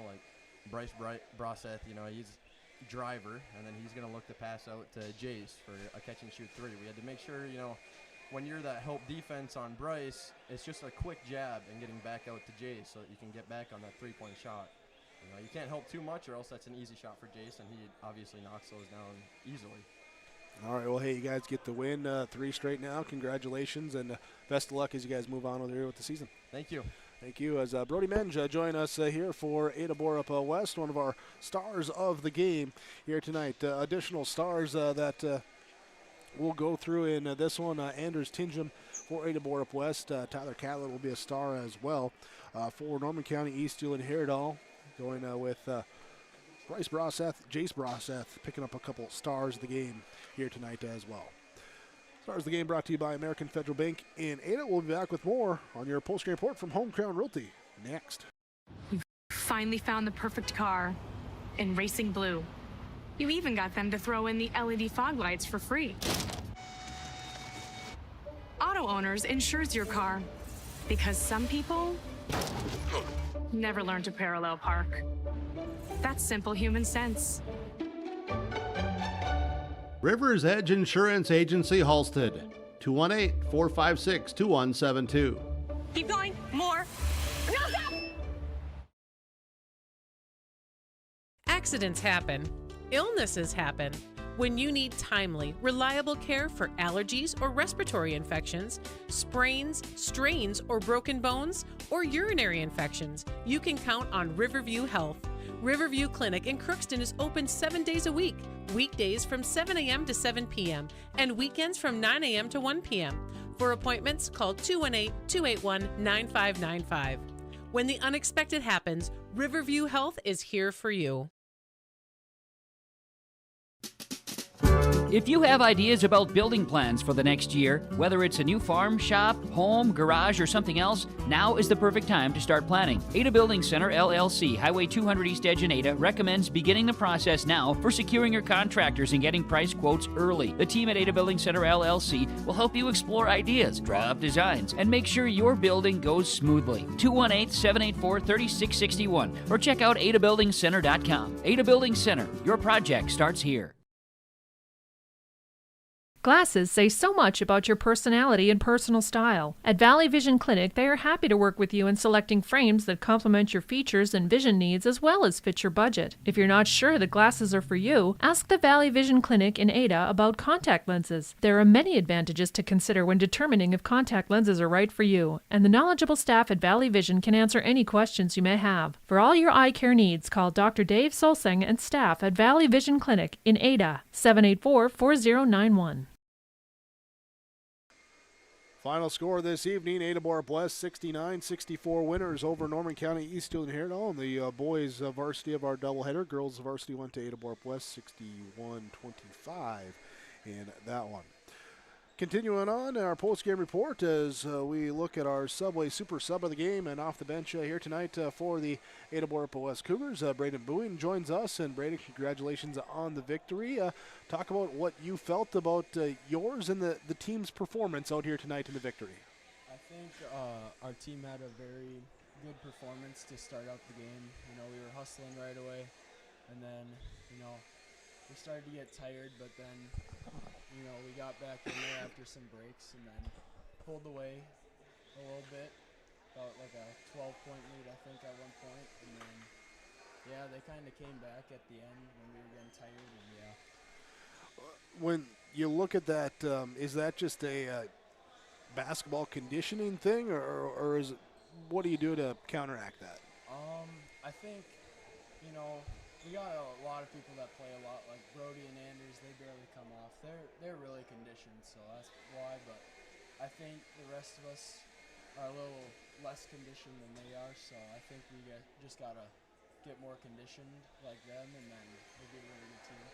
like Bryce Brosseth, he's driver, and then he's going to look to pass out to Jace for a catch-and-shoot 3. We had to make sure, when you're that help defense on Bryce, it's just a quick jab and getting back out to Jace so that you can get back on that 3-point shot. You can't help too much, or else that's an easy shot for Jace, and he obviously knocks those down easily. All right, well, hey, you guys get the win, 3 straight now. Congratulations, and best of luck as you guys move on over here with the season. Thank you. Thank you. As Brody Menge join us here for Ada-Borup-West, one of our stars of the game here tonight. Additional stars that we'll go through in this one. Anders Tingham for Ada-Borup-West. Tyler Catlett will be a star as well. For Norman County East, Ulen-Hitterdal, going with Bryce Brosseth, Jace Brosseth, picking up a couple stars of the game here tonight as well. Stars of the game brought to you by American Federal Bank in Ada. We'll be back with more on your post-game report from Home Crown Realty next. You finally found the perfect car in racing blue. You even got them to throw in the LED fog lights for free. Auto Owners insures your car because some people Never learned to parallel park. That's simple human sense. Rivers Edge Insurance Agency, Halstead. 218-456-2172. Keep going. More. No, stop! Accidents happen. Illnesses happen. When you need timely, reliable care for allergies or respiratory infections, sprains, strains, or broken bones, or urinary infections, you can count on Riverview Health. Riverview Clinic in Crookston is open 7 days a week, weekdays from 7 a.m. to 7 p.m., and weekends from 9 a.m. to 1 p.m. For appointments, call 218-281-9595. When the unexpected happens, Riverview Health is here for you. If you have ideas about building plans for the next year, whether it's a new farm, shop, home, garage, or something else, now is the perfect time to start planning. Ada Building Center, LLC, Highway 200 East Edge in Ada, recommends beginning the process now for securing your contractors and getting price quotes early. The team at Ada Building Center, LLC will help you explore ideas, draw up designs, and make sure your building goes smoothly. 218-784-3661 or check out adabuildingcenter.com. Ada Building Center, your project starts here. Glasses say so much about your personality and personal style. At Valley Vision Clinic, they are happy to work with you in selecting frames that complement your features and vision needs as well as fit your budget. If you're not sure that glasses are for you, ask the Valley Vision Clinic in Ada about contact lenses. There are many advantages to consider when determining if contact lenses are right for you, and the knowledgeable staff at Valley Vision can answer any questions you may have. For all your eye care needs, call Dr. Dave Solseng and staff at Valley Vision Clinic in Ada, 784-4091. Final score this evening, Ada-Borup-West 69-64 winners over Norman County East Ulen-Hitterdal. And the boys varsity of our doubleheader, girls varsity went to Ada-Borup-West 61-25 in that one. Continuing on our post-game report as we look at our Subway Super Sub of the game, and off the bench here tonight for the Ada-Borup-West Cougars, Braden Bowie joins us. And Braden, congratulations on the victory. Talk about what you felt about yours and the team's performance out here tonight in the victory. I think our team had a very good performance to start out the game. You know, we were hustling right away, and then, you know, we started to get tired, but then, you know, we got back in there after some breaks and then pulled away a little bit, about like a 12-point lead, I think, at one point. And then, yeah, they kind of came back at the end when we were getting tired, and yeah. When you look at that, is that just a basketball conditioning thing, or is it, what do you do to counteract that? I think, you know, we got a lot of people that play a lot, like Brody and Anders. They barely come off. They're really conditioned, so that's why. But I think the rest of us are a little less conditioned than they are, so I think we just gotta get more conditioned like them, and then we'll be a really good team.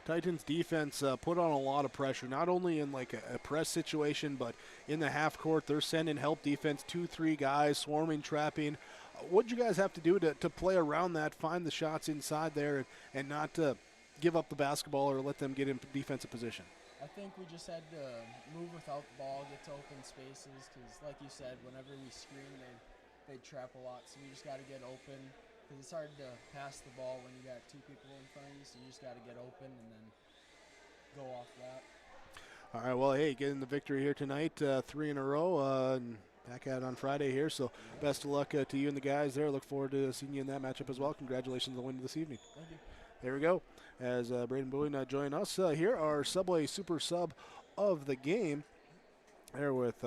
Titans defense put on a lot of pressure, not only in like a press situation, but in the half court. They're sending help defense, 2-3 guys, swarming, trapping. What'd you guys have to do to play around that, find the shots inside there, and not give up the basketball or let them get in defensive position? I think we just had to move without the ball, get to open spaces, because like you said, whenever we screen, they trap a lot. So we just got to get open, because it's hard to pass the ball when you got two people in front of you, so you just got to get open and then go off that. All right, well, hey, getting the victory here tonight, 3 in a row, and back at it on Friday here, so best of luck to you and the guys there. Look forward to seeing you in that matchup as well. Congratulations on the win this evening. Thank you. There we go. As Braden Bowie join us here, our Subway Super Sub of the game. There with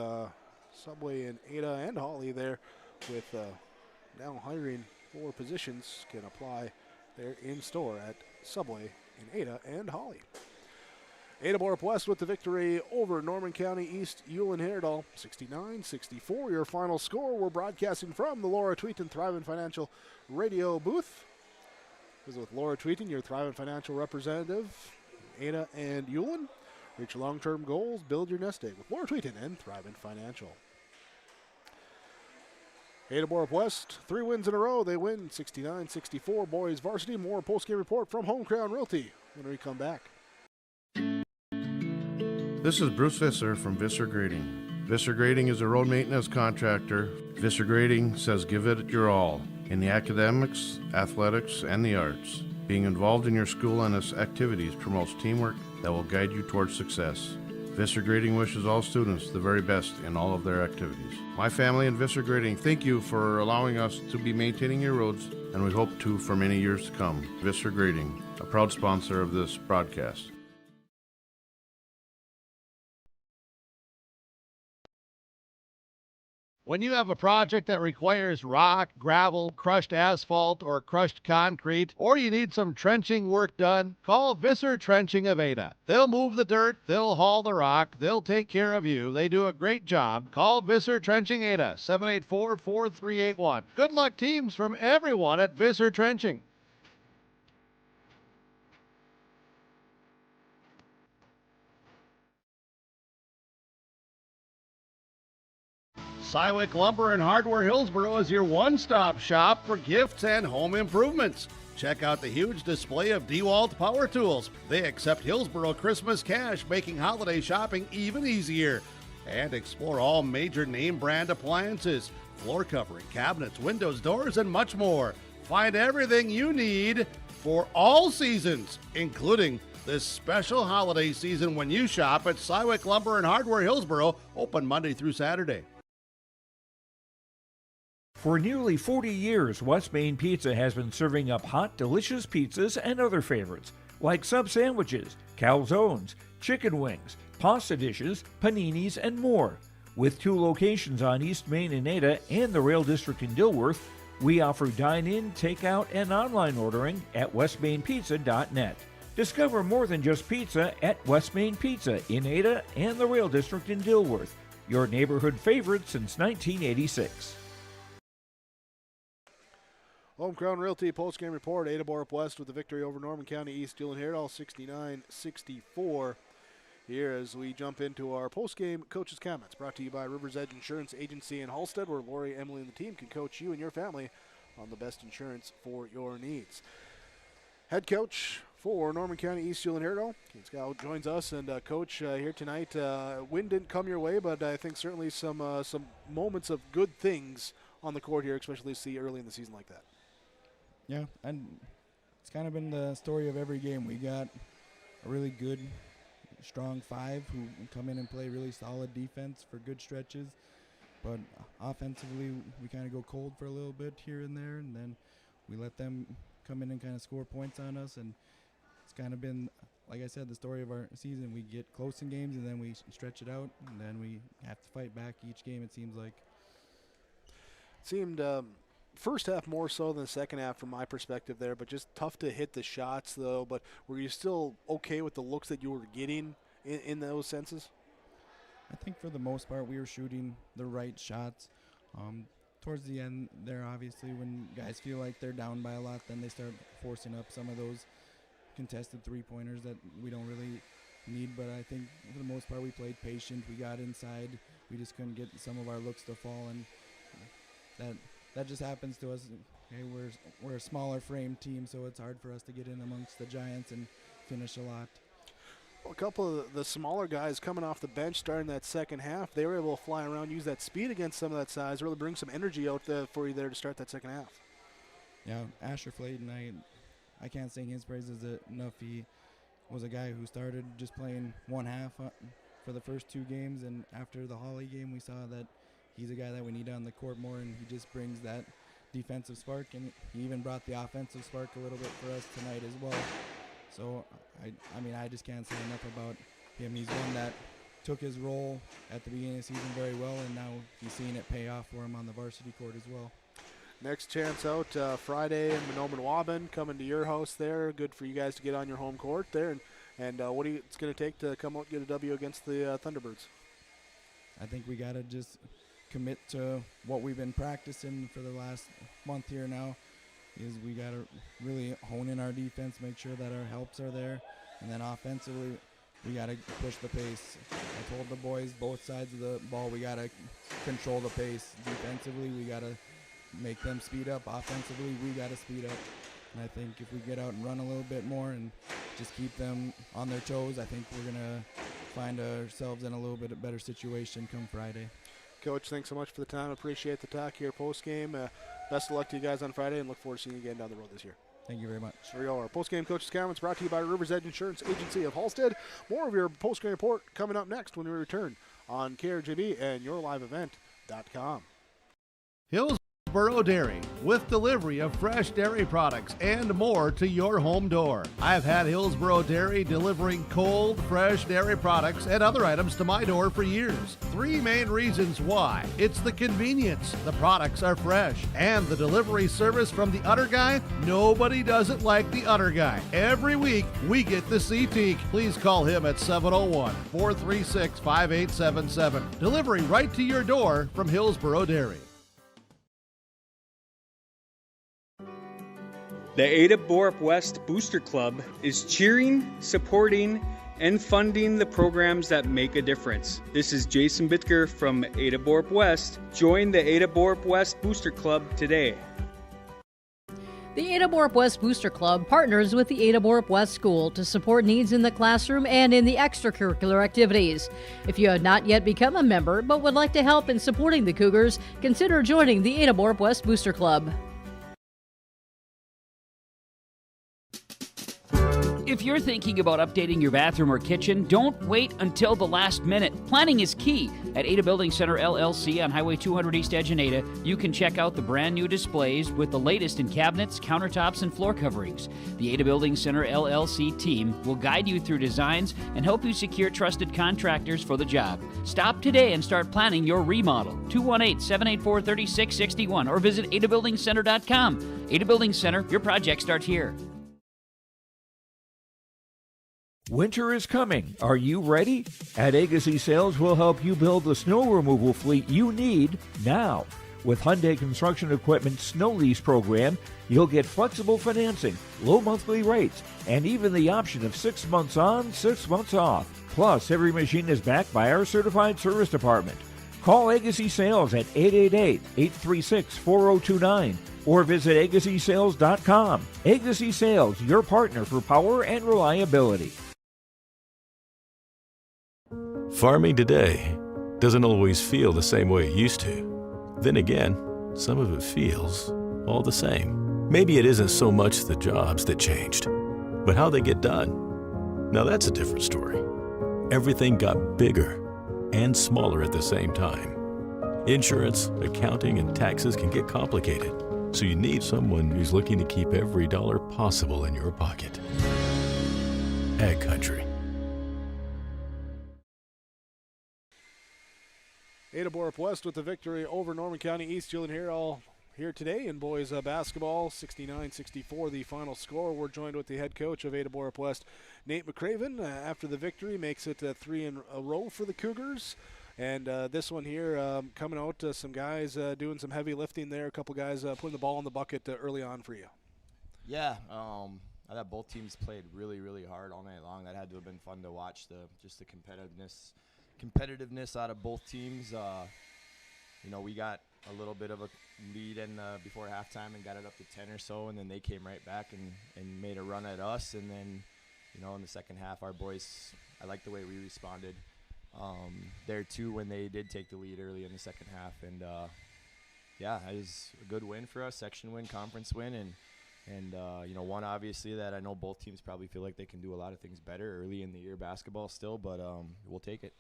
Subway and Ada and Holly there with now hiring 4 positions can apply there in store at Subway in Ada and Holly. Ada-Borup-West with the victory over Norman County East Ulen-Hitterdal, 69-64. Your final score. We're broadcasting from the Laura Tweeton Thrivent Financial radio booth. This is with Laura Tweeton, your Thrivent Financial representative. Ada and Ulen. Reach long-term goals, build your nest egg with Laura Tweeton and Thrivent Financial. Ada-Borup-West, 3 wins in a row. They win 69-64. Boys varsity. More post-game report from Home Crown Realty when we come back. This is Bruce Visser from Visser Grading. Visser Grading is a road maintenance contractor. Visser Grading says give it your all in the academics, athletics, and the arts. Being involved in your school and its activities promotes teamwork that will guide you towards success. Visser Grading wishes all students the very best in all of their activities. My family and Visser Grading thank you for allowing us to be maintaining your roads, and we hope to for many years to come. Visser Grading, a proud sponsor of this broadcast. When you have a project that requires rock, gravel, crushed asphalt, or crushed concrete, or you need some trenching work done, call Visser Trenching of Ada. They'll move the dirt, they'll haul the rock, they'll take care of you. They do a great job. Call Visser Trenching Ada, 784-4381. Good luck, teams, from everyone at Visser Trenching. Sywick Lumber and Hardware Hillsboro is your one-stop shop for gifts and home improvements. Check out the huge display of DeWalt power tools. They accept Hillsboro Christmas cash, making holiday shopping even easier. And explore all major name brand appliances, floor covering, cabinets, windows, doors, and much more. Find everything you need for all seasons, including this special holiday season when you shop at Sywick Lumber and Hardware Hillsboro, open Monday through Saturday. For nearly 40 years, West Main Pizza has been serving up hot, delicious pizzas and other favorites, like sub sandwiches, calzones, chicken wings, pasta dishes, paninis, and more. With 2 locations on East Main in Ada and the Rail District in Dilworth, we offer dine-in, takeout, and online ordering at westmainpizza.net. Discover more than just pizza at West Main Pizza in Ada and the Rail District in Dilworth, your neighborhood favorite since 1986. Home Crown Realty postgame report. Ada-Borup-West with the victory over Norman County East. Ulen-Hitterdal 69-64. Here as we jump into our postgame coaches' comments, brought to you by Rivers Edge Insurance Agency in Halstead, where Lori, Emily, and the team can coach you and your family on the best insurance for your needs. Head coach for Norman County East, Ulen-Hitterdal, Kate Scow, joins us. And Coach, here tonight, wind didn't come your way, but I think certainly some moments of good things on the court here, especially to see early in the season like that. Yeah, and it's kind of been the story of every game. We got a really good, strong 5 who come in and play really solid defense for good stretches. But offensively, we kind of go cold for a little bit here and there, and then we let them come in and kind of score points on us. And it's kind of been, like I said, the story of our season. We get close in games, and then we stretch it out, and then we have to fight back each game, it seems like. It seemed first half more so than the second half from my perspective there, but just tough to hit the shots, though. But were you still okay with the looks that you were getting in those senses? I think for the most part we were shooting the right shots. Towards the end there, obviously, when guys feel like they're down by a lot, then they start forcing up some of those contested three-pointers that we don't really need. But I think for the most part we played patient. We got inside. We just couldn't get some of our looks to fall, and that just happens to us. Okay, we're a smaller frame team, so it's hard for us to get in amongst the giants and finish a lot. Well, a couple of the smaller guys coming off the bench starting that second half, they were able to fly around, use that speed against some of that size, really bring some energy out for you there to start that second half. Yeah, Asher Flayton, I can't sing his praises enough. He was a guy who started just playing one half for the first 2 games, and after the Holly game we saw that he's a guy that we need on the court more, and he just brings that defensive spark, and he even brought the offensive spark a little bit for us tonight as well. So, I just can't say enough about him. He's one that took his role at the beginning of the season very well, and now he's seeing it pay off for him on the varsity court as well. Next chance out Friday in Mahnomen-Waban, coming to your house there. Good for you guys to get on your home court there. And what it's going to take to come out and get a W against the Thunderbirds? I think we got to just commit to what we've been practicing for the last month here now. Is we got to really hone in our defense, make sure that our helps are there, and then offensively we got to push the pace. I told the boys both sides of the ball we got to control the pace. Defensively we got to make them speed up. Offensively we got to speed up. And I think if we get out and run a little bit more and just keep them on their toes, I think we're going to find ourselves in a little bit better situation come Friday. Coach, thanks so much for the time. Appreciate the talk here post-game. Best of luck to you guys on Friday, and look forward to seeing you again down the road this year. Thank you very much. There we go. Our post-game coaches comments brought to you by Rivers Edge Insurance Agency of Halstead. More of your post-game report coming up next when we return on KRJB and YourLiveEvent.com. Hillsborough Dairy, with delivery of fresh dairy products and more to your home door. I've had Hillsborough Dairy delivering cold, fresh dairy products and other items to my door for years. 3 main reasons why. It's the convenience, the products are fresh, and the delivery service from the Udder Guy. Nobody does it like the Udder Guy. Every week, we get to see Teak. Please call him at 701-436-5877. Delivery right to your door from Hillsborough Dairy. The Ada-Borup-West Booster Club is cheering, supporting, and funding the programs that make a difference. This is Jason Bitker from Ada-Borup-West. Join the Ada-Borup-West Booster Club today. The Ada-Borup-West Booster Club partners with the Ada-Borup-West School to support needs in the classroom and in the extracurricular activities. If you have not yet become a member but would like to help in supporting the Cougars, consider joining the Ada-Borup-West Booster Club. If you're thinking about updating your bathroom or kitchen, don't wait until the last minute. Planning is key. At Ada Building Center LLC on Highway 200 East Edge in Ada, you can check out the brand new displays with the latest in cabinets, countertops, and floor coverings. The Ada Building Center LLC team will guide you through designs and help you secure trusted contractors for the job. Stop today and start planning your remodel. 218-784-3661 or visit adabuildingcenter.com. Ada Building Center, your project starts here. Winter is coming. Are you ready? At Agassi Sales, we'll help you build the snow removal fleet you need now. With Hyundai Construction Equipment Snow Lease Program, you'll get flexible financing, low monthly rates, and even the option of 6 months on, 6 months off. Plus, every machine is backed by our certified service department. Call Agassi Sales at 888-836-4029 or visit agassisales.com. Agassi Sales, your partner for power and reliability. Farming today doesn't always feel the same way it used to. Then again, some of it feels all the same. Maybe it isn't so much the jobs that changed, but how they get done. Now that's a different story. Everything got bigger and smaller at the same time. Insurance, accounting, and taxes can get complicated, so you need someone who's looking to keep every dollar possible in your pocket. Ag Country. Ada-Borup-West with the victory over Norman County East. Ulen-Hitterdal here today in boys basketball, 69-64 the final score. We're joined with the head coach of Ada-Borup-West, Nate McCraven. After the victory, makes it 3 in a row for the Cougars. And this one here coming out, some guys doing some heavy lifting there, a couple guys putting the ball in the bucket early on for you. Yeah, I thought both teams played really, really hard all night long. That had to have been fun to watch, the competitiveness out of both teams. We got a little bit of a lead in before halftime and got it up to 10 or so, and then they came right back and made a run at us. And then, in the second half, our boys, I like the way we responded there too when they did take the lead early in the second half. And it was a good win for us, section win, conference win, and one obviously that I know both teams probably feel like they can do a lot of things better early in the year basketball still, but we'll take it.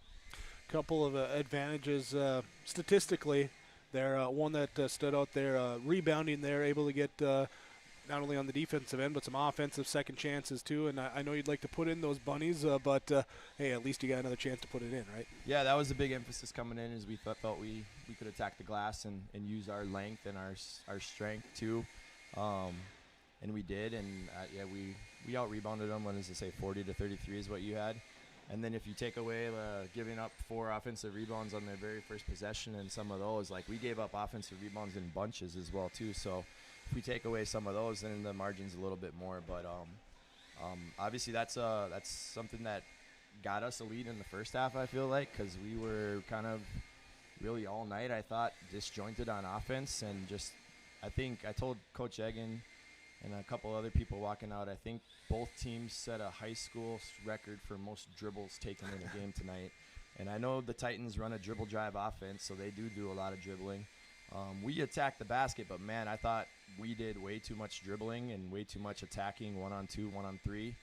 Couple of advantages statistically there. One that stood out there, rebounding there, able to get not only on the defensive end but some offensive second chances too. And I know you'd like to put in those bunnies, but hey, at least you got another chance to put it in, right? Yeah, that was the big emphasis coming in, is we felt we could attack the glass and use our length and our strength too. And we did, and we out-rebounded them. 40 to 33 is what you had. And then if you take away giving up 4 offensive rebounds on their very first possession and some of those, we gave up offensive rebounds in bunches as well too. So if we take away some of those, then the margin's a little bit more. But obviously that's something that got us a lead in the first half, I feel like, because we were kind of really all night, I thought, disjointed on offense. And just I think I told Coach Egan and a couple other people walking out. I think both teams set a high school record for most dribbles taken in a game tonight. And I know the Titans run a dribble drive offense, so they do a lot of dribbling. We attack the basket, but man, I thought we did way too much dribbling and way too much attacking 1-on-2, 1-on-3.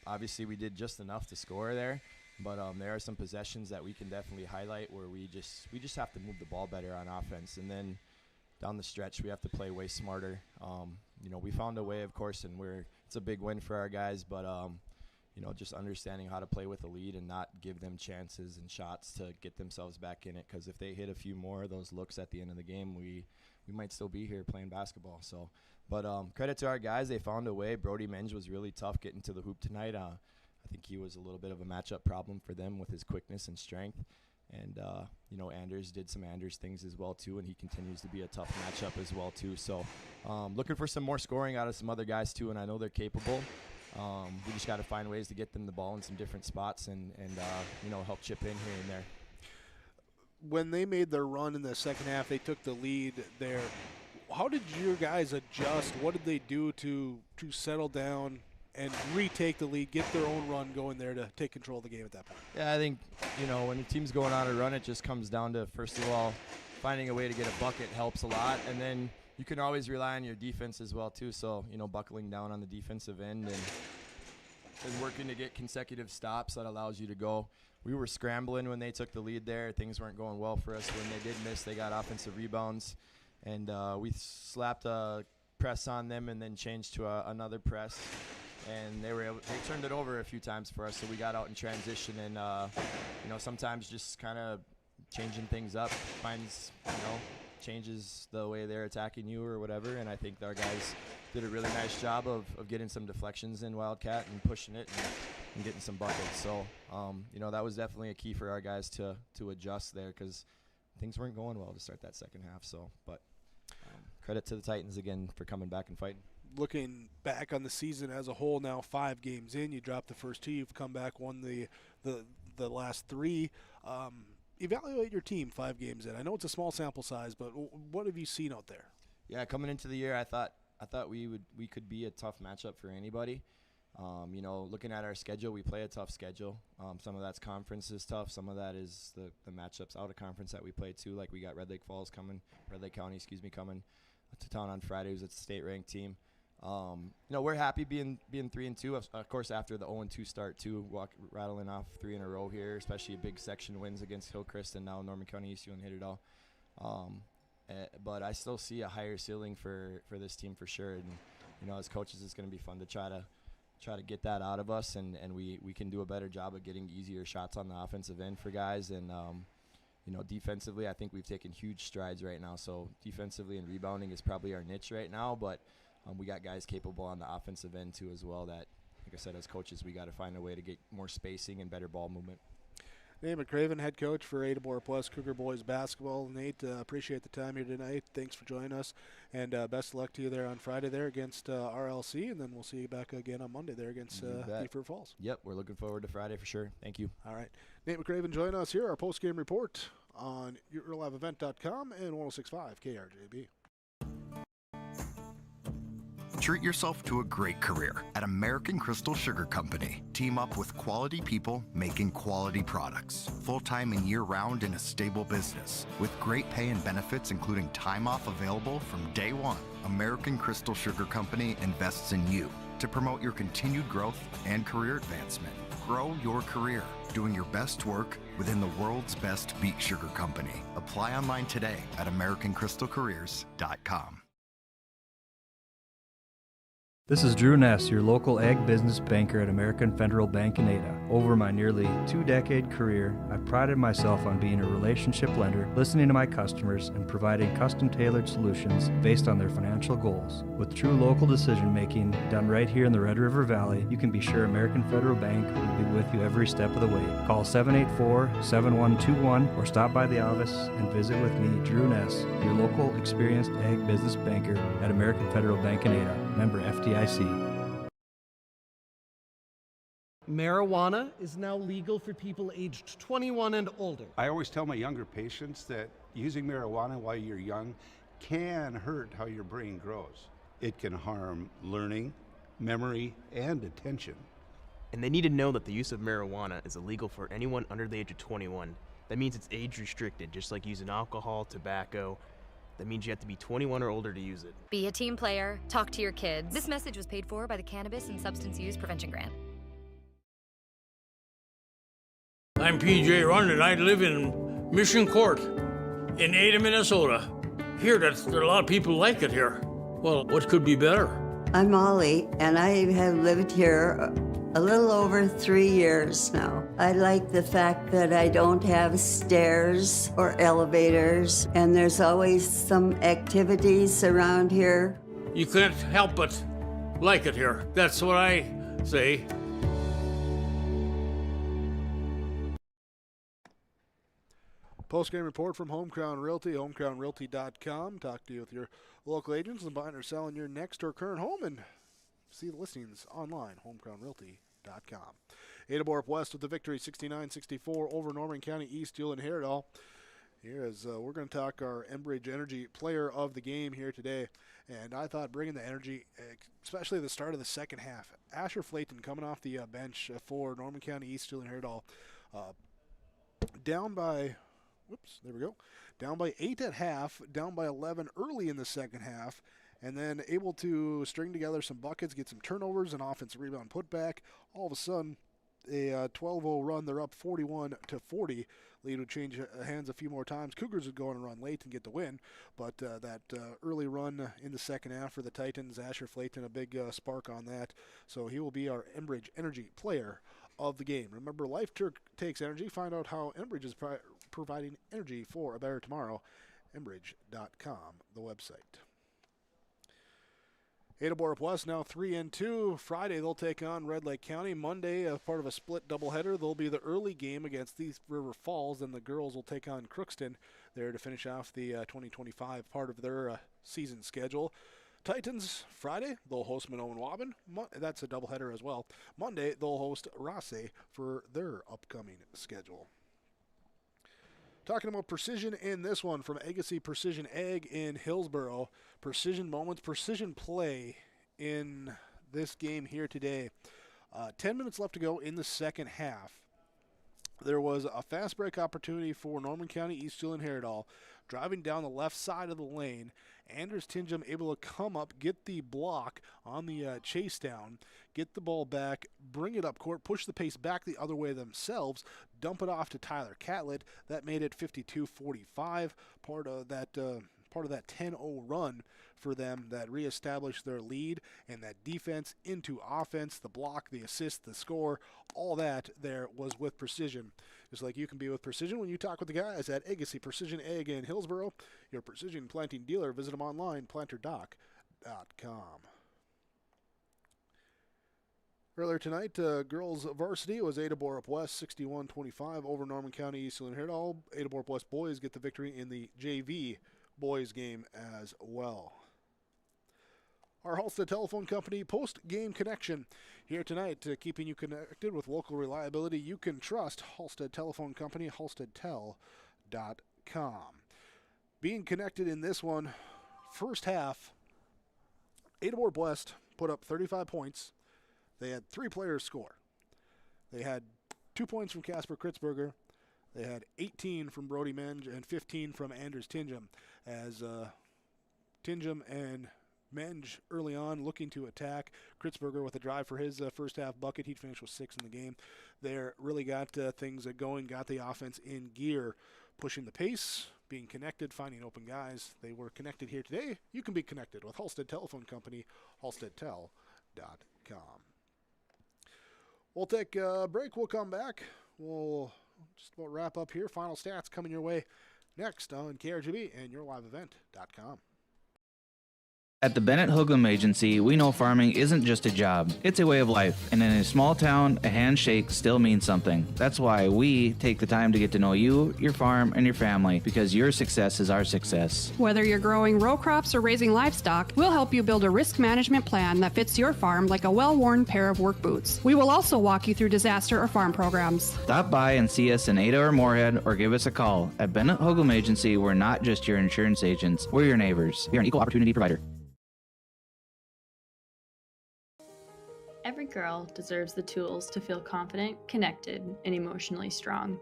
Obviously, we did just enough to score there, but there are some possessions that we can definitely highlight where we just have to move the ball better on offense, and then down the stretch we have to play way smarter. We found a way, of course, and it's a big win for our guys, but just understanding how to play with a lead and not give them chances and shots to get themselves back in it, because if they hit a few more of those looks at the end of the game, we might still be here playing basketball. So, but credit to our guys, they found a way. Brody Menge was really tough getting to the hoop tonight. I think he was a little bit of a matchup problem for them with his quickness and strength. And, Anders did some Anders things as well, too, and he continues to be a tough matchup as well, too. So looking for some more scoring out of some other guys, too, and I know they're capable. We just got to find ways to get them the ball in some different spots and help chip in here and there. When they made their run in the second half, they took the lead there. How did your guys adjust? What did they do to settle down and retake the lead, get their own run going there to take control of the game at that point? Yeah, I think, when a team's going on a run, it just comes down to, first of all, finding a way to get a bucket helps a lot. And then you can always rely on your defense as well, too. So, buckling down on the defensive end and working to get consecutive stops that allows you to go. We were scrambling when they took the lead there. Things weren't going well for us. When they did miss, they got offensive rebounds. And we slapped a press on them and then changed to another press. And they turned it over a few times for us, so we got out in transition. And, sometimes just kind of changing things up changes the way they're attacking you or whatever. And I think our guys did a really nice job of getting some deflections in Wildcat and pushing it and getting some buckets. So, that was definitely a key for our guys to adjust there, because things weren't going well to start that second half. So, but credit to the Titans again for coming back and fighting. Looking back on the season as a whole now, 5 games in, you dropped the first 2, you've come back, won the last 3. Evaluate your team 5 games in. I know it's a small sample size, but what have you seen out there? Yeah, coming into the year, I thought we could be a tough matchup for anybody. Looking at our schedule, we play a tough schedule. Some of that's conferences tough. Some of that is the matchups out of conference that we play too. Like we got Red Lake County coming to town on Friday. It's a state-ranked team. We're happy being 3-2. Of course, after the 0-2 start too, rattling off 3 in a row here, especially big section wins against Hillcrest and now Norman County East Ulen-Hitterdal. But I still see a higher ceiling for this team for sure. And as coaches, it's going to be fun to try to get that out of us, and we can do a better job of getting easier shots on the offensive end for guys. And defensively, I think we've taken huge strides right now. So defensively and rebounding is probably our niche right now, but we got guys capable on the offensive end too as well that, like I said, as coaches, we got to find a way to get more spacing and better ball movement. Nate McCraven, head coach for Ada-Borup-West Cougar Boys Basketball. Nate, appreciate the time here tonight. Thanks for joining us, and best of luck to you there on Friday there against RLC, and then we'll see you back again on Monday there against Beaufort Falls. Yep, we're looking forward to Friday for sure. Thank you. All right. Nate McCraven joining us here, our post-game report on YourLiveEvent.com and 106.5 KRJB. Treat yourself to a great career at American Crystal Sugar Company. Team up with quality people making quality products. Full-time and year-round in a stable business. With great pay and benefits including time off available from day one. American Crystal Sugar Company invests in you to promote your continued growth and career advancement. Grow your career doing your best work within the world's best beet sugar company. Apply online today at AmericanCrystalCareers.com. This is Drew Ness, your local ag business banker at American Federal Bank in Ada. Over my nearly 2-decade career, I've prided myself on being a relationship lender, listening to my customers, and providing custom-tailored solutions based on their financial goals. With true local decision-making done right here in the Red River Valley, you can be sure American Federal Bank will be with you every step of the way. Call 784-7121 or stop by the office and visit with me, Drew Ness, your local experienced ag business banker at American Federal Bank in Ada, member FDIC. Marijuana is now legal for people aged 21 and older. I always tell my younger patients that using marijuana while you're young can hurt how your brain grows. It can harm learning, memory, and attention. And they need to know that the use of marijuana is illegal for anyone under the age of 21. That means it's age restricted, just like using alcohol, tobacco. That means you have to be 21 or older to use it. Be a team player. Talk to your kids. This message was paid for by the Cannabis and Substance Use Prevention Grant. I'm PJ Rund, and I live in Mission Court in Ada, Minnesota. Here, there are a lot of people like it here. Well, what could be better? I'm Molly, and I have lived here a little over 3 years now. I like the fact that I don't have stairs or elevators, and there's always some activities around here. You can't help but like it here. That's what I say. Postgame report from Home Crown Realty, homecrownrealty.com. Talk to you with your local agents and buying or selling your next or current home, and see the listings online, homecrownrealty.com. Ada-Borup-West with the victory, 69-64 over Norman County East, Ulen-Hitterdal. Here is we're going to talk our Enbridge Energy player of the game here today, and I thought bringing the energy, especially at the start of the second half. Asher Flayton coming off the bench for Norman County East, Ulen-Hitterdal, down by... Down by 8 at half, down by 11 early in the second half, and then able to string together some buckets, get some turnovers, and offensive rebound putback. All of a sudden, a 12-0 run. They're up 41-40. Lead would change hands a few more times. Cougars would go on a run late and get the win, but that early run in the second half for the Titans, Asher Flayton, a big spark on that. So he will be our Enbridge Energy player of the game. Remember, life takes energy. Find out how Enbridge is providing energy for a better tomorrow. Enbridge.com, the website. Ada-Borup-West now 3-2. Friday they'll take on Red Lake County. Monday, part of a split doubleheader, there'll be the early game against Thief River Falls, and the girls will take on Crookston there to finish off the 2025 part of their season schedule. Titans, Friday, they'll host Minoan-Waban. That's a doubleheader as well. Monday, they'll host Rosse for their upcoming schedule. Talking about precision in this one from Agassi Precision Ag in Hillsboro. Precision moments, precision play in this game here today. 10 minutes left to go in the second half. There was a fast break opportunity for Norman County East Ulen-Hitterdal. Driving down the left side of the lane, Anders Tinjum able to come up, get the block on the chase down, get the ball back, bring it up court, push the pace back the other way themselves, dump it off to Tyler Catlett. That made it 52-45. Part of that 10-0 run for them that reestablished their lead, and that defense into offense, the block, the assist, the score, all that there was with precision. Just like you can be with precision when you talk with the guys at Agassi Precision Ag in Hillsboro, your precision planting dealer. Visit them online, planterdoc.com. Earlier tonight, girls varsity was Ada-Borup-West 61-25 over Norman County East Ulen-Hitterdal. Ada-Borup-West boys get the victory in the JV boys game as well. Our Halstead Telephone Company post-game connection here tonight, keeping you connected with local reliability you can trust. Halstead Telephone Company, halsteadtel.com. Being connected in this one, first half, Ada-Borup-West put up 35 points. They had 3 players score. They had 2 points from Casper Kritzberger. They had 18 from Brody Menge and 15 from Anders Tinjum, as Tinjum and Menge early on looking to attack. Kritzberger with a drive for his first half bucket. He'd finish with 6 in the game. They really got things going, got the offense in gear, pushing the pace, being connected, finding open guys. They were connected here today. You can be connected with Halstead Telephone Company, halsteadtel.com. We'll take a break. We'll come back. We'll just about wrap up here. Final stats coming your way next on KRGB and yourliveevent.com. At the Bennett Hoogland Agency, we know farming isn't just a job, it's a way of life. And in a small town, a handshake still means something. That's why we take the time to get to know you, your farm, and your family, because your success is our success. Whether you're growing row crops or raising livestock, we'll help you build a risk management plan that fits your farm like a well-worn pair of work boots. We will also walk you through disaster or farm programs. Stop by and see us in Ada or Moorhead, or give us a call. At Bennett Hoogland Agency, we're not just your insurance agents, we're your neighbors. We're an equal opportunity provider. Every girl deserves the tools to feel confident, connected, and emotionally strong.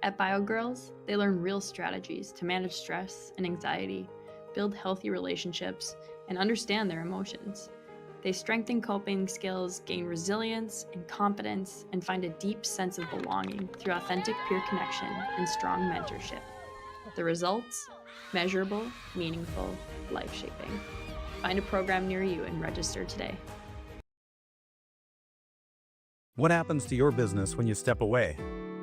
At BioGirls, they learn real strategies to manage stress and anxiety, build healthy relationships, and understand their emotions. They strengthen coping skills, gain resilience and confidence, and find a deep sense of belonging through authentic peer connection and strong mentorship. The results? Measurable, meaningful, life-shaping. Find a program near you and register today. What happens to your business when you step away?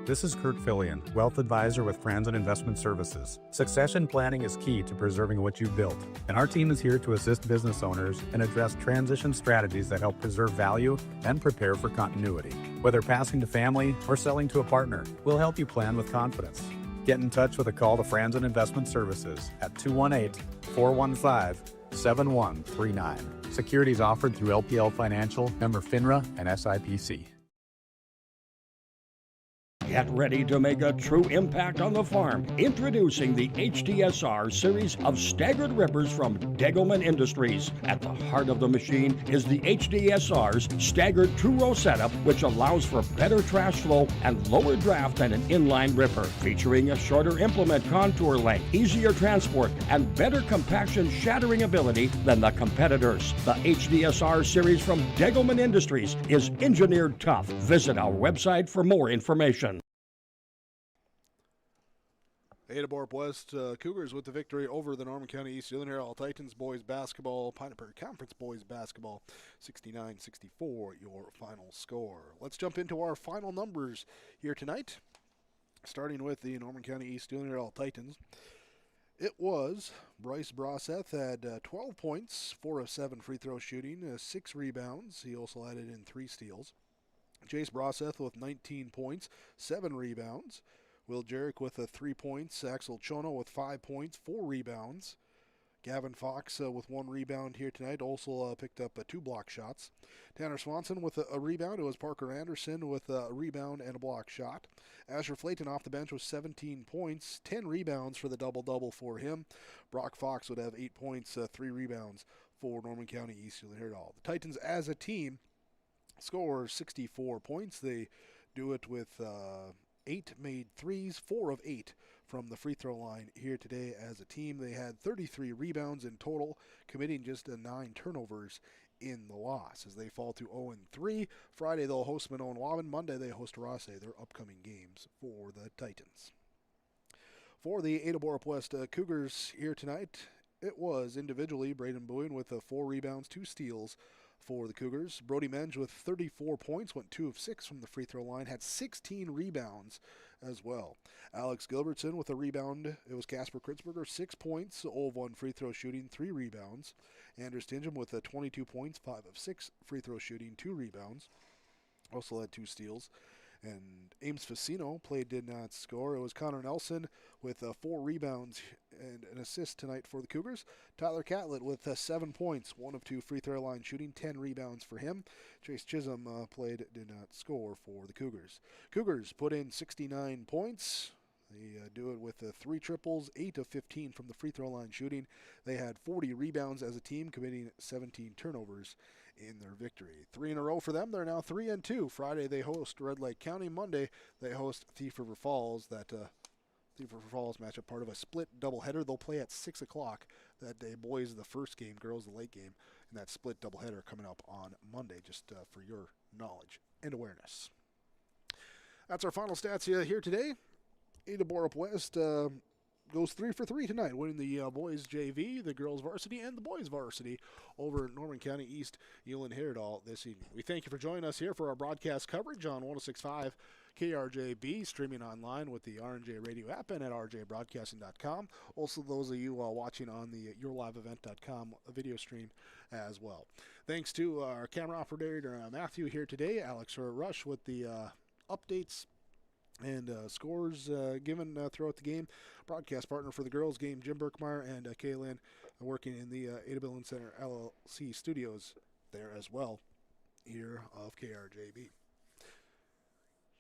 This is Kurt Fillion, Wealth Advisor with Franzen Investment Services. Succession planning is key to preserving what you've built, and our team is here to assist business owners and address transition strategies that help preserve value and prepare for continuity. Whether passing to family or selling to a partner, we'll help you plan with confidence. Get in touch with a call to Franzen Investment Services at 218-415-7139. Securities offered through LPL Financial, member FINRA and SIPC. Get ready to make a true impact on the farm. Introducing the HDSR series of staggered rippers from Degelman Industries. At the heart of the machine is the HDSR's staggered two-row setup, which allows for better trash flow and lower draft than an inline ripper. Featuring a shorter implement contour length, easier transport, and better compaction shattering ability than the competitors. The HDSR series from Degelman Industries is engineered tough. Visit our website for more information. Ada-Borup-West Cougars with the victory over the Norman County East Ulen-Hitterdal Titans boys basketball, Pine Prairie Conference boys basketball, 69-64 your final score. Let's jump into our final numbers here tonight, starting with the Norman County East Ulen-Hitterdal Titans. It was Bryce Brosseth had 12 points, 4 of 7 free throw shooting, 6 rebounds. He also added in 3 steals. Jace Brosseth with 19 points, 7 rebounds. Will Jarek with 3 points. Axel Chono with 5 points, 4 rebounds. Gavin Fox with 1 rebound here tonight. Also picked up 2 block shots. Tanner Swanson with a rebound. It was Parker Anderson with a rebound and a block shot. Asher Flayton off the bench with 17 points, 10 rebounds for the double-double for him. Brock Fox would have 8 points, 3 rebounds for Norman County East Ulen-Hitterdal. The Titans as a team score 64 points. They do it with 8 made threes, 4 of 8 from the free throw line here today as a team. They had 33 rebounds in total, committing just 9 turnovers in the loss as they fall to 0-3. Friday they'll host Minoan Waban. Monday they host Rossay, their upcoming games for the Titans. For the Ada-Borup-West Cougars here tonight, it was individually Braden Bowen with 4 rebounds, 2 steals for the Cougars. Brody Menge with 34 points, went 2 of 6 from the free throw line, had 16 rebounds as well. Alex Gilbertson with a rebound. It was Casper Kritzberger, 6 points, 0 of 1 free throw shooting, 3 rebounds. Anders Stingham with 22 points, 5 of 6 free throw shooting, 2 rebounds. Also had 2 steals. And Ames Facino did not score. It was Connor Nelson with 4 rebounds and an assist tonight for the Cougars. Tyler Catlett with 7 points, 1 of 2 free throw line shooting, 10 rebounds for him. Chase Chisholm did not score for the Cougars. Cougars put in 69 points. They do it with 3 triples, 8 of 15 from the free throw line shooting. They had 40 rebounds as a team, committing 17 turnovers in their victory. 3 in a row for them. They're now 3-2. Friday they host Red Lake County. Monday they host Thief River Falls. That Thief River Falls matchup, part of a split doubleheader. They'll play at 6 o'clock that day. Boys the first game, girls the late game, and that split doubleheader coming up on Monday, just for your knowledge and awareness. That's our final stats here today. Ada-Borup-West goes 3 for 3 tonight, winning the boys JV, the girls varsity, and the boys varsity over Norman County East Ulen-Hitterdal this evening. We thank you for joining us here for our broadcast coverage on 106.5 KRJB, streaming online with the RNJ Radio app and at rjbroadcasting.com. Also, those of you watching on the yourliveevent.com video stream as well. Thanks to our camera operator, Matthew, here today, Alex Rush with the updates and scores given throughout the game. Broadcast partner for the girls game, Jim Berkmeyer, and Kaylin working in the Ada Billin Center LLC studios there as well, here of KRJB.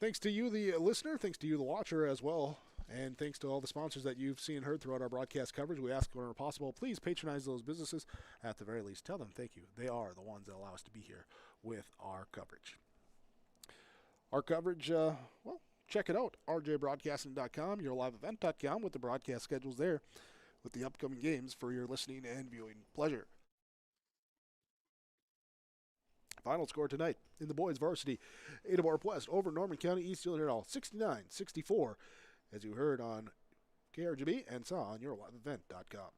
Thanks to you, the listener. Thanks to you, the watcher, as well. And thanks to all the sponsors that you've seen and heard throughout our broadcast coverage. We ask whenever possible, please patronize those businesses. At the very least, tell them thank you. They are the ones that allow us to be here with our coverage. Our coverage, check it out, rjbroadcasting.com, yourliveevent.com, with the broadcast schedules there with the upcoming games for your listening and viewing pleasure. Final score tonight in the boys varsity, Ada-Borup-West over Norman County East Ulen-Hitterdal, 69-64, as you heard on KRGB and saw on yourliveevent.com.